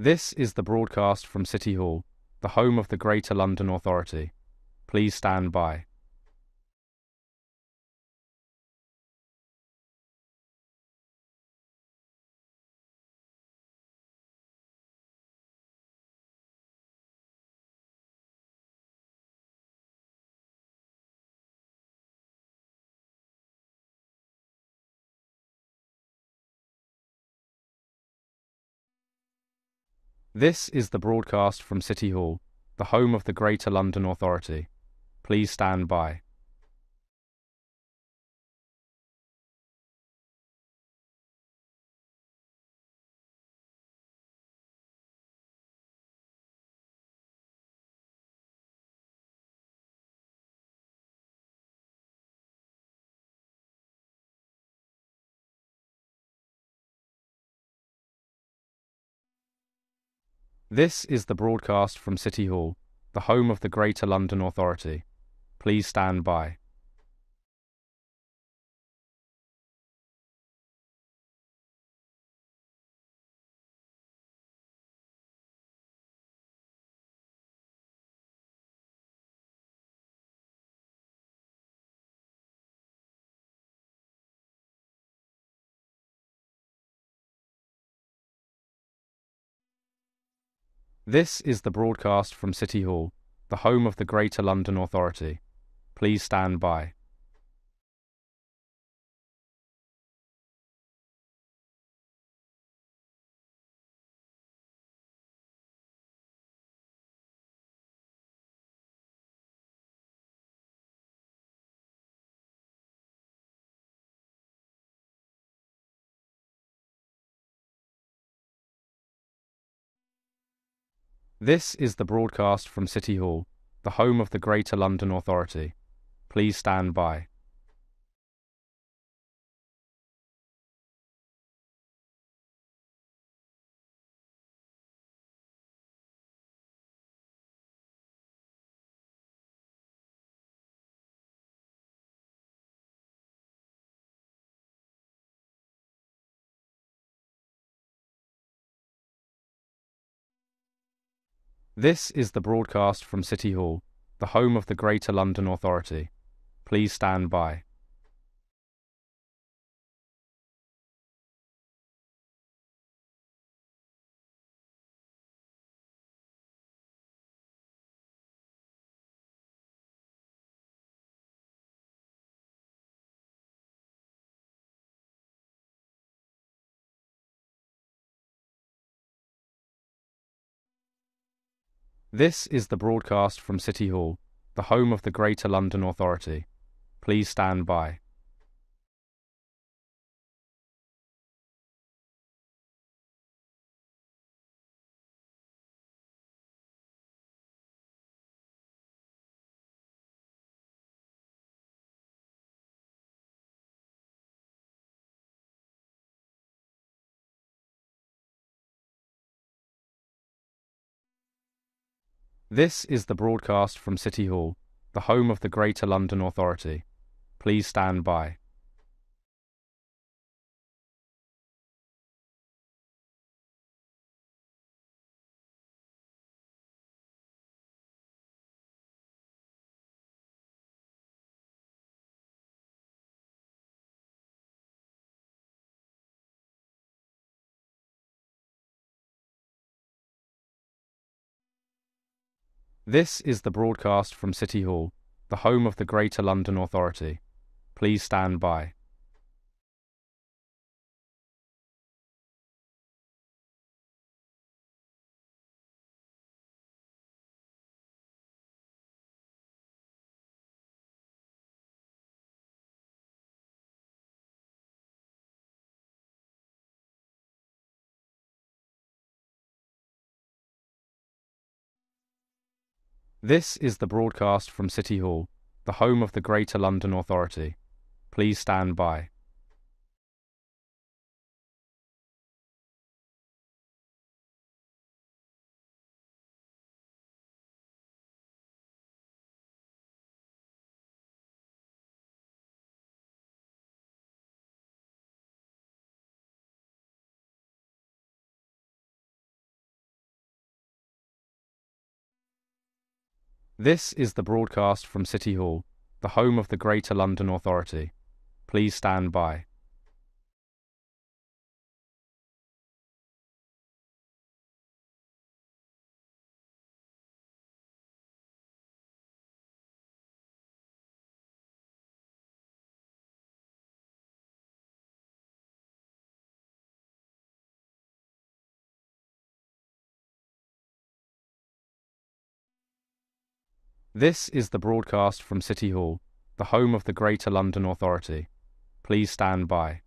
This is the broadcast from City Hall, the home of the Greater London Authority. Please stand by. This is the broadcast from City Hall, the home of the Greater London Authority. Please stand by. This is the broadcast from City Hall, the home of the Greater London Authority. Please stand by. This is the broadcast from City Hall, the home of the Greater London Authority. Please stand by. This is the broadcast from City Hall, the home of the Greater London Authority. Please stand by. This is the broadcast from City Hall, the home of the Greater London Authority. Please stand by. This is the broadcast from City Hall, the home of the Greater London Authority. Please stand by. This is the broadcast from City Hall, the home of the Greater London Authority. Please stand by. This is the broadcast from City Hall, the home of the Greater London Authority. Please stand by. This is the broadcast from City Hall, the home of the Greater London Authority. Please stand by. This is the broadcast from City Hall, the home of the Greater London Authority. Please stand by. This is the broadcast from City Hall, the home of the Greater London Authority. Please stand by.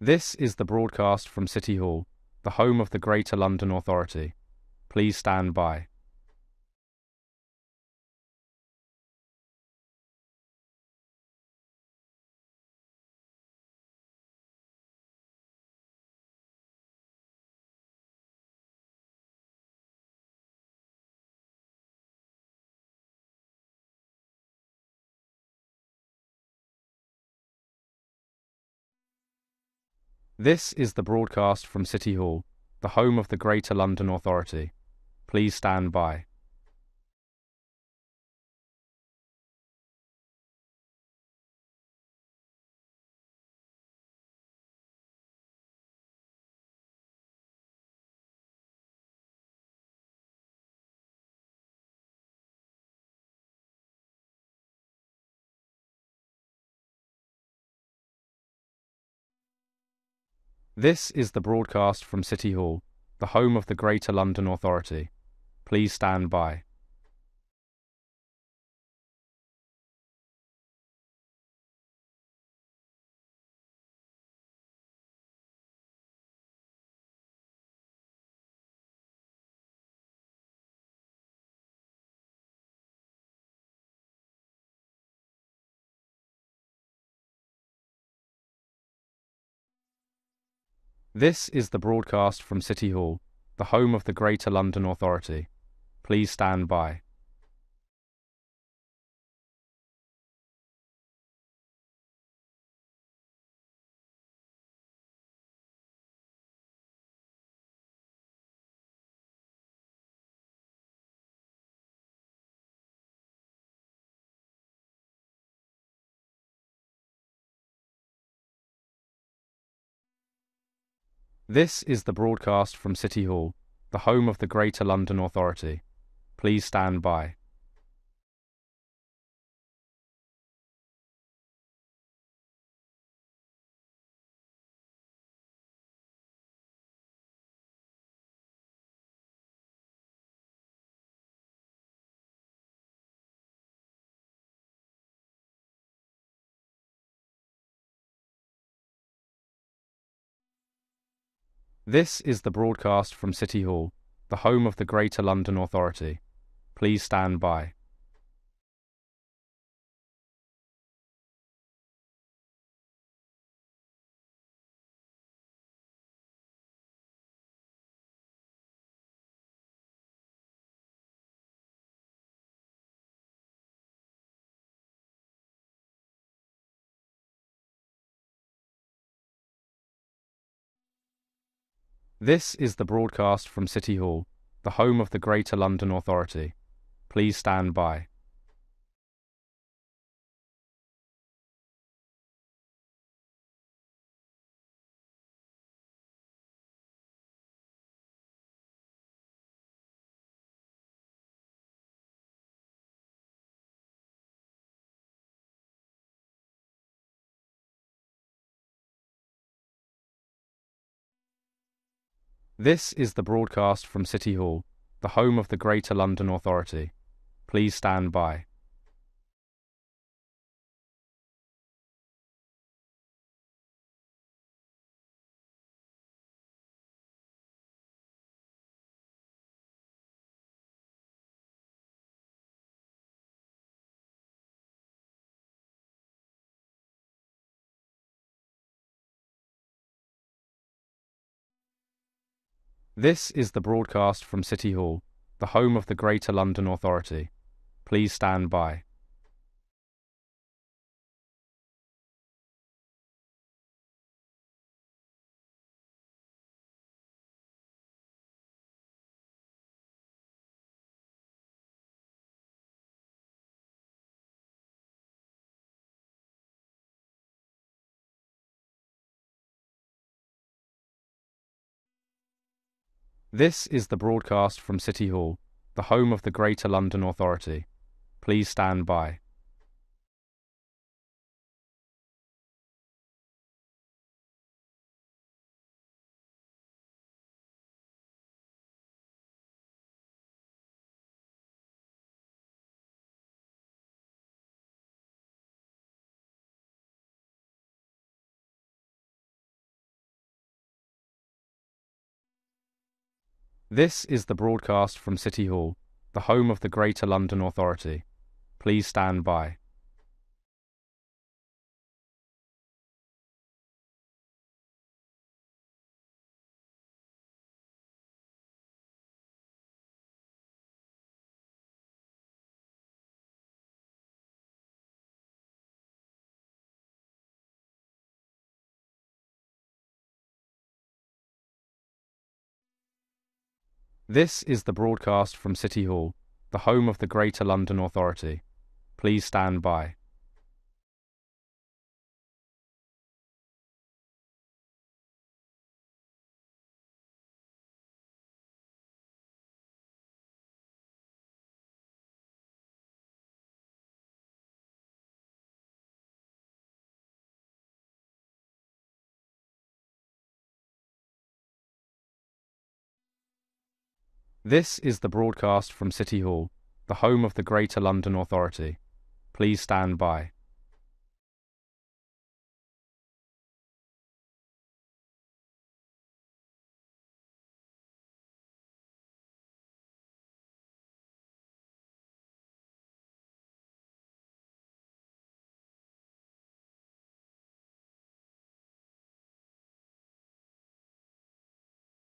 This is the broadcast from City Hall, the home of the Greater London Authority. Please stand by. This is the broadcast from City Hall, the home of the Greater London Authority. Please stand by. This is the broadcast from City Hall, the home of the Greater London Authority. Please stand by. This is the broadcast from City Hall, the home of the Greater London Authority. Please stand by. This is the broadcast from City Hall, the home of the Greater London Authority. Please stand by. This is the broadcast from City Hall, the home of the Greater London Authority. Please stand by. This is the broadcast from City Hall, the home of the Greater London Authority. Please stand by. This is the broadcast from City Hall, the home of the Greater London Authority. Please stand by. This is the broadcast from City Hall, the home of the Greater London Authority. Please stand by. This is the broadcast from City Hall, the home of the Greater London Authority. Please stand by. This is the broadcast from City Hall, the home of the Greater London Authority. Please stand by. This is the broadcast from City Hall, the home of the Greater London Authority. Please stand by. This is the broadcast from City Hall, the home of the Greater London Authority. Please stand by.